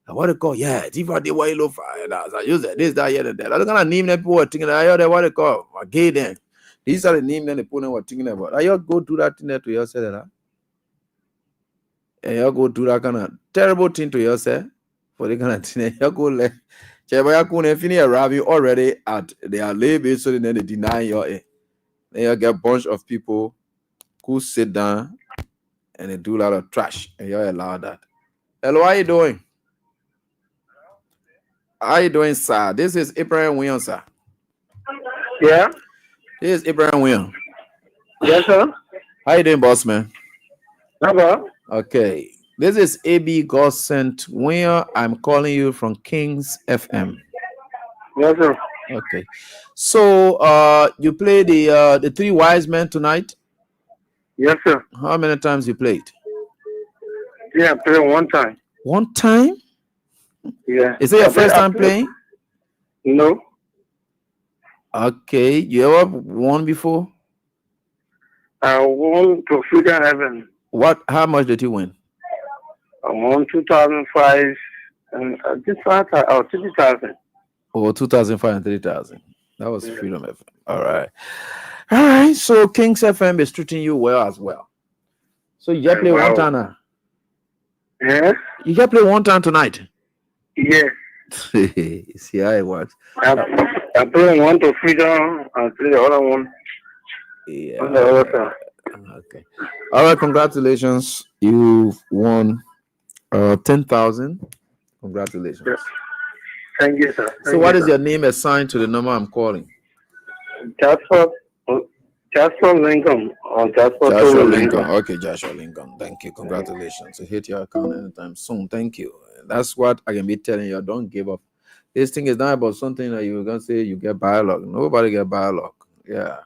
What they call, yeah, Tifa, they were low and I use it. This, that, here, and that. I don't gonna name them people thinking that what they call gay then. These are the names that the people were thinking about. I go do that thing there to yourself, and you go do that kind of terrible thing to yourself. For the kind of thing, you go let Chebaya Kune finish arriving already at their label, so then they deny your. Then you get a bunch of people who sit down and they do a lot of trash, and you allow that. Hello, how you doing? How you doing, sir? This is Abraham William, sir. Yeah. This is Abraham William. Yes, sir. How you doing, boss man? Hello. Okay. This is AB Godsent William. I'm calling you from Kings FM. Yes, sir. Okay. So you play the Three Wise Men tonight? Yes, sir. How many times you played? Yeah, I played one time. One time? Yeah. Is it your first time playing? No. Okay. You ever won before? I won to Freedom Heaven. How much did you win? I won 2005 and 30,000. Oh, 2005 and 30,000. That was Freedom FM. All right. So Kings FM is treating you well as well. So you just play one time now? Yes. You just play one time tonight? Yes. See how it works. I play one to Freedom and play the other one. Yeah. On the other side. Okay. All right. Congratulations. You've won 10,000. Congratulations. Yes. Thank you, sir. So what is your name assigned to the number I'm calling? Jasper Lincoln or Joshua Lincoln. Okay, Joshua Lincoln. Thank you. Congratulations. So hit your account anytime soon. Thank you. That's what I can be telling you. Don't give up. This thing is not about something that you're gonna say you get bad luck. Nobody get bad luck. Yeah.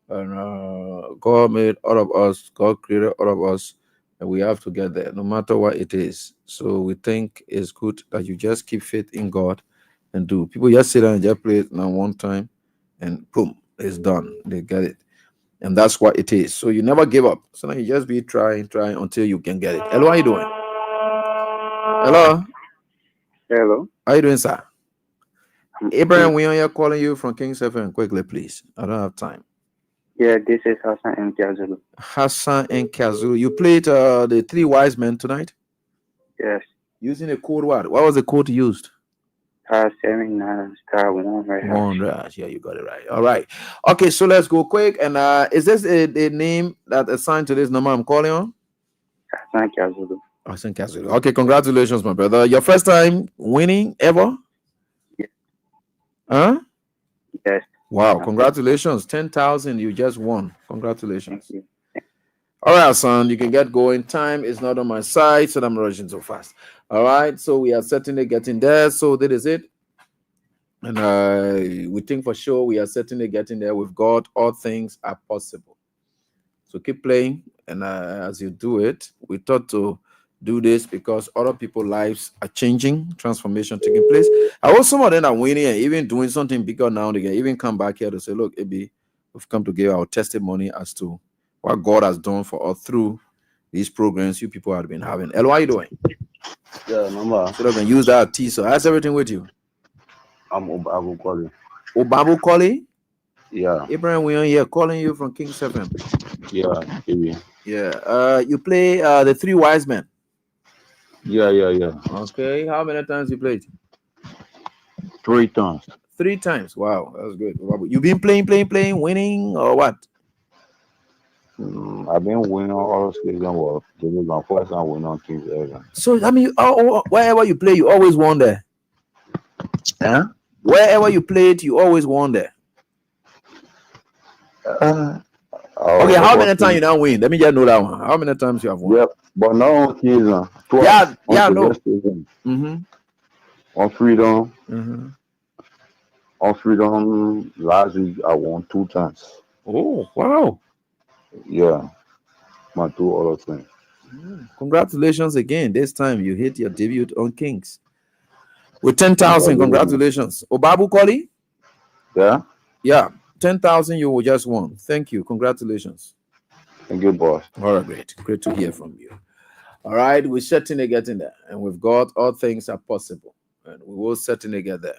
And God made all of us, God created all of us, and we have to get there, no matter what it is. So we think it's good that you just keep faith in God and do. People just sit down and just play it now one time, and boom, it's done. They get it. And that's what it is. So you never give up. So now you just be trying until you can get it. Hello, how you doing? Hello. Hello. How you doing, sir? Abraham, we are here calling you from King 7. Quickly, please. I don't have time. Yeah, this is Hassan and Kazulu. Hassan and Kazulu. You played the three wise men tonight? Yes. Using a code what? What was the code used? *79 *1 right here. One right. Yeah, you got it right. All right. Okay, so let's go quick. And is this a name that assigned to this number I'm calling on? Hassan Kazulu. Hassan Kazulu. Okay, congratulations, my brother. Your first time winning ever? Yes. Huh? Yes. Wow, congratulations. 10,000 you just won. Congratulations. Thank you. All right, son, you can get going. Time is not on my side, so I'm rushing so fast. All right, so we are certainly getting there. So that is it. And we think for sure we are certainly getting there. With God, all things are possible. So keep playing. And as you do it, we thought to do this because other people's lives are changing, transformation taking place. I hope some of them are winning and even doing something bigger now. They can even come back here to say, look, Abi, we've come to give our testimony as to what God has done for us through these programs you people have been having. Hello, how are you doing? Yeah, number. So I can use that T. So how's everything with you? I'm Obabu calling. Obabu calling? Yeah. Abraham, we are here calling you from King 7. Yeah, maybe. Yeah. You play the three wise men. Yeah. Okay. How many times you played? 3 times. 3 times. Wow, that's good. You've been playing, winning, or what? I've been winning all season. Well, this is my first time winning on Kings 11. So I mean, wherever you play, you always won there. Huh? Wherever you played, you always won there. Okay, how many times you now win? Let me just know that one. How many times you have won? Yep, but not on season. Yeah, no. On Freedom. Mm-hmm. On Freedom last week, I won 2 times. Oh, wow. Yeah, my 2 other things. Congratulations again. This time you hit your debut on Kings with 10,000. Congratulations. Obabu Koli? Yeah? Yeah, 10,000 you will just won. Thank you. Congratulations. Thank you, boss. All right, great. Great to hear from you. All right, we're certainly getting there. And with God, all things are possible. And we will certainly get there.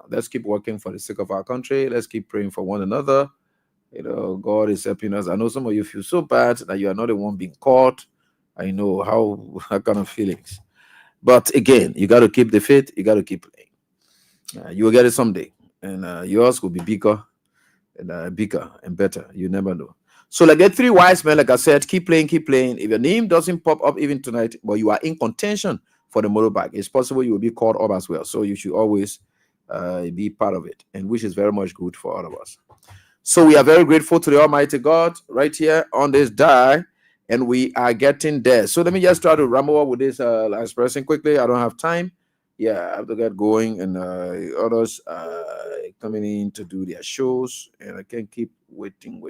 Let's keep working for the sake of our country. Let's keep praying for one another. You know, God is helping us. I know some of you feel so bad that you are not the one being caught. I know how kind of feelings. But again, you got to keep the faith. You got to keep playing. You will get it someday. And yours will be bigger and better. You never know. So like get 3 wise men, like I said, keep playing. If your name doesn't pop up even tonight, but you are in contention for the motorbike, it's possible you will be called up as well. So you should always be part of it, and which is very much good for all of us. So we are very grateful to the Almighty God right here on this die, and we are getting there. So let me just try to ramble up with this last person quickly. I don't have time. Yeah, I have to get going, and others coming in to do their shows, and I can't keep waiting.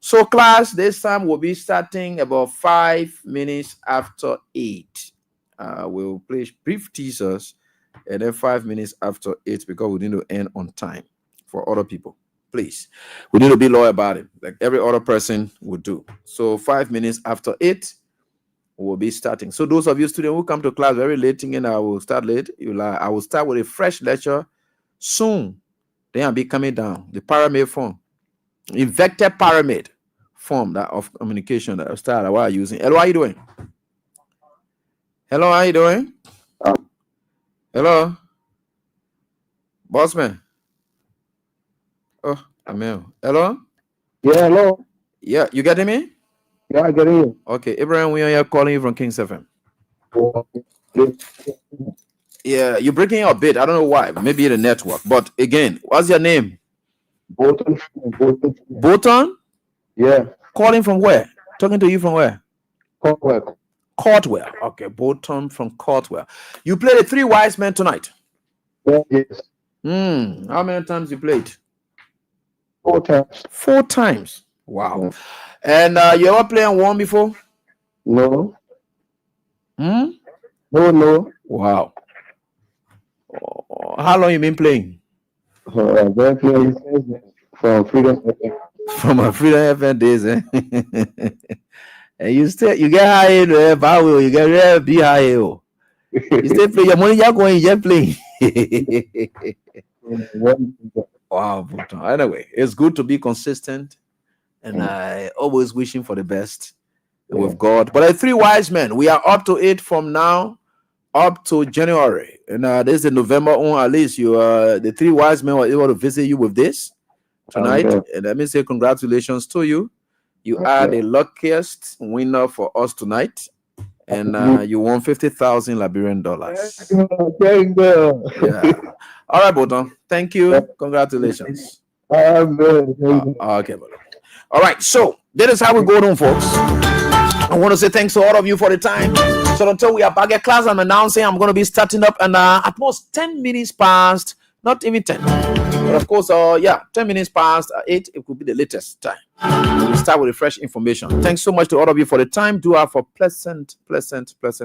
So class, this time we'll be starting about 5 minutes after 8. We'll play brief teasers, and then 5 minutes after 8 because we need to end on time for other people. Please, we need to be loyal about it, like every other person would do. So 5 minutes after 8. We'll be starting. So those of you students who come to class very late thinking I will start late, I will start with a fresh lecture soon. Then I'll be coming down. The pyramid form, vector pyramid form that of communication that I started while using. Hello, how you doing? Hello, how you doing? Hello, bossman. Oh, Amel. Hello? Yeah, hello. Yeah, you getting me? Yeah, I get you. Okay, Abraham, we are here calling you from King 7. Yeah, you're breaking up a bit. I don't know why. Maybe the network. But again, what's your name? Bolton. Bolton? Yeah. Calling from where? Talking to you from where? Courtwell. Okay, Bolton from Courtwell. You played the 3 wise men tonight. Yes. How many times you played? 4 times. 4 times. Wow. And you ever played and won before? No. No. Wow. How long you been playing? I've been playing from Freedom FM. From a Freedom FM days, eh? And you get high, you get be high. You still play your money, you're going, you're playing. Wow. Anyway, it's good to be consistent, and I always wishing for the best with God. But at 3 wise men, we are up to it from now up to January, and this is November on. At least you the 3 wise men were able to visit you with this tonight. And let me say congratulations to you. You are the luckiest winner for us tonight, and you won $50,000 Liberian dollars. Thank you. Yeah. All right, Boton. Thank you. Congratulations. Okay, brother. All right. So that is how we go on, folks. I want to say thanks to all of you for the time. So until we are back at class, I'm announcing I'm going to be starting up and at most 10 minutes past, not even 10. But of course, 10 minutes past 8, it could be the latest time. We start with the fresh information. Thanks so much to all of you for the time. Do have a pleasant